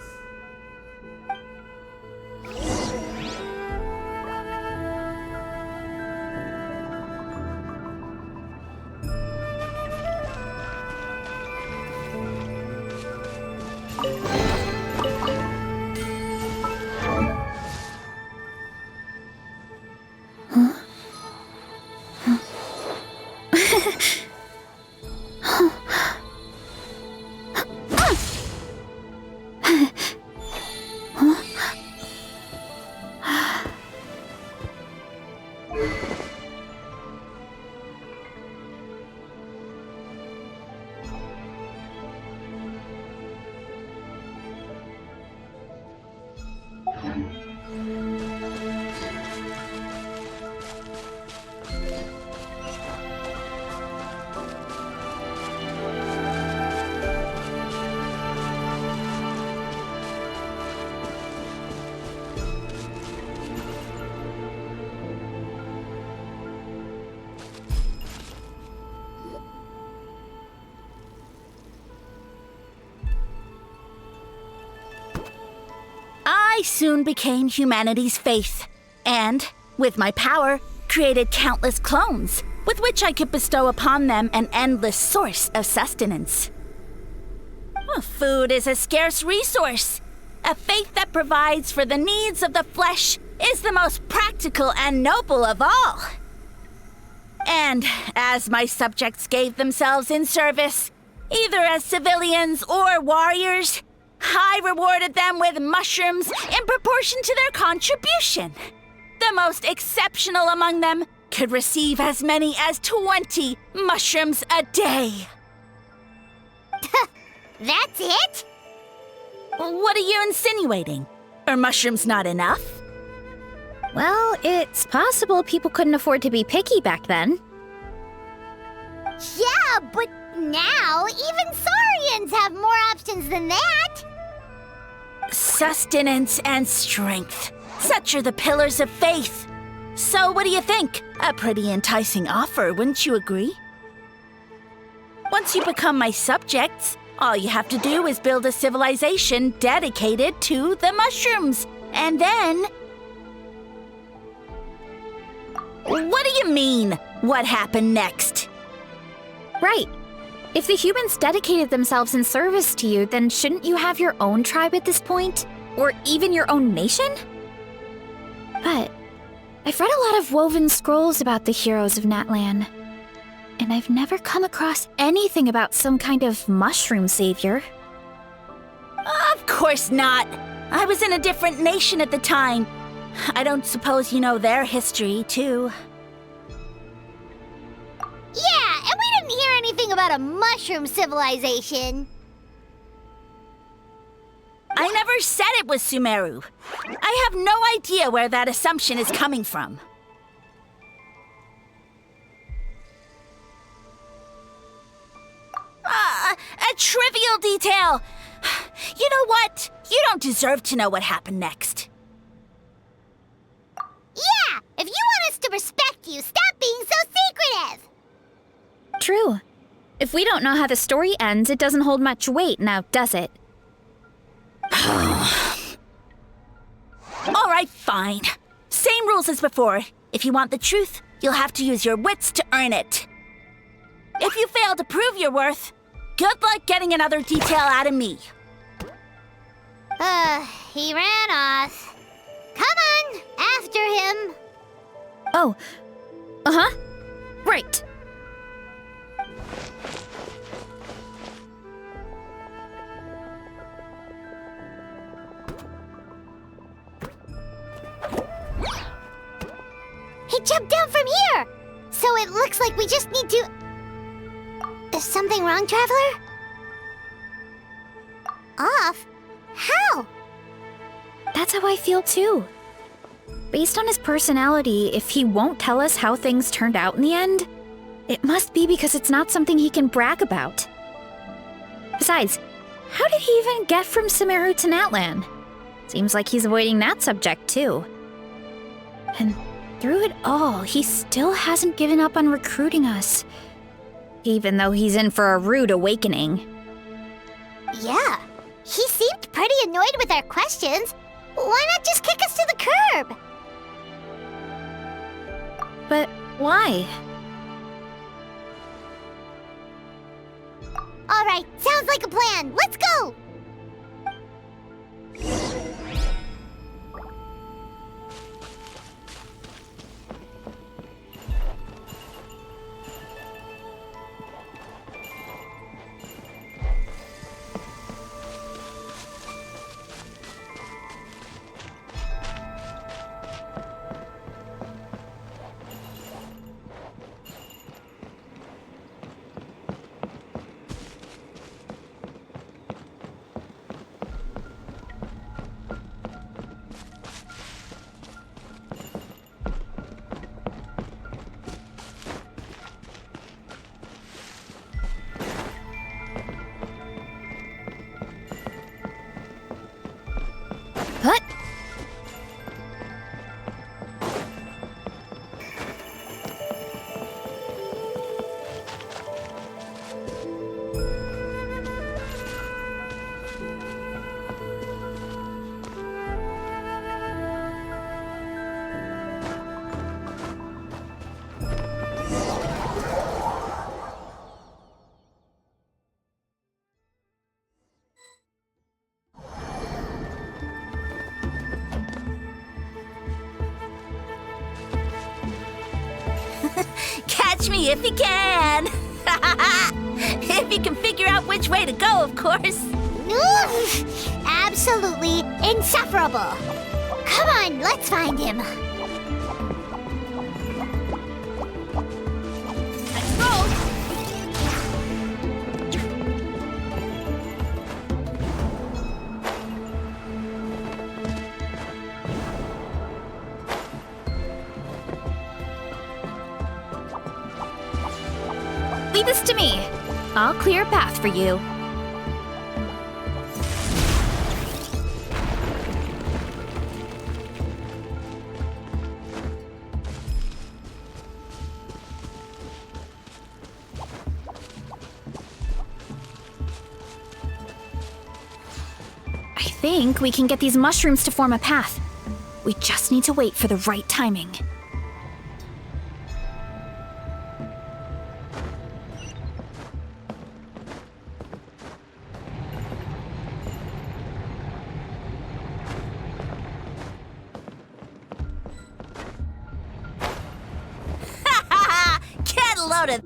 I soon became humanity's faith, and, with my power, created countless clones, with which I could bestow upon them an endless source of sustenance. Food is a scarce resource. A faith that provides for the needs of the flesh is the most practical and noble of all. And as my subjects gave themselves in service, either as civilians or warriors, I rewarded them with mushrooms in proportion to their contribution. The most exceptional among them could receive as many as 20 mushrooms a day. That's it? What are you insinuating? Are mushrooms not enough? Well, it's possible people couldn't afford to be picky back then. Yeah, but now even Saurians have more options than that. Sustenance and strength. Such are the pillars of faith. So what do you think? A pretty enticing offer, wouldn't you agree? Once you become my subjects, all you have to do is build a civilization dedicated to the mushrooms. And then... What do you mean, what happened next? Right. If the humans dedicated themselves in service to you, then shouldn't you have your own tribe at this point? Or even your own nation? But I've read a lot of woven scrolls about the heroes of Natlan, and I've never come across anything about some kind of mushroom savior. Of course not. I was in a different nation at the time. I don't suppose you know their history, too. Yeah, and we didn't hear anything about a mushroom civilization. I never said it was Sumeru. I have no idea where that assumption is coming from. A trivial detail. You know what? You don't deserve to know what happened next. Yeah, if you want us to respect you, stop being so secretive. True. If we don't know how the story ends, it doesn't hold much weight now, does it? All right, fine. Same rules as before. If you want the truth, you'll have to use your wits to earn it. If you fail to prove your worth, good luck getting another detail out of me. He ran off. Come on, after him. Oh, Uh-huh. Right. He jumped down from here! So it looks like we just need to... Is something wrong, Traveler? Off? How? That's how I feel too. Based on his personality, if he won't tell us how things turned out in the end, it must be because it's not something he can brag about. Besides, how did he even get from Sumeru to Natlan? Seems like he's avoiding that subject too. And through it all, he still hasn't given up on recruiting us. Even though he's in for a rude awakening. Yeah, he seemed pretty annoyed with our questions. Why not just kick us to the curb? But why? All right, sounds like a plan. Let's go! What? Catch me if you can! If you can figure out which way to go, of course. Absolutely insufferable. Come on, let's find him. Let's roll! Leave this to me. I'll clear a path for you. I think we can get these mushrooms to form a path. We just need to wait for the right timing. Get loaded!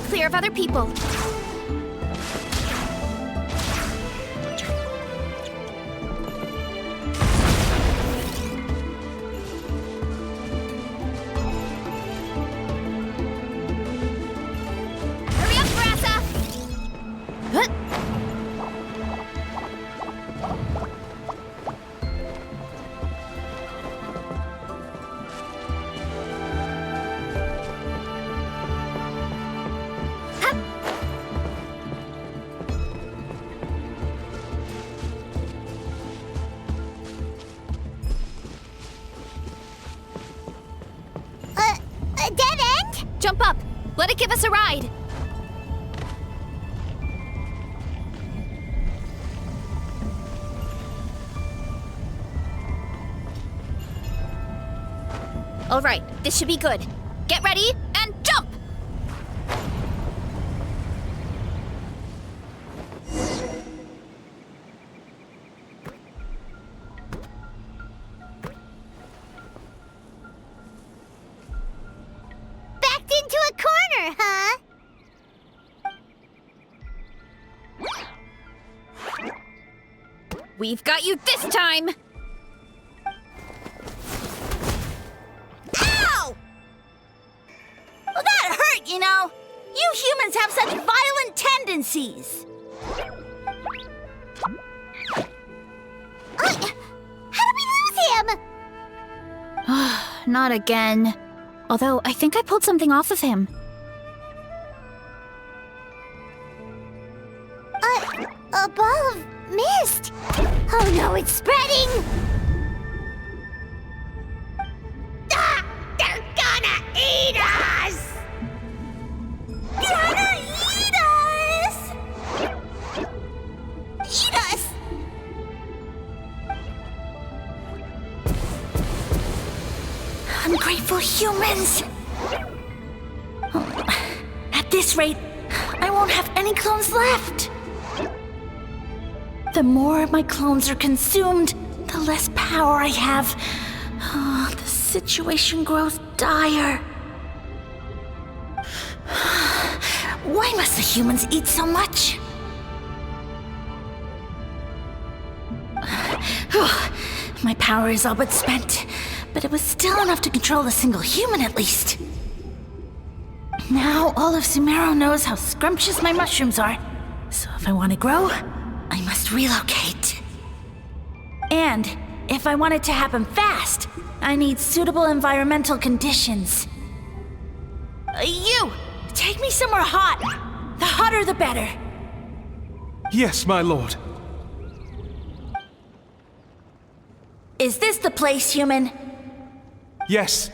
Clear of other people. Hurry up, Grassa! Jump up! Let it give us a ride! Alright, this should be good. Get ready, and jump! Backed into a corner, huh? We've got you this time! Ow! Well, that hurt, you know. You humans have such violent tendencies. How did we lose him? Not again. Although, I think I pulled something off of him. A ball of mist. Oh no, it's spreading. Ah, they're gonna eat us! Gonna eat us! Eat us! Ungrateful humans! At this rate, I won't have any clones left. The more my clones are consumed, the less power I have. Oh, the situation grows dire. Why must the humans eat so much? My power is all but spent, but it was still enough to control a single human at least. Now all of Sumeru knows how scrumptious my mushrooms are, so if I want to grow, I must relocate. And if I want it to happen fast, I need suitable environmental conditions. You! Take me somewhere hot! The hotter the better! Yes, my lord. Is this the place, human? Yes.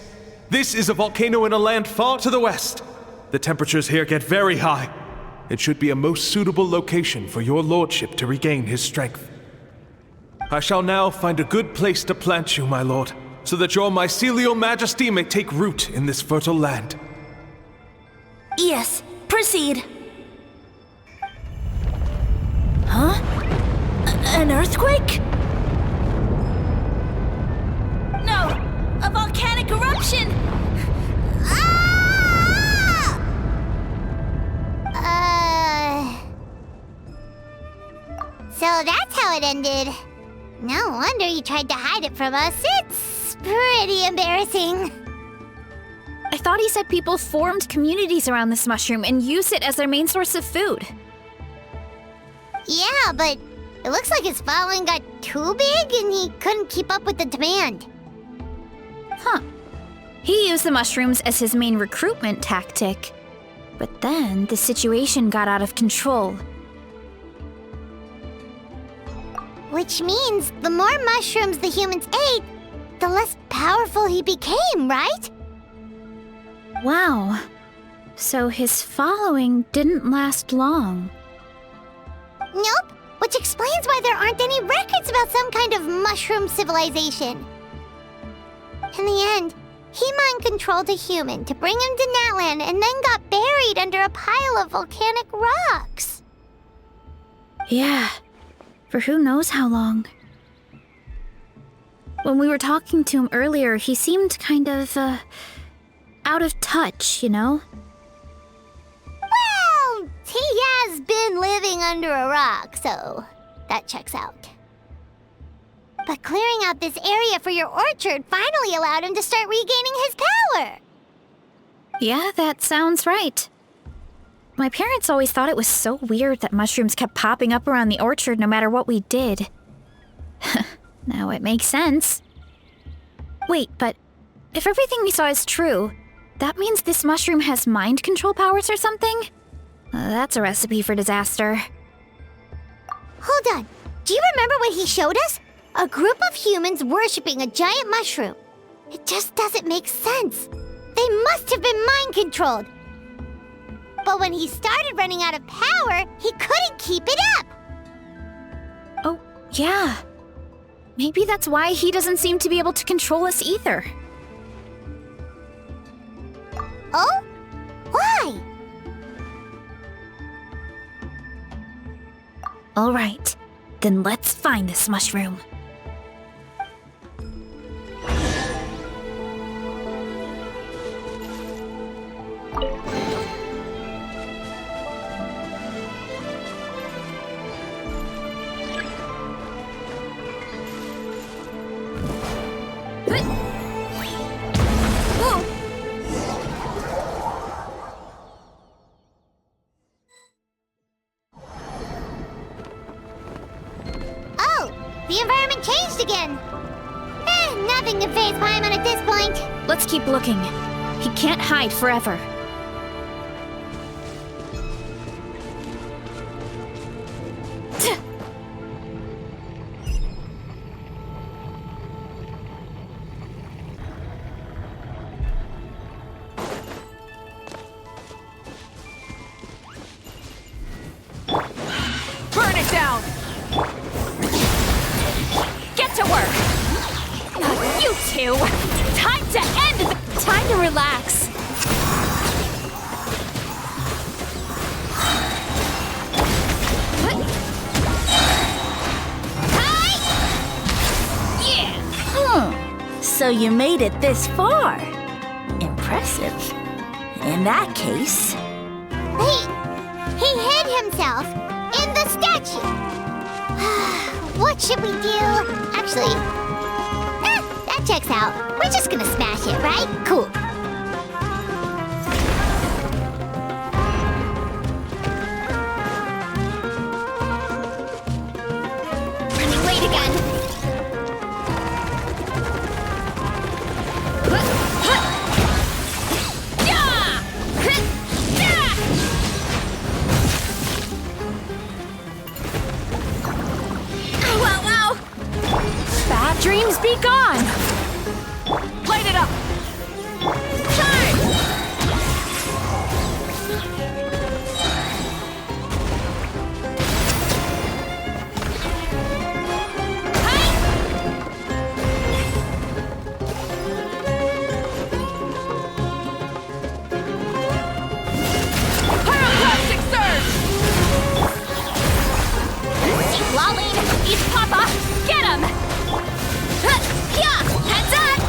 This is a volcano in a land far to the west. The temperatures here get very high. It should be a most suitable location for your lordship to regain his strength. I shall now find a good place to plant you, my lord, so that your mycelial majesty may take root in this fertile land. Yes, proceed. Huh? An earthquake? No! A volcanic eruption! So that's how it ended. No wonder you tried to hide it from us. It's pretty embarrassing. I thought he said people formed communities around this mushroom and used it as their main source of food. Yeah, but it looks like his following got too big and he couldn't keep up with the demand. Huh. He used the mushrooms as his main recruitment tactic. But then the situation got out of control. Which means the more mushrooms the humans ate, the less powerful he became, right? Wow. So his following didn't last long. Nope, which explains why there aren't any records about some kind of mushroom civilization. In the end, he mind-controlled a human to bring him to Natlan and then got buried under a pile of volcanic rocks. Yeah, for who knows how long. When we were talking to him earlier, he seemed kind of, out of touch, you know? Well, he has been living under a rock, so that checks out. But clearing out this area for your orchard finally allowed him to start regaining his power. Yeah, that sounds right. My parents always thought it was so weird that mushrooms kept popping up around the orchard no matter what we did. Now it makes sense. Wait, but if everything we saw is true, that means this mushroom has mind control powers or something? That's a recipe for disaster. Hold on. Do you remember what he showed us? A group of humans worshipping a giant mushroom. It just doesn't make sense. They must have been mind-controlled. But when he started running out of power, he couldn't keep it up. Oh, yeah. Maybe that's why he doesn't seem to be able to control us either. Oh? Why? All right, then let's find this mushroom. The environment changed again. Nothing to phase Paimon at this point. Let's keep looking. He can't hide forever. Burn it down! Get to work! You two! Time to end the... Time to relax. Yeah! So you made it this far. Impressive. In that case... He hid himself in the statue. What should we do? Actually, that checks out. We're just gonna smash it, right? Cool. Wait again. Bad dreams be gone! Light it up! Charge! Pyroclastic surge! Deep Lolling! Eat Papa! Get him! Heads up!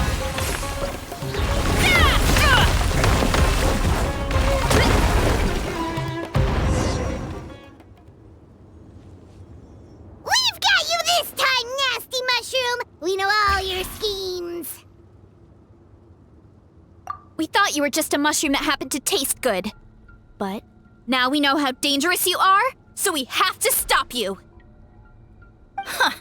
We've got you this time, nasty mushroom! We know all your schemes. We thought you were just a mushroom that happened to taste good. But now we know how dangerous you are, so we have to stop you. Huh.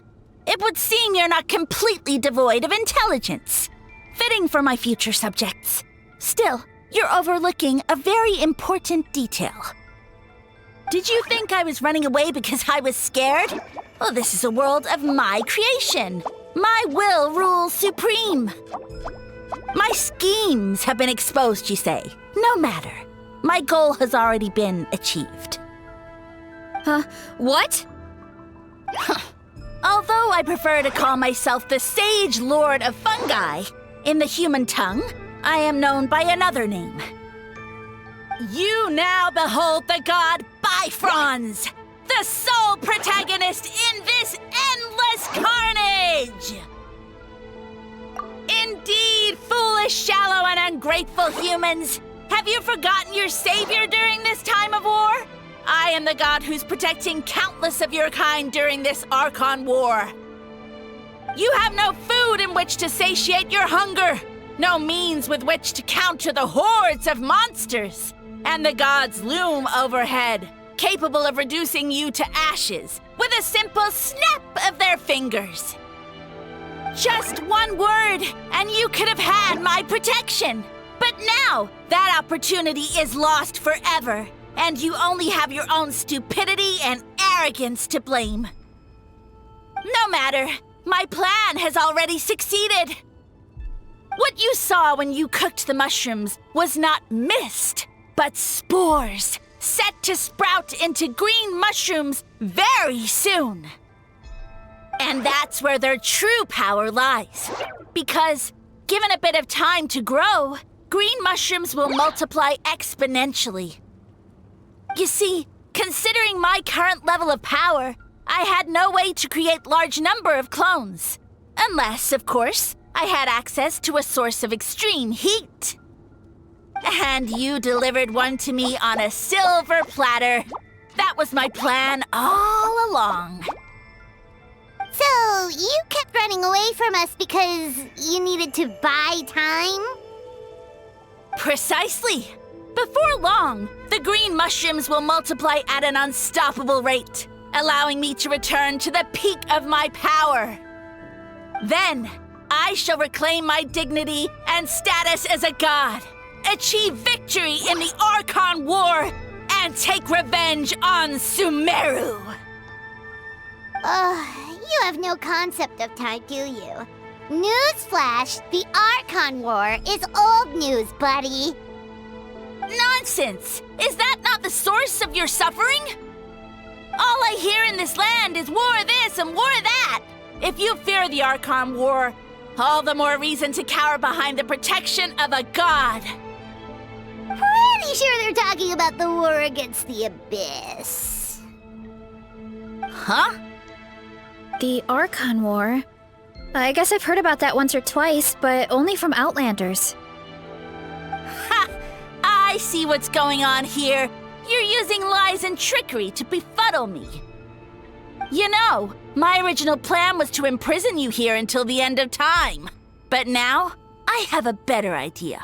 It would seem you're not completely devoid of intelligence. Fitting for my future subjects. Still, you're overlooking a very important detail. Did you think I was running away because I was scared? Well, this is a world of my creation. My will rules supreme. My schemes have been exposed, you say. No matter. My goal has already been achieved. What? Although I prefer to call myself the Sage Lord of Fungi, in the human tongue, I am known by another name. You now behold the god Bifrons, the sole protagonist in this endless carnage! Indeed, foolish, shallow, and ungrateful humans! Have you forgotten your savior during this time of war? I am the god who's protecting countless of your kind during this Archon War. You have no food in which to satiate your hunger, no means with which to counter the hordes of monsters, and the gods loom overhead, capable of reducing you to ashes with a simple snap of their fingers. Just one word, and you could have had my protection. But now, that opportunity is lost forever. And you only have your own stupidity and arrogance to blame. No matter, my plan has already succeeded. What you saw when you cooked the mushrooms was not mist, but spores, set to sprout into green mushrooms very soon. And that's where their true power lies. Because, given a bit of time to grow, green mushrooms will multiply exponentially. You see, considering my current level of power, I had no way to create large number of clones. Unless, of course, I had access to a source of extreme heat. And you delivered one to me on a silver platter. That was my plan all along. So, you kept running away from us because you needed to buy time? Precisely. Before long, the green mushrooms will multiply at an unstoppable rate, allowing me to return to the peak of my power. Then, I shall reclaim my dignity and status as a god, achieve victory in the Archon War, and take revenge on Sumeru. You have no concept of time, do you? Newsflash, the Archon War is old news, buddy. Nonsense! Is that not the source of your suffering? All I hear in this land is war this and war that. If you fear the Archon War, all the more reason to cower behind the protection of a god. Pretty sure they're talking about the war against the Abyss. Huh? The Archon War? I guess I've heard about that once or twice, but only from Outlanders. Ha! I see what's going on here. You're using lies and trickery to befuddle me. You know, my original plan was to imprison you here until the end of time. But now, I have a better idea.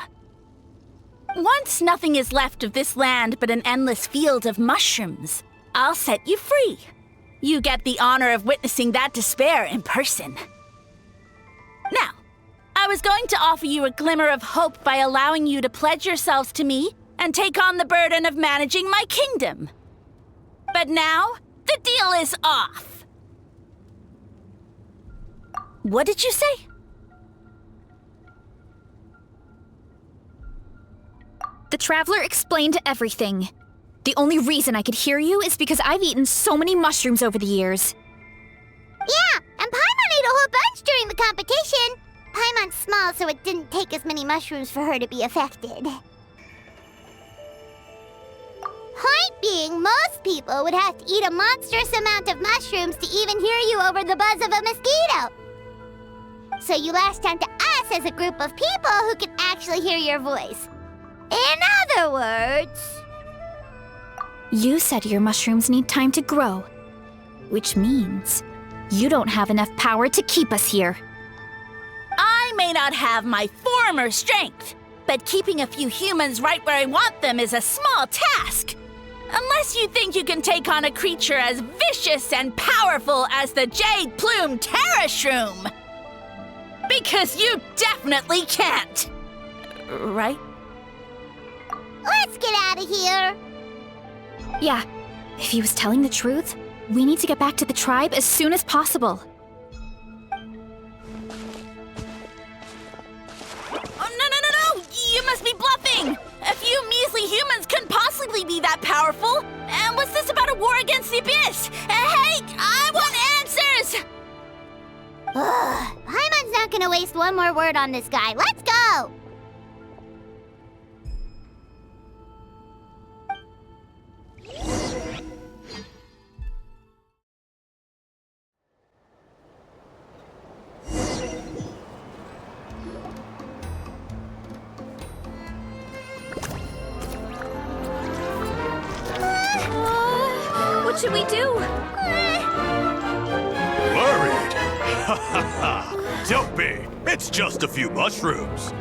Once nothing is left of this land but an endless field of mushrooms, I'll set you free. You get the honor of witnessing that despair in person. Now, I was going to offer you a glimmer of hope by allowing you to pledge yourselves to me and take on the burden of managing my kingdom. But now, the deal is off. What did you say? The Traveler explained everything. The only reason I could hear you is because I've eaten so many mushrooms over the years. Yeah, and Paimon ate a whole bunch during the competition. Paimon's small, so it didn't take as many mushrooms for her to be affected. Point being, most people would have to eat a monstrous amount of mushrooms to even hear you over the buzz of a mosquito. So you latched onto us as a group of people who can actually hear your voice. In other words... You said your mushrooms need time to grow, which means you don't have enough power to keep us here. I may not have my former strength, but keeping a few humans right where I want them is a small task. Unless you think you can take on a creature as vicious and powerful as the Jade-Plume Terrashroom. Because you definitely can't. Right? Let's get out of here. Yeah, if he was telling the truth, we need to get back to the tribe as soon as possible. Oh, no! You must be bluffing! A few measly humans couldn't possibly be that powerful! And what's this about a war against the Abyss? Hey, I want answers! Paimon's not gonna waste one more word on this guy. Let's go! What should we do? Worried? Ha ha ha! Don't be! It's just a few mushrooms.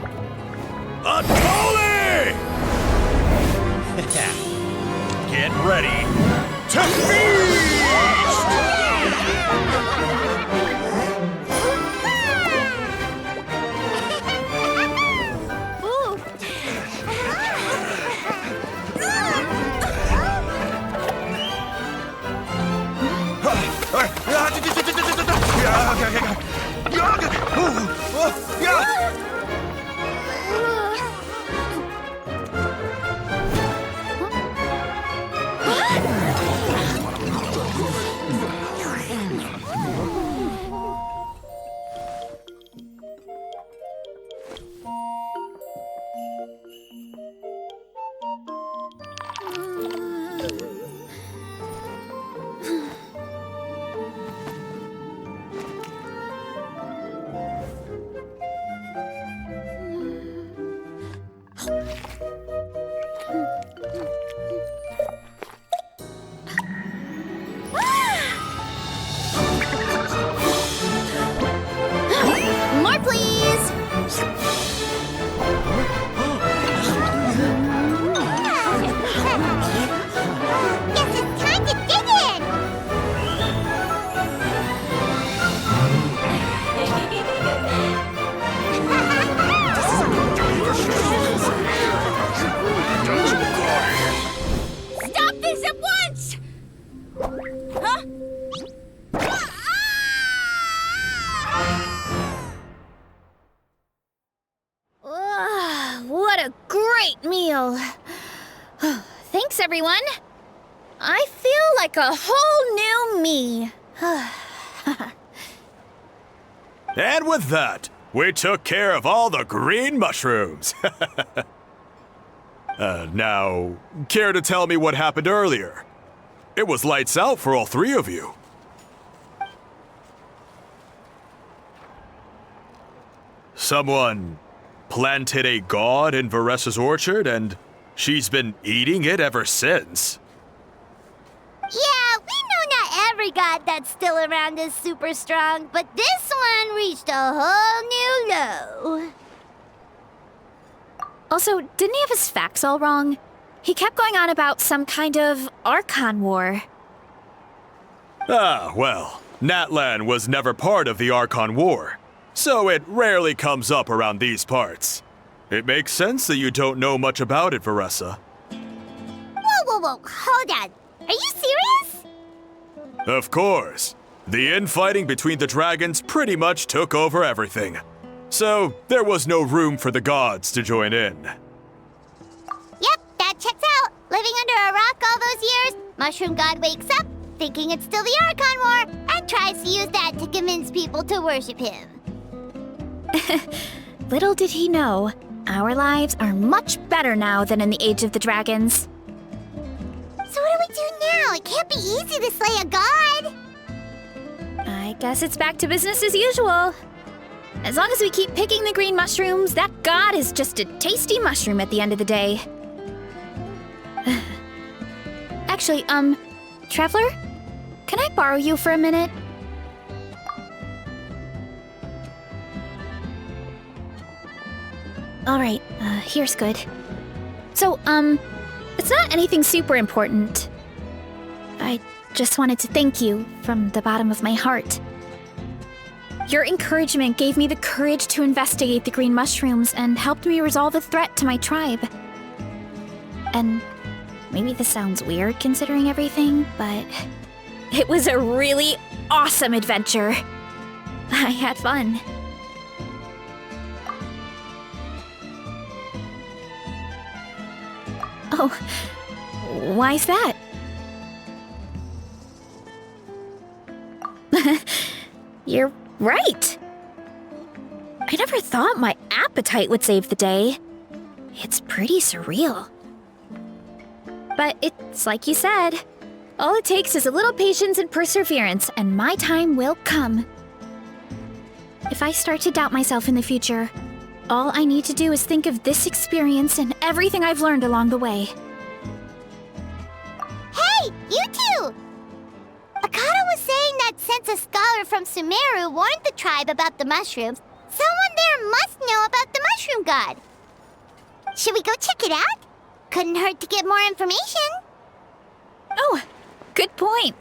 Atoli! Get ready to feast! great meal. Thanks, everyone. I feel like a whole new me. And with that, we took care of all the green mushrooms. Now, care to tell me what happened earlier? It was lights out for all three of you. Someone planted a god in Varessa's orchard, and she's been eating it ever since. Yeah, we know not every god that's still around is super strong, but this one reached a whole new low. Also, didn't he have his facts all wrong? He kept going on about some kind of Archon War. Ah, well, Natlan was never part of the Archon War, so it rarely comes up around these parts. It makes sense that you don't know much about it, Varessa. Whoa, hold on. Are you serious? Of course. The infighting between the dragons pretty much took over everything. So, there was no room for the gods to join in. Yep, that checks out. Living under a rock all those years, Mushroom God wakes up, thinking it's still the Archon War, and tries to use that to convince people to worship him. Little did he know, our lives are much better now than in the Age of the Dragons. So what do we do now? It can't be easy to slay a god. I guess it's back to business as usual. As long as we keep picking the green mushrooms, that god is just a tasty mushroom at the end of the day. Actually, Traveler? Can I borrow you for a minute? Alright, here's good. So, it's not anything super important. I just wanted to thank you from the bottom of my heart. Your encouragement gave me the courage to investigate the green mushrooms and helped me resolve a threat to my tribe. And maybe this sounds weird considering everything, but it was a really awesome adventure. I had fun. Oh, why's that? You're right. I never thought my appetite would save the day. It's pretty surreal. But it's like you said, all it takes is a little patience and perseverance, and my time will come. If I start to doubt myself in the future, all I need to do is think of this experience and everything I've learned along the way. Hey, you two! Akata was saying that since a scholar from Sumeru warned the tribe about the mushrooms, someone there must know about the mushroom god. Should we go check it out? Couldn't hurt to get more information. Oh, good point.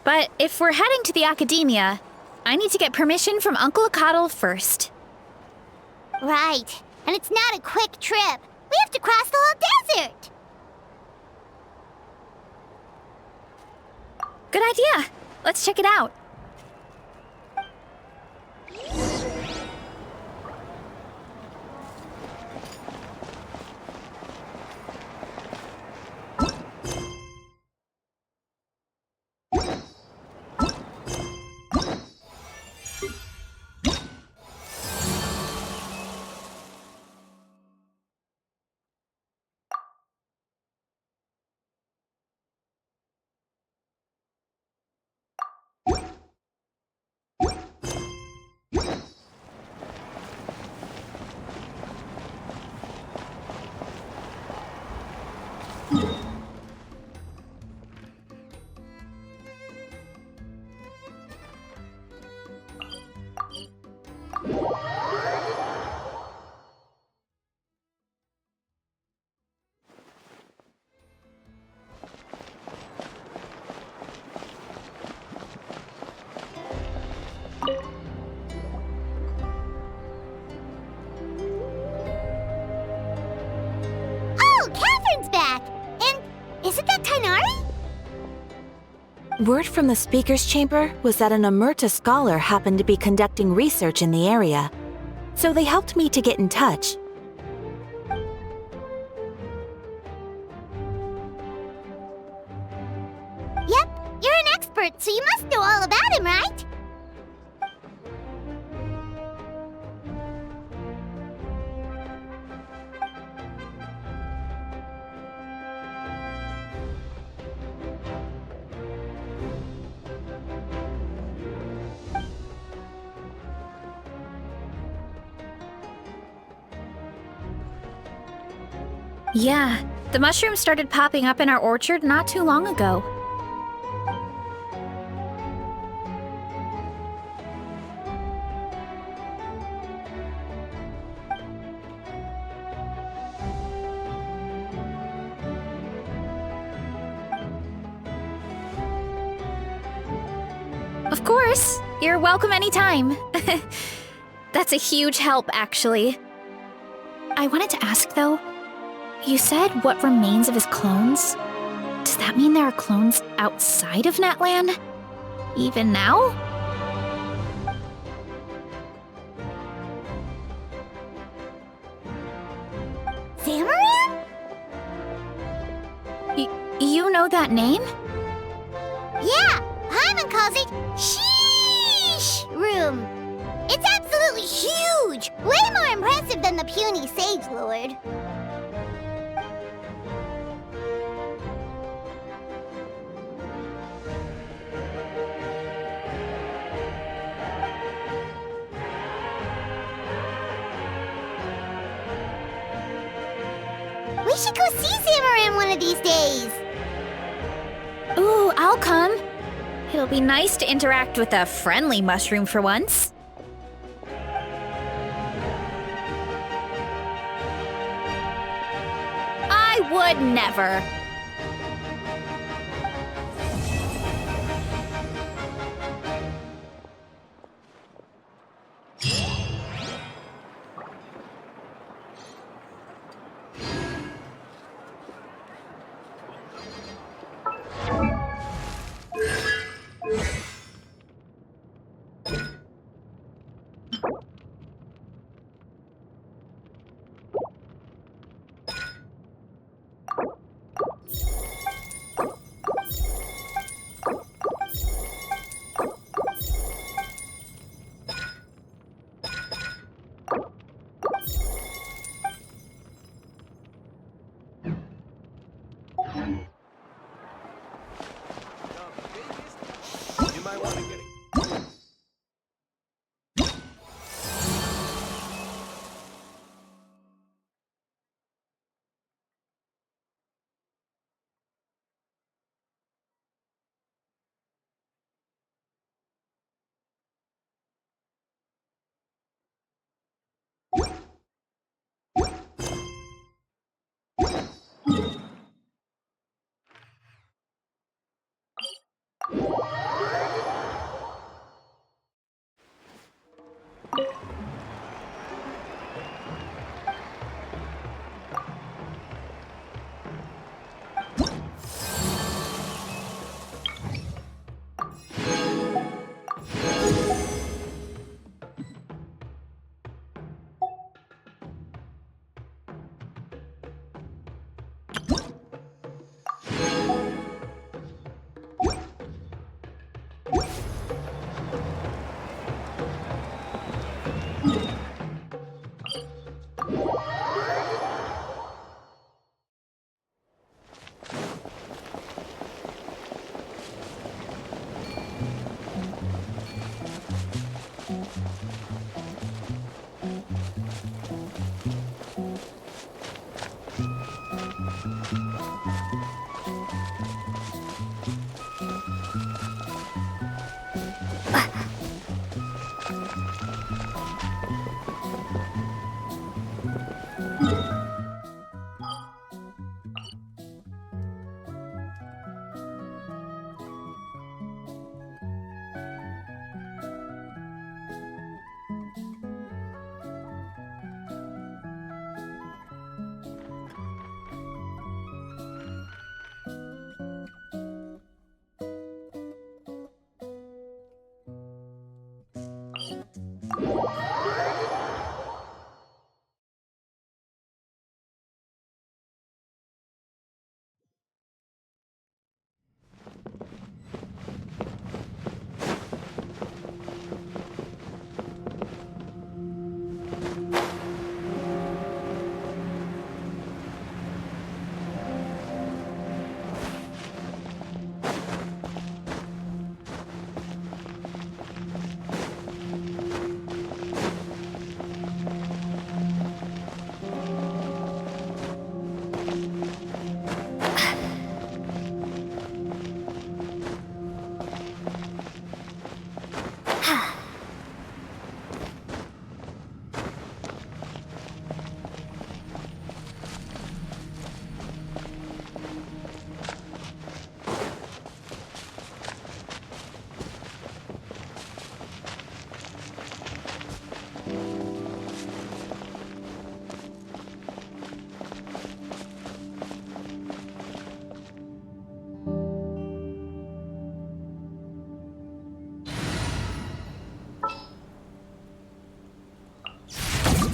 But if we're heading to the academia, I need to get permission from Uncle Akatl first. Right, and it's not a quick trip. We have to cross the whole desert. Good idea. Let's check it out. Word from the speaker's chamber was that an Emerta scholar happened to be conducting research in the area, so they helped me to get in touch. so you must know all about him, right? Yeah, the mushrooms started popping up in our orchard not too long ago. Of course, you're welcome anytime. That's a huge help, actually. I wanted to ask, though, you said what remains of his clones? Does that mean there are clones outside of Natlan? Even now? Zamaran? You know that name? Yeah, Paimon calls it Sheesh Room. It's absolutely huge! Way more impressive than the puny Sage Lord. We should go see Zamaran one of these days. Ooh, I'll come. It'll be nice to interact with a friendly mushroom for once. I would never.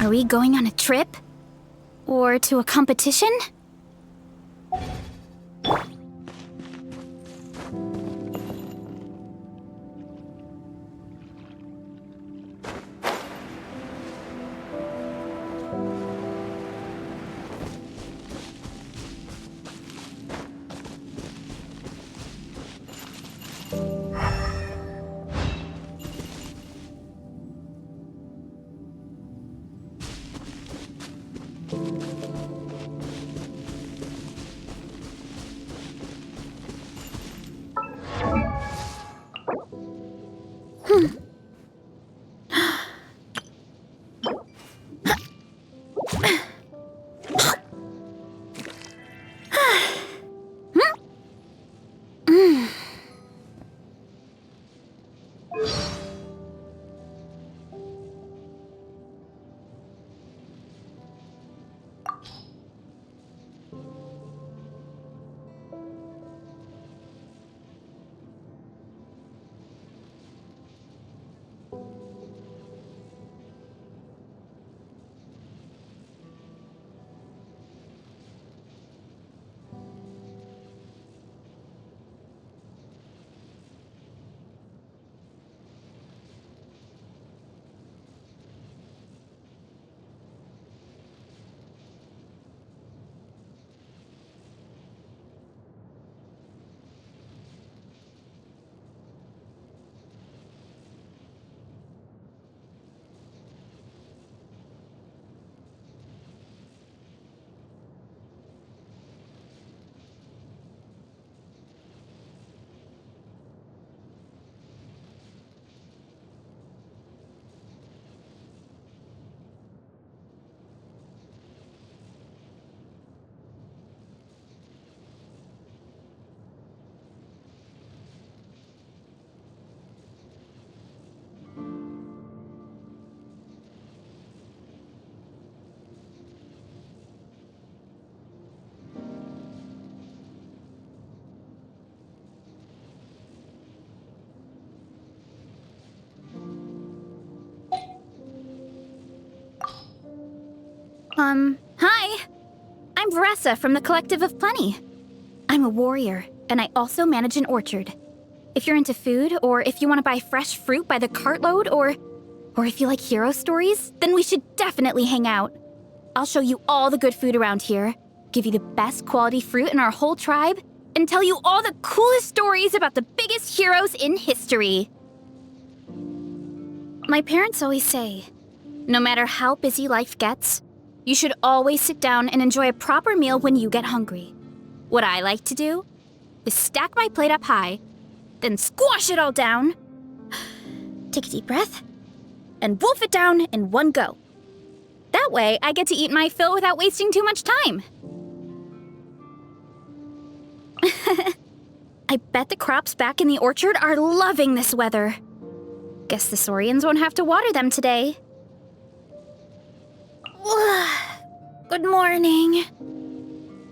Are we going on a trip? Or to a competition? Hi! I'm Veressa from the Collective of Plenty. I'm a warrior, and I also manage an orchard. If you're into food, or if you want to buy fresh fruit by the cartload, or if you like hero stories, then we should definitely hang out. I'll show you all the good food around here, give you the best quality fruit in our whole tribe, and tell you all the coolest stories about the biggest heroes in history. My parents always say, no matter how busy life gets, you should always sit down and enjoy a proper meal when you get hungry. What I like to do is stack my plate up high, then squash it all down, take a deep breath, and wolf it down in one go. That way, I get to eat my fill without wasting too much time. I bet the crops back in the orchard are loving this weather. Guess the Saurians won't have to water them today. Good morning.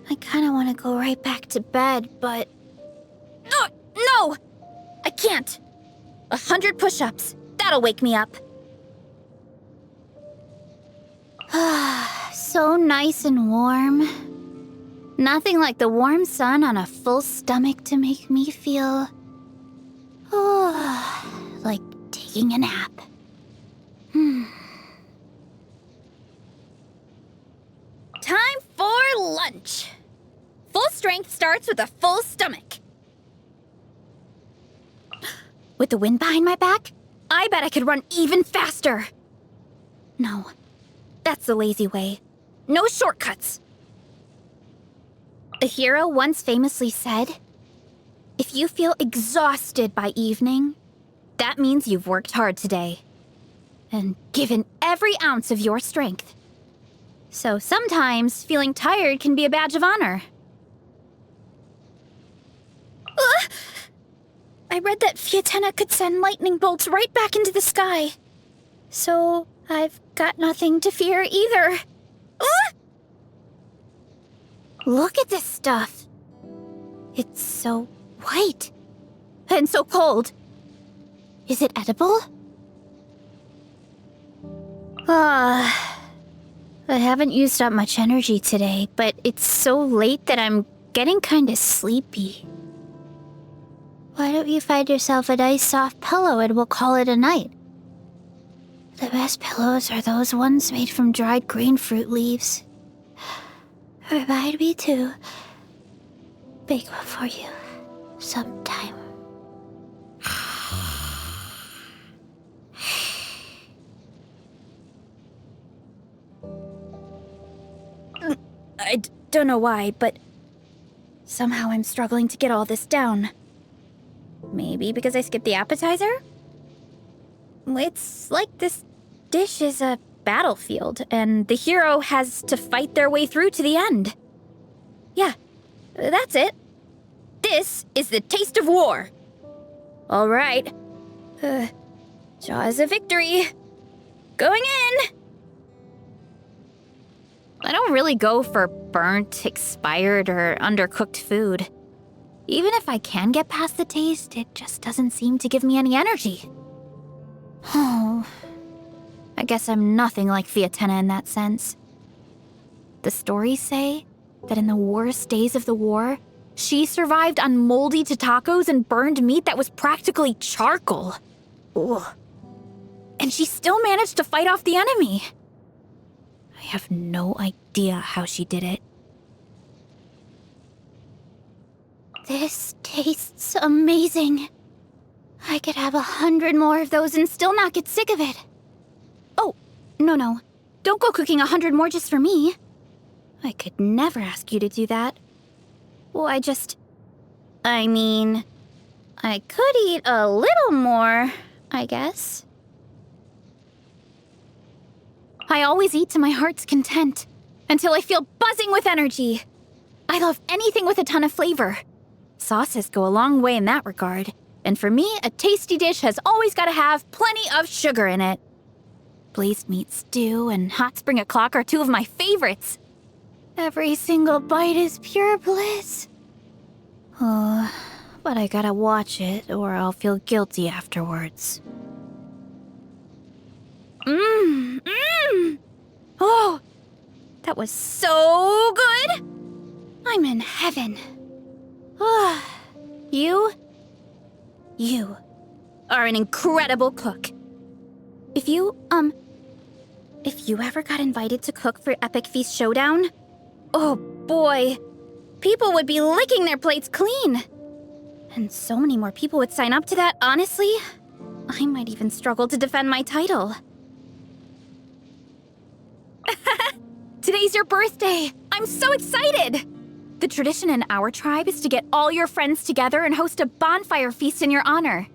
I kinda wanna go right back to bed, but... No! I can't! 100 push-ups. That'll wake me up. So nice and warm. Nothing like the warm sun on a full stomach to make me feel... like taking a nap. Time for lunch. Full strength starts with a full stomach. With the wind behind my back, I bet I could run even faster. No, that's the lazy way. No shortcuts. A hero once famously said, if you feel exhausted by evening, that means you've worked hard today and given every ounce of your strength. So sometimes feeling tired can be a badge of honor. I read that Fiatena could send lightning bolts right back into the sky. So I've got nothing to fear either. Look at this stuff. It's so white and so cold. Is it edible? haven't used up much energy today, but it's so late that I'm getting kinda sleepy. Why don't you find yourself a nice soft pillow and we'll call it a night? The best pillows are those ones made from dried green fruit leaves. Remind me to bake one for you sometime. I don't know why, but somehow I'm struggling to get all this down. Maybe because I skipped the appetizer? It's like this dish is a battlefield, and the hero has to fight their way through to the end. Yeah, that's it. This is the taste of war. All right. Jaws of victory. Going in! I don't really go for burnt, expired, or undercooked food. Even if I can get past the taste, it just doesn't seem to give me any energy. Oh, I guess I'm nothing like Fiatena in that sense. The stories say that in the worst days of the war, she survived on moldy tacos and burned meat that was practically charcoal. Ugh. And she still managed to fight off the enemy. I have no idea how she did it. This tastes amazing. I could have 100 more of those and still not get sick of it. Oh, no. Don't go cooking 100 more just for me. I could never ask you to do that. Well, I could eat a little more, I guess. I always eat to my heart's content, until I feel buzzing with energy. I love anything with a ton of flavor. Sauces go a long way in that regard, and for me, a tasty dish has always got to have plenty of sugar in it. Blazed meat stew and hot spring o'clock are two of my favorites. Every single bite is pure bliss. Oh, but I gotta watch it or I'll feel guilty afterwards. Oh, that was so good. I'm in heaven. You are an incredible cook. If you ever got invited to cook for Epic Feast Showdown, oh boy, people would be licking their plates clean. And so many more people would sign up to that, honestly. I might even struggle to defend my title. Today's your birthday! I'm so excited! The tradition in our tribe is to get all your friends together and host a bonfire feast in your honor.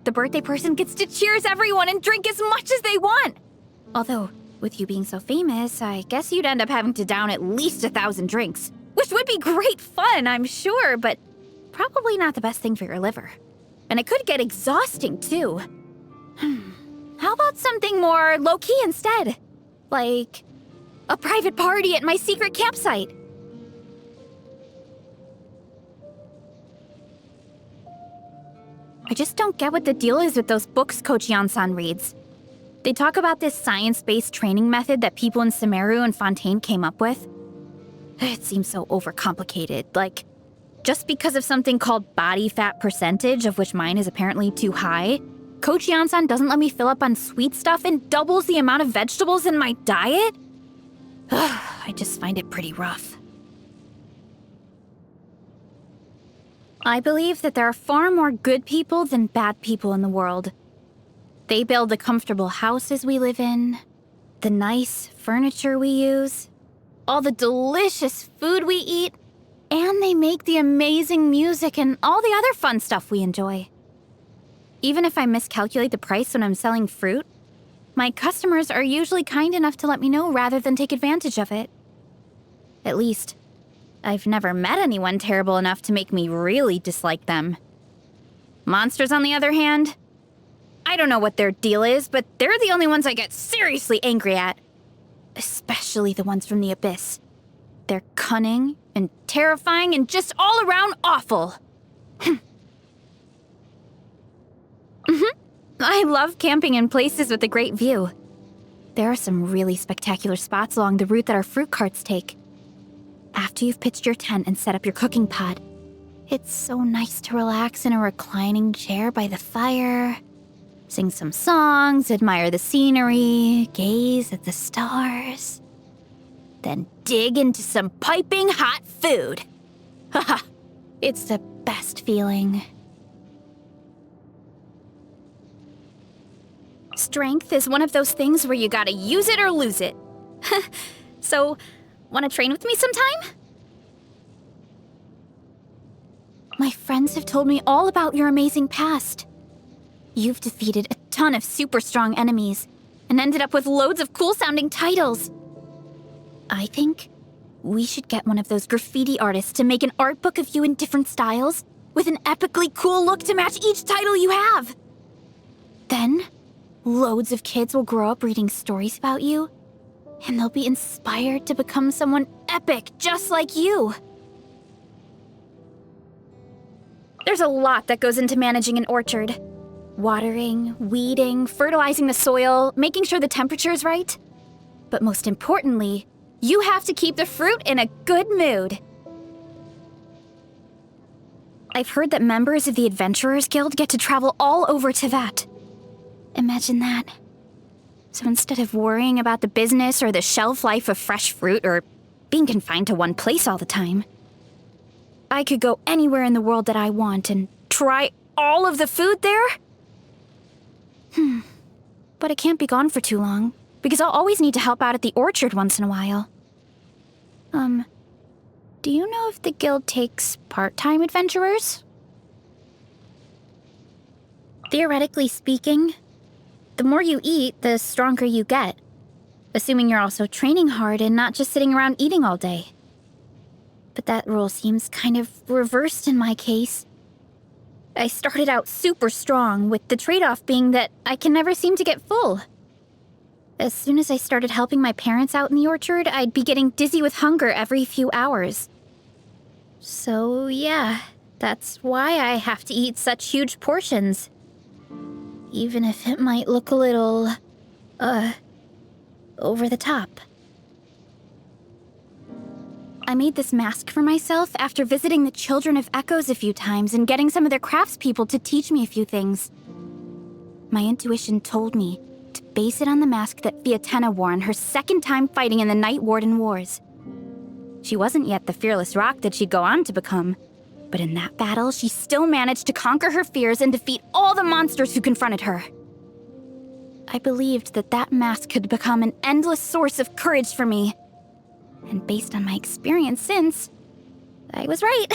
The birthday person gets to cheers everyone and drink as much as they want. Although, with you being so famous, I guess you'd end up having to down at least 1,000 drinks. Which would be great fun, I'm sure, but probably not the best thing for your liver. And it could get exhausting, too. How about something more low-key instead? Like a private party at my secret campsite. I just don't get what the deal is with those books Coach Yan-san reads. They talk about this science-based training method that people in Sumeru and Fontaine came up with. It seems so overcomplicated, like, just because of something called body fat percentage, of which mine is apparently too high, Coach Yan-san doesn't let me fill up on sweet stuff and doubles the amount of vegetables in my diet? I just find it pretty rough. I believe that there are far more good people than bad people in the world. They build the comfortable houses we live in, the nice furniture we use, all the delicious food we eat, and they make the amazing music and all the other fun stuff we enjoy. Even if I miscalculate the price when I'm selling fruit, my customers are usually kind enough to let me know rather than take advantage of it. At least, I've never met anyone terrible enough to make me really dislike them. Monsters, on the other hand, I don't know what their deal is, but they're the only ones I get seriously angry at. Especially the ones from the Abyss. They're cunning and terrifying and just all around awful. I love camping in places with a great view. There are some really spectacular spots along the route that our fruit carts take. After you've pitched your tent and set up your cooking pot, it's so nice to relax in a reclining chair by the fire, sing some songs, admire the scenery, gaze at the stars, then dig into some piping hot food. Haha, it's the best feeling. Strength is one of those things where you gotta use it or lose it. So, wanna train with me sometime? My friends have told me all about your amazing past. You've defeated a ton of super strong enemies and ended up with loads of cool-sounding titles. I think we should get one of those graffiti artists to make an art book of you in different styles with an epically cool look to match each title you have. Then, loads of kids will grow up reading stories about you, and they'll be inspired to become someone epic just like you. There's a lot that goes into managing an orchard. Watering, weeding, fertilizing the soil, making sure the temperature is right. But most importantly, you have to keep the fruit in a good mood. I've heard that members of the Adventurers Guild get to travel all over Teyvat. Imagine that. So instead of worrying about the business or the shelf life of fresh fruit or being confined to one place all the time, I could go anywhere in the world that I want and try all of the food there? But I can't be gone for too long, because I'll always need to help out at the orchard once in a while. Do you know if the guild takes part-time adventurers? Theoretically speaking, the more you eat, the stronger you get. Assuming you're also training hard and not just sitting around eating all day. But that rule seems kind of reversed in my case. I started out super strong, with the trade-off being that I can never seem to get full. As soon as I started helping my parents out in the orchard, I'd be getting dizzy with hunger every few hours. So yeah, that's why I have to eat such huge portions. Even if it might look a little, over the top. I made this mask for myself after visiting the Children of Echoes a few times and getting some of their craftspeople to teach me a few things. My intuition told me to base it on the mask that Fiatenna wore on her second time fighting in the Night Warden Wars. She wasn't yet the fearless rock that she'd go on to become, but in that battle, she still managed to conquer her fears and defeat all the monsters who confronted her. I believed that that mask could become an endless source of courage for me. And based on my experience since, I was right.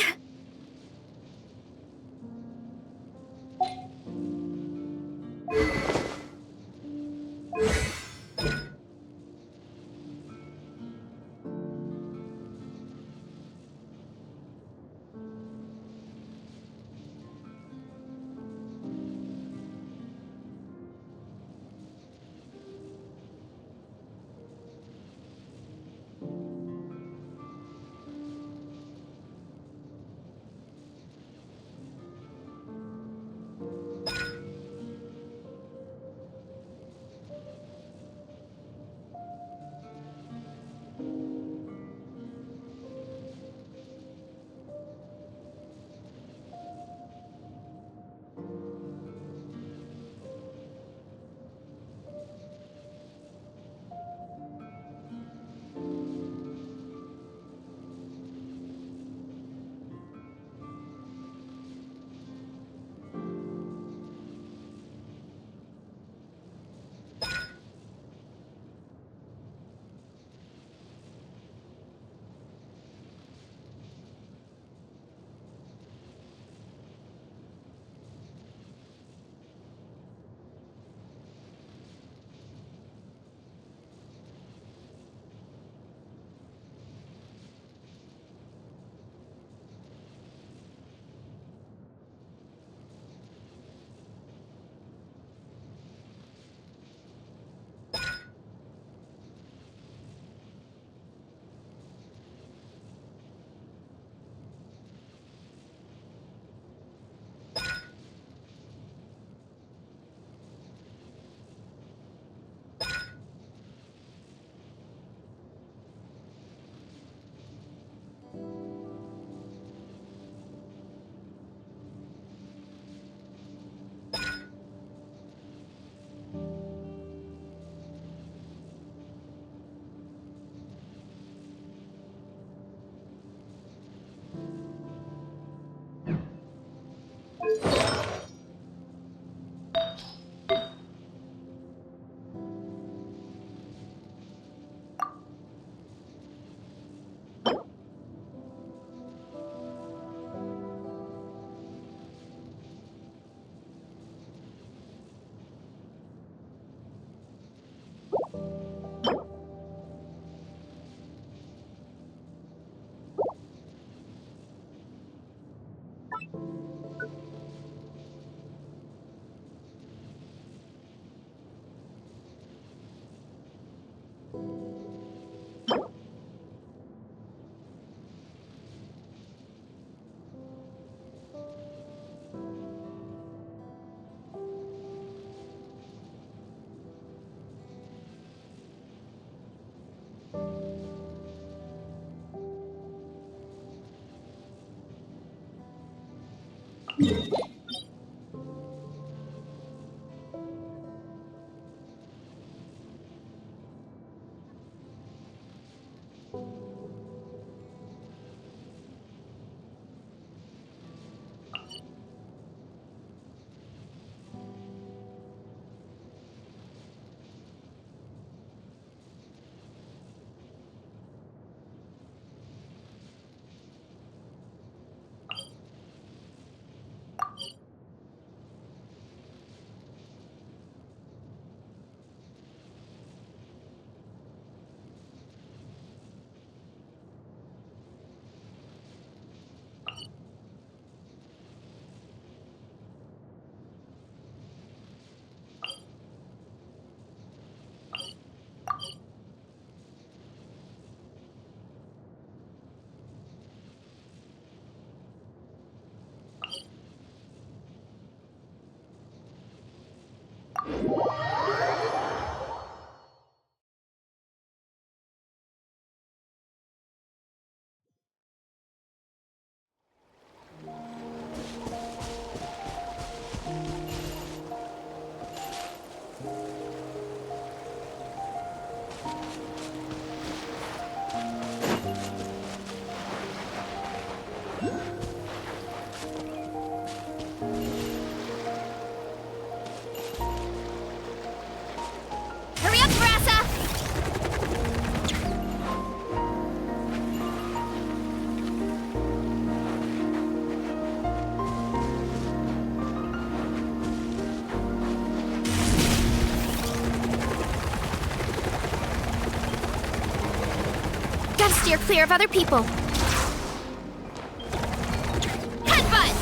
Hurry up, Brassa! Gotta steer clear of other people. Headbutt!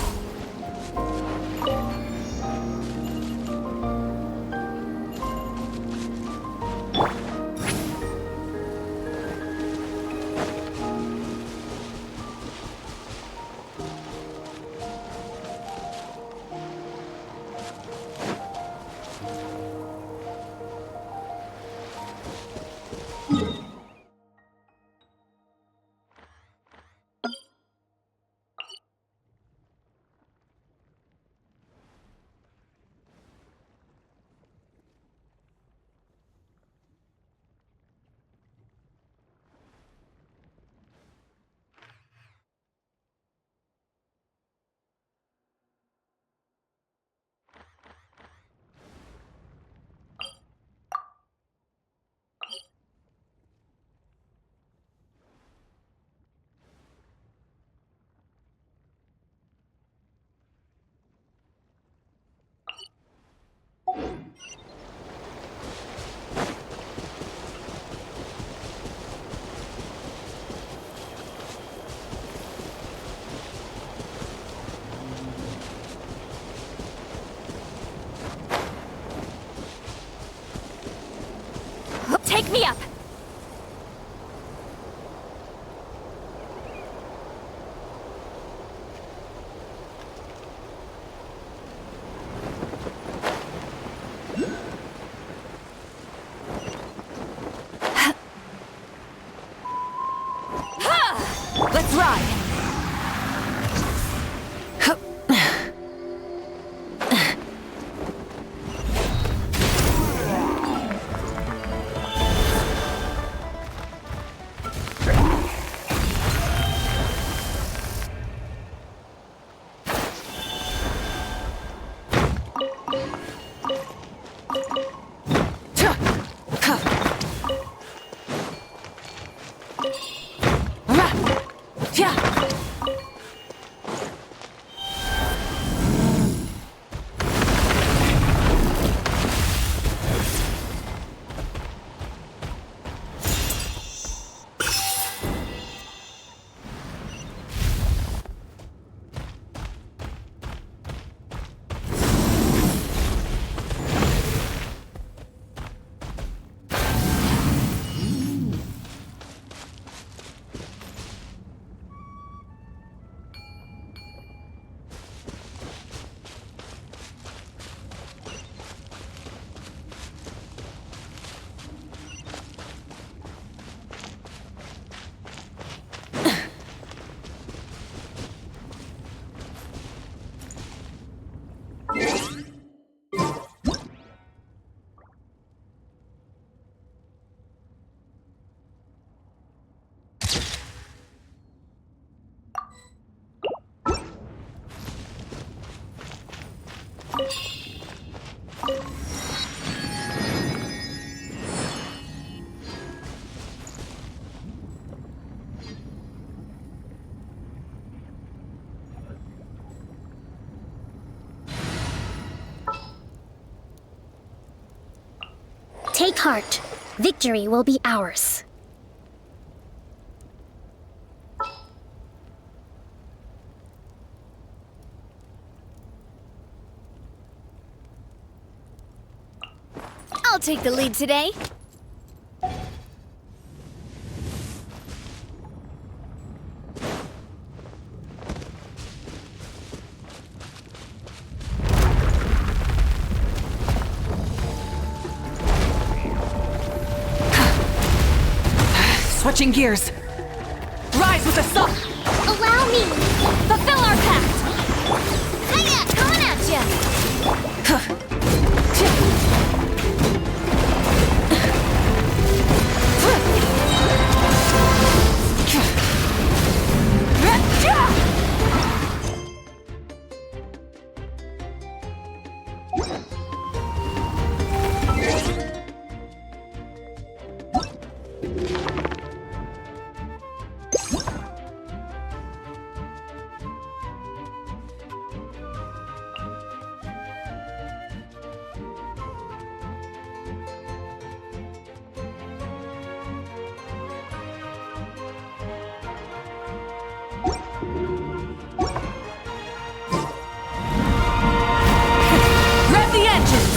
Take me up! Let's ride! Yeah! Take heart. Victory will be ours. I'll take the lead today. Switching gears. Rise with the sun! Allow me! Fulfill our pact! Hiya! Coming at ya! Rev the engines!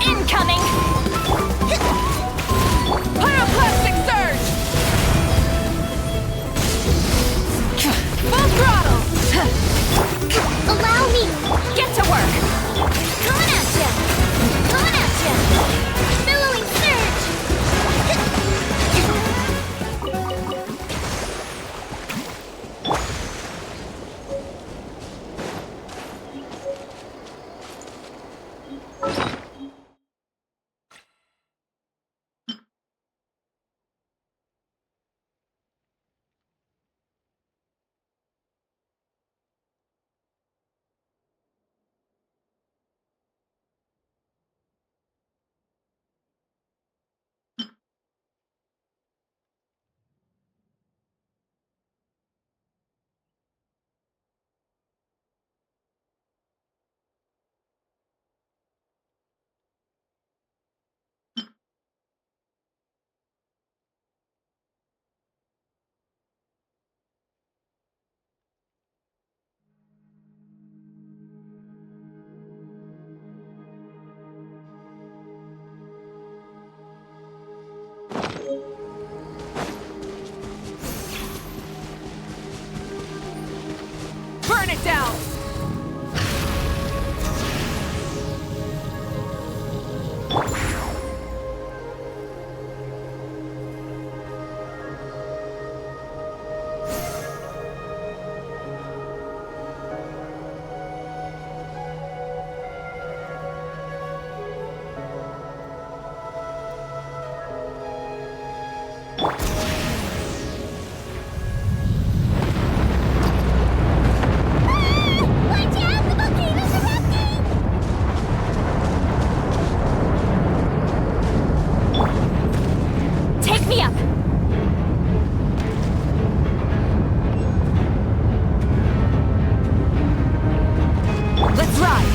Incoming! Pyroclastic surge! Full throttle! Allow me! Get to work! Coming at ya! Coming at ya! Billowing surge! Burn it down! Take me up! Let's ride!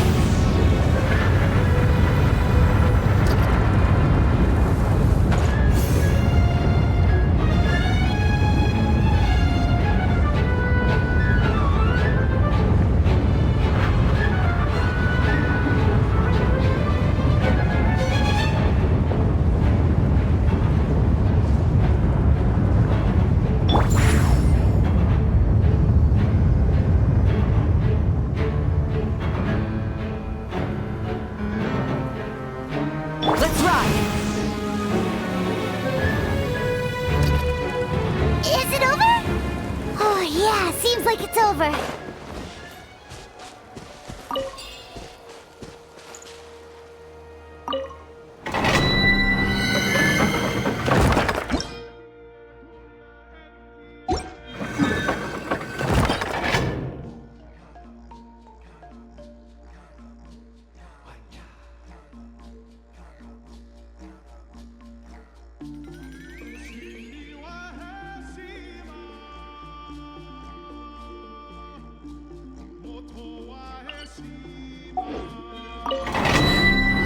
Let's ride! Is it over? Oh yeah, seems like it's over.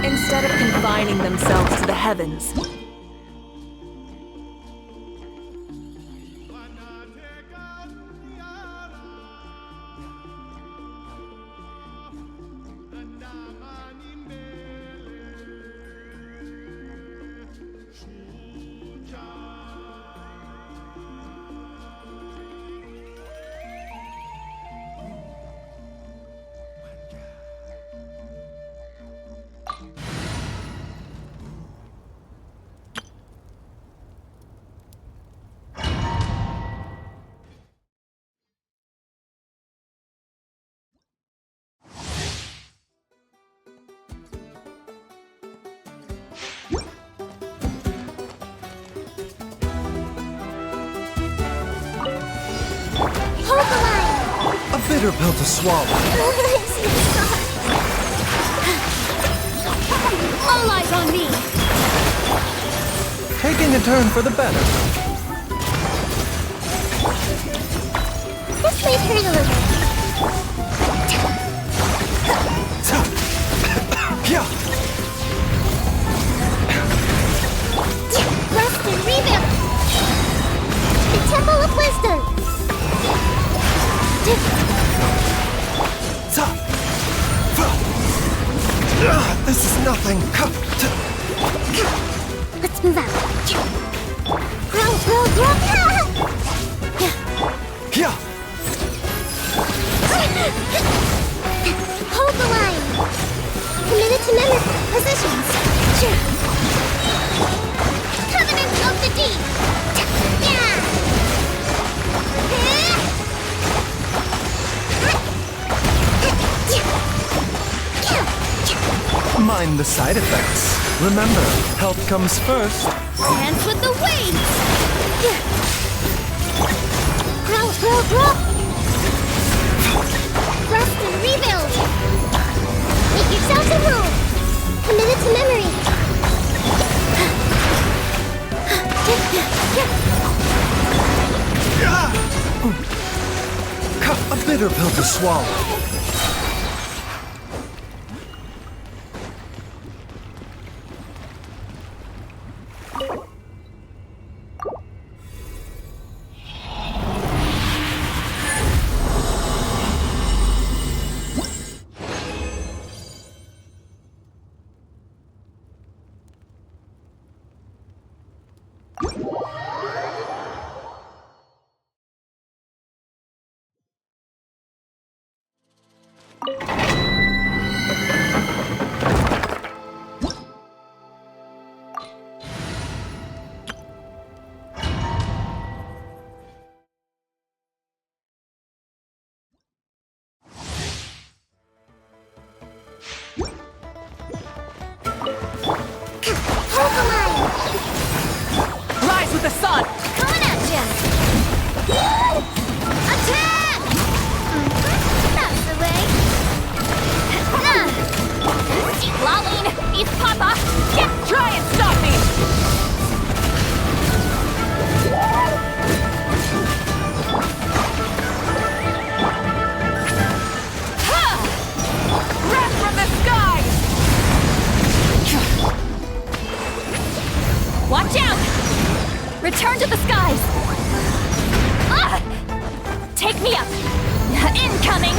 Instead of confining themselves to the heavens, Hold A bitter pill to swallow. All eyes on me! Taking a turn for the better. This might hurt a little. Rest and revamp. The Temple of Wisdom. This is not nothing. Let's move out. Grow. Yeah. Hold the line. Committed to memory. Positions. Covenant of the Deep. Mind the side effects. Remember, health comes first. Dance with the waves. Grow. Rest and rebuild. Make yourselves at home. Committed to memory. A bitter pill to swallow. Rise with the sun! Coming at ya! Attack! That's the way. Lolene, it's Papa! Yeah, try and stop me! Ha! Wrath from the skies! Watch out! Return to the skies! Ah! Take me up! Incoming!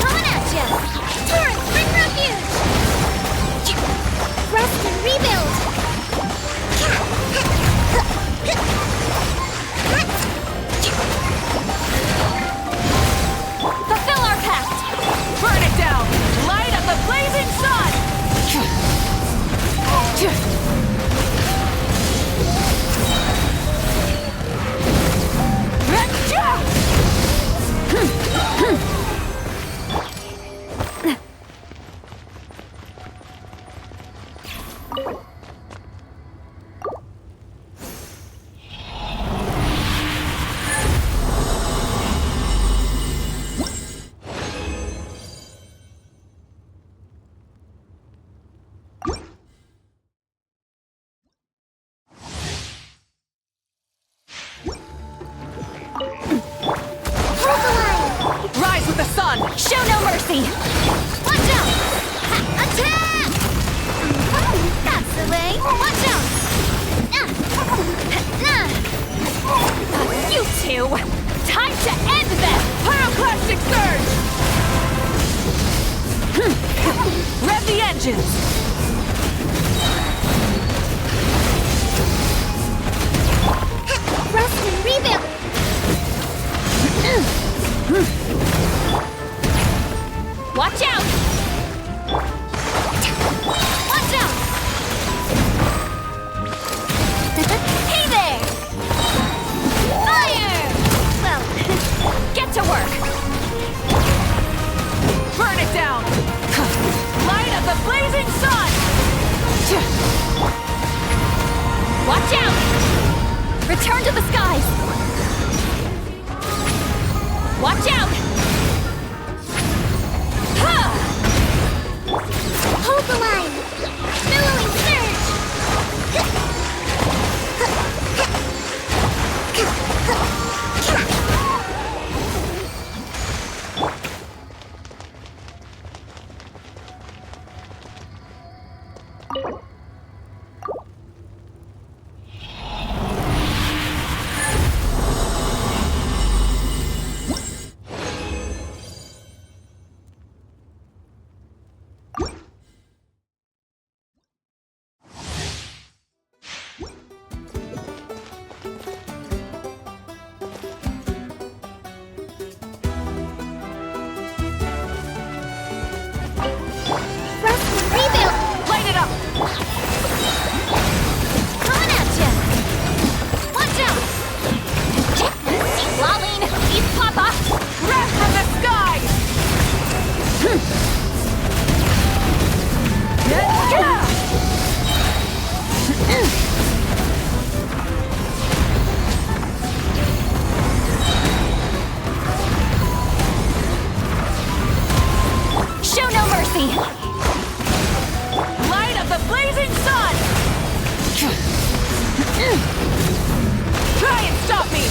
Coming at ya! Torrent, bring refuge! Rest and rebuild! Fulfill our pact! Burn it down! Light of the blazing sun! Rise with the sun! Show no mercy! Watch out! Attack! That's the way! Watch out! You two! Time to end them! Pyroclastic surge! Rev the engines! Rest and rebuild! Watch out! Watch out! Hey there! Fire! Well, Get to work! Burn it down! Light of the blazing sun! Watch out! Return to the skies! Watch out! hold the line! Billowing surge! Show no mercy! Light of the blazing sun! Try and stop me!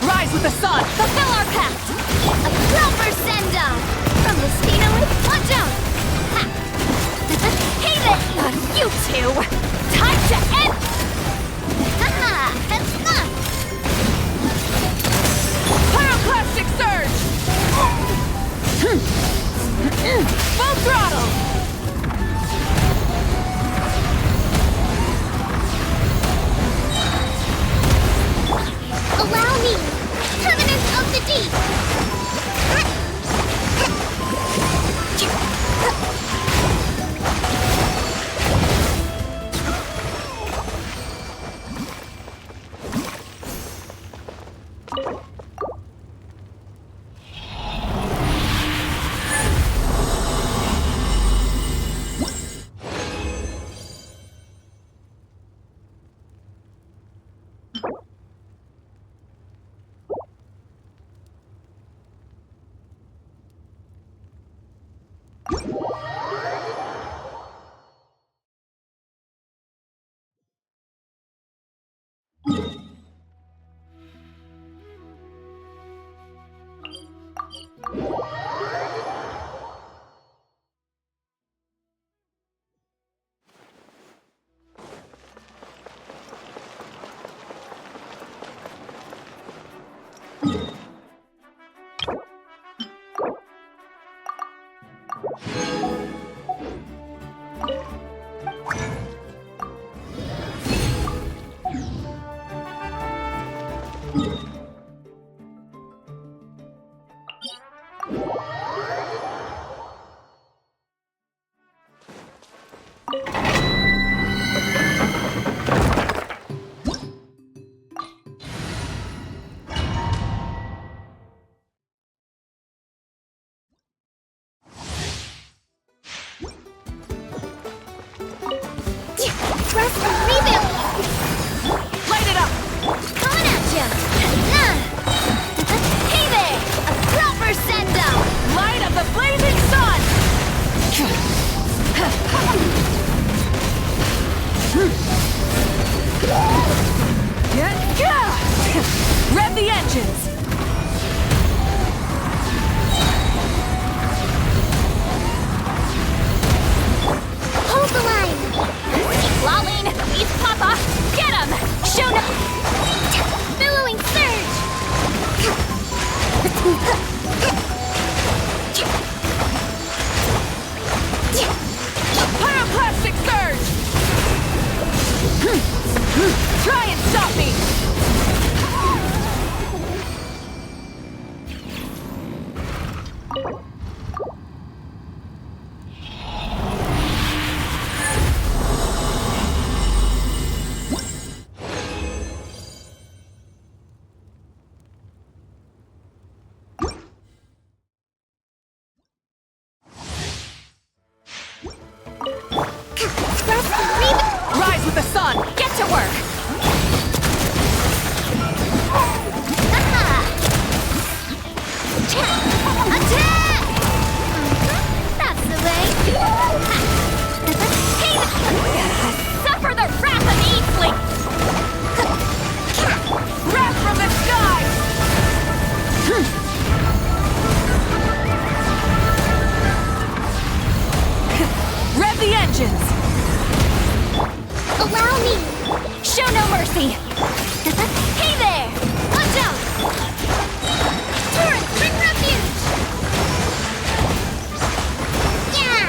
Rise with the sun! Fulfill our pact! A proper send-off! From the Spino, watch out! Ha! Hey there! Not you two! Time to end! Haha! That's fun! Pyroclastic surge! Full throttle! Allow me! Covenant of the Deep! Light it up! Coming at ya! Hey there! A proper send-off! Light of the blazing sun! Rev the engines! Hold the line! Lolling! Please, Papa! Get him! Show no... Billowing surge! Pyroclastic surge! Try and stop me! Rise with the sun! Get to work! Attack! That's the way! Hey! Suffer the wrath of Eastling! Wrath from the sky! Rev the engines! Allow me! Show no mercy! Hey there! Watch out! Turret, bring refuge! Yeah!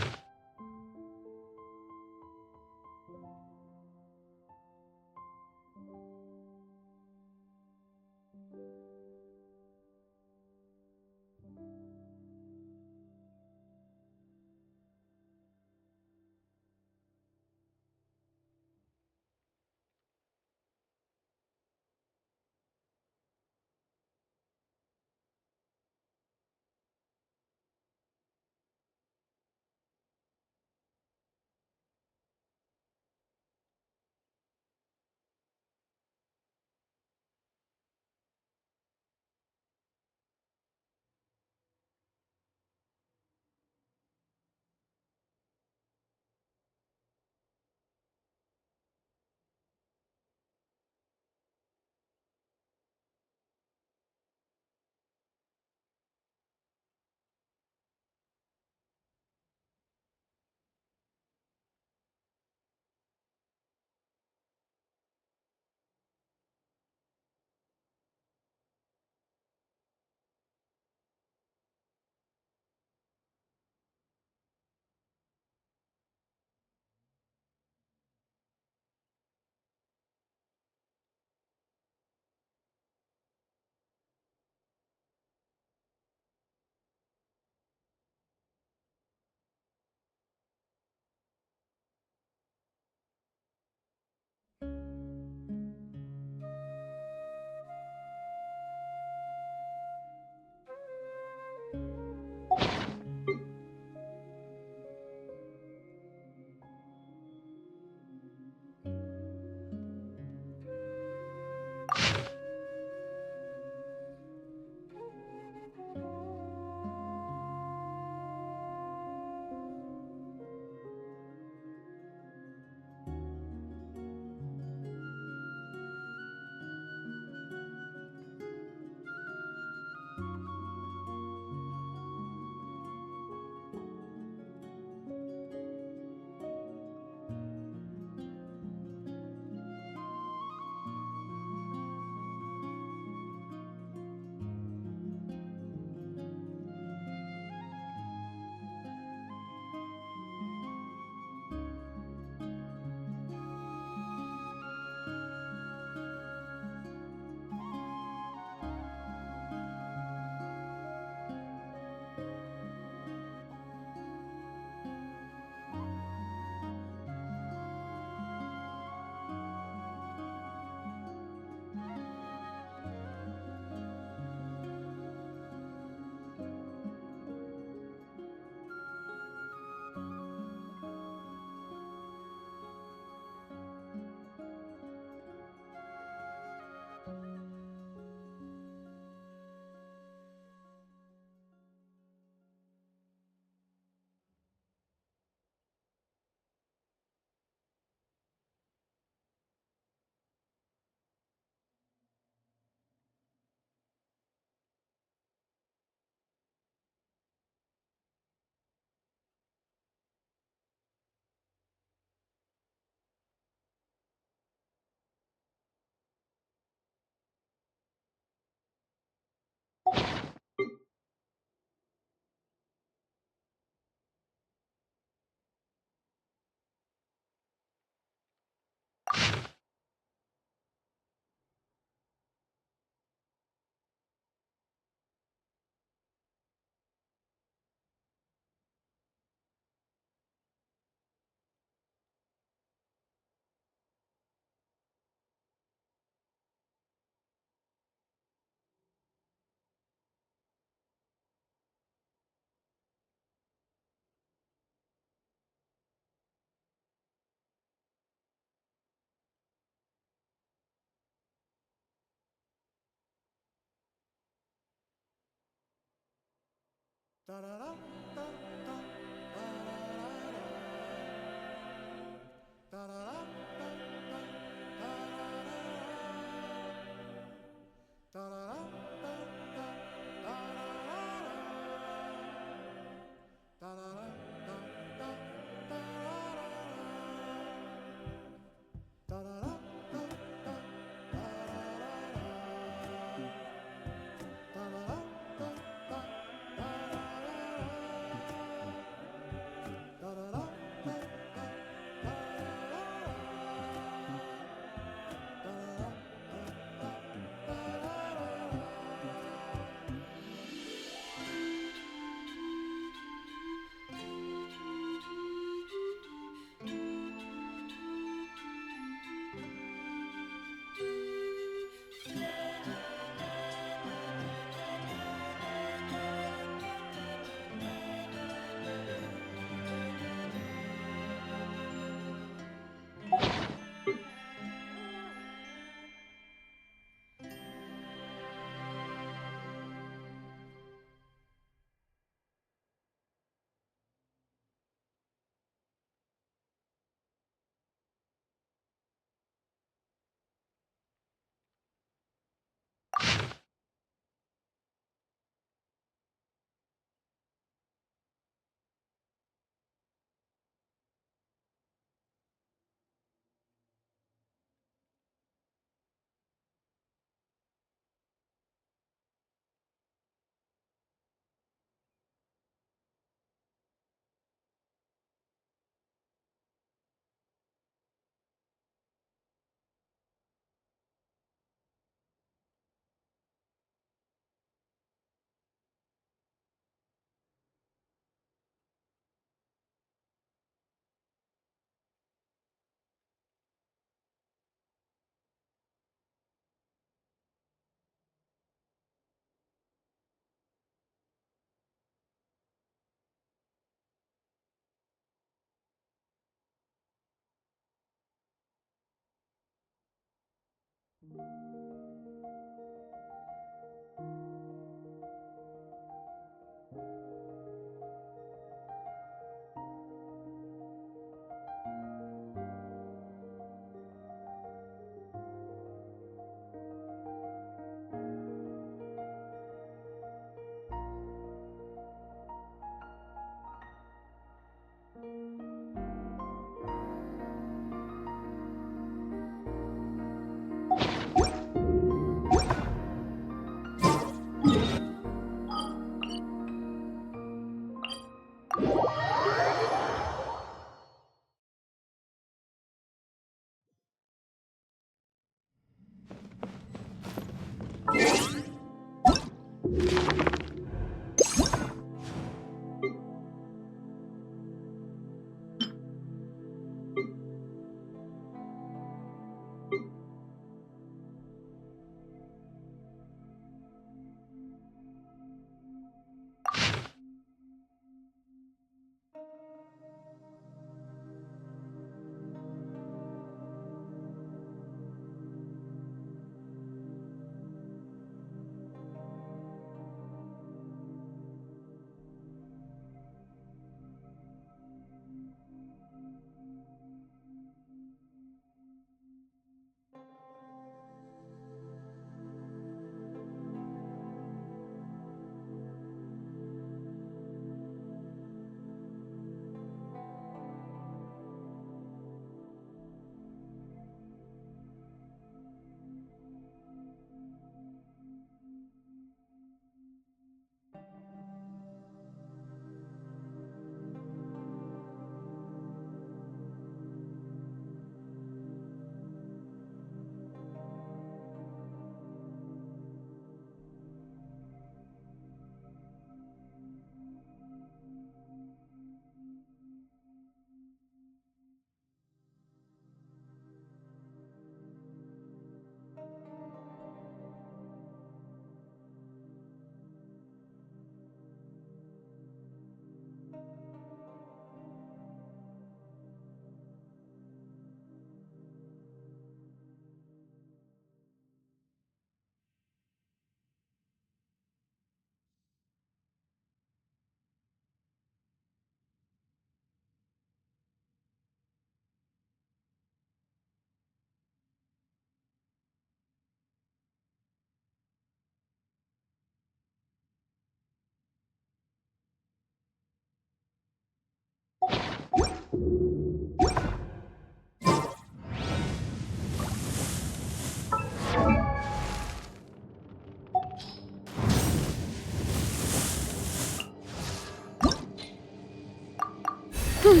Whoa!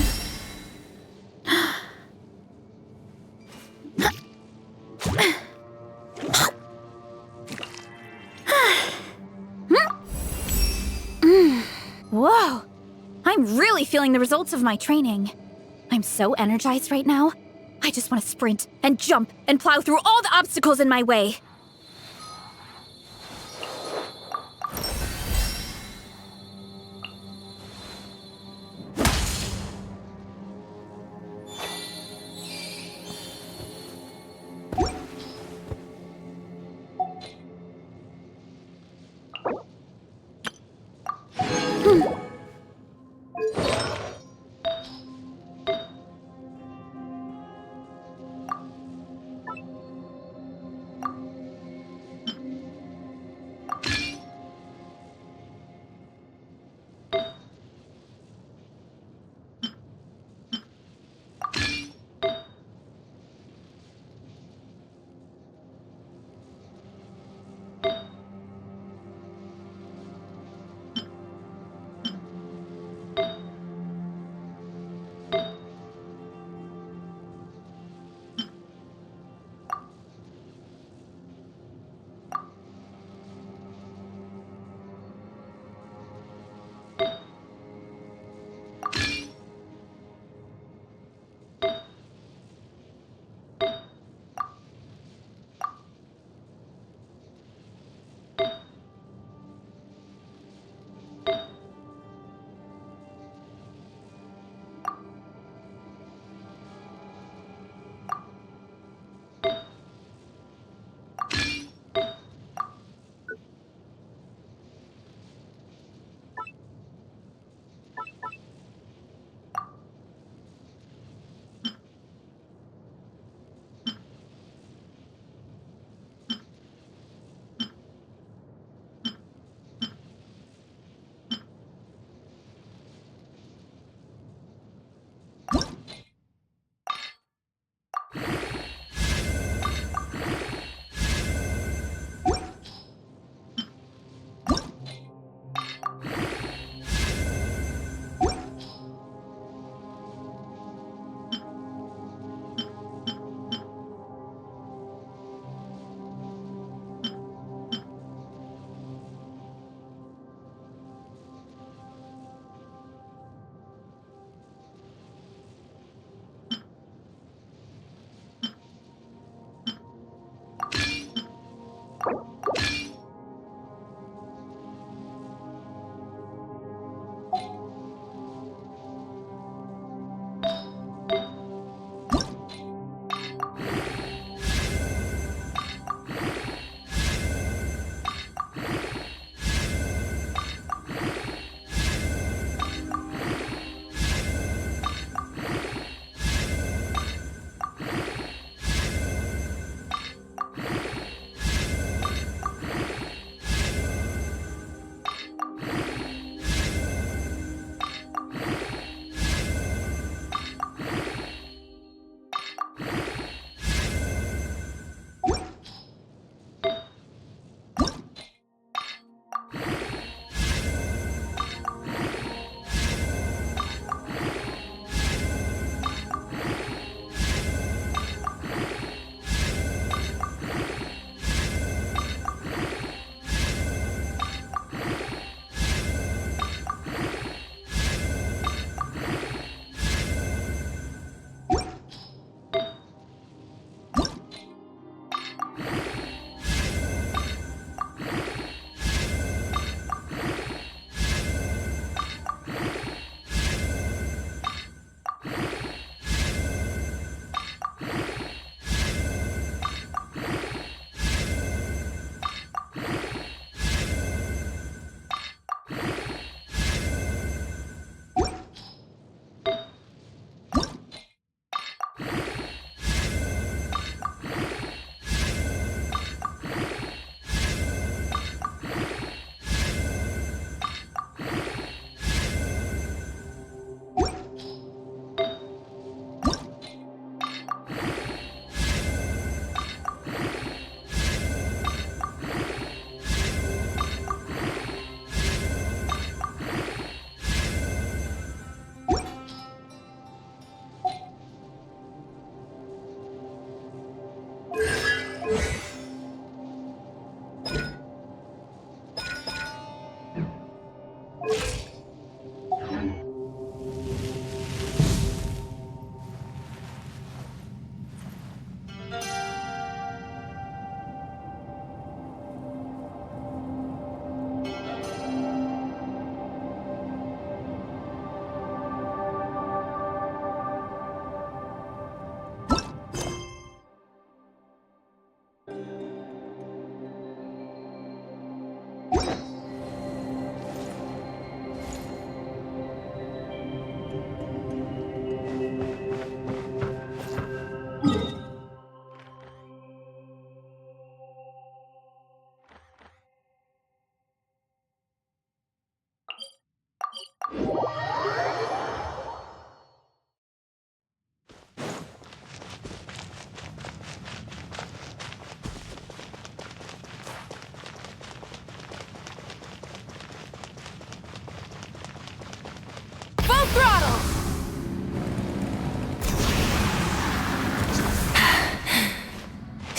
I'm really feeling the results of my training. I'm so energized right now. I just want to sprint and jump and plow through all the obstacles in my way.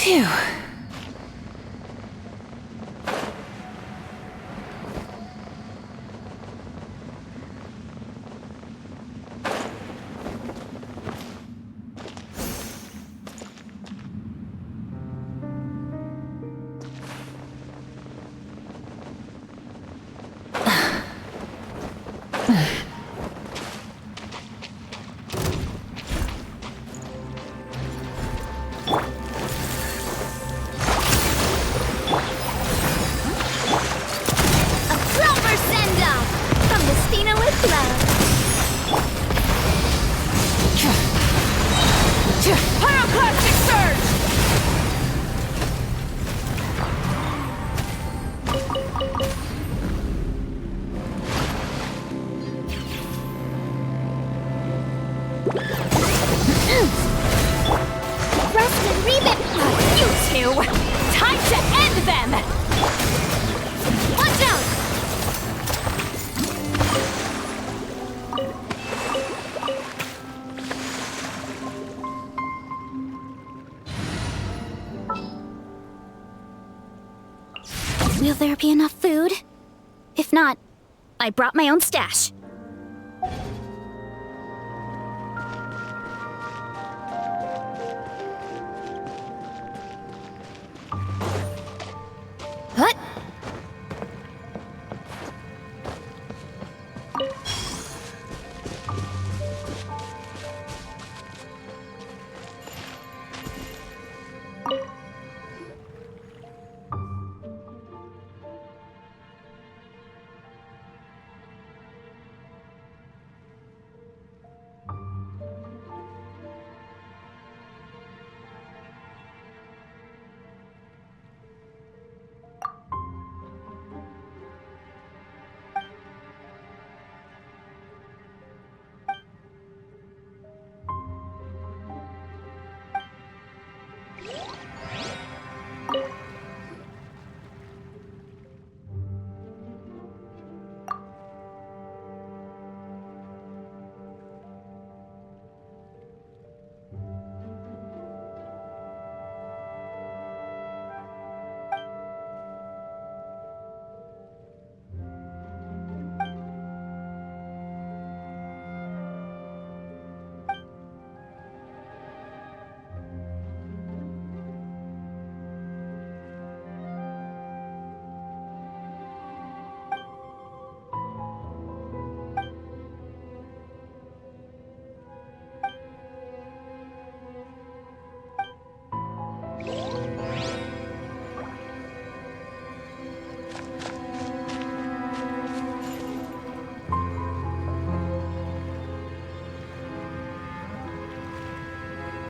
Phew. Pyroclastic surge! Rest and remit! You two! Time to end them! Watch out! Will there be enough food? If not, I brought my own stash.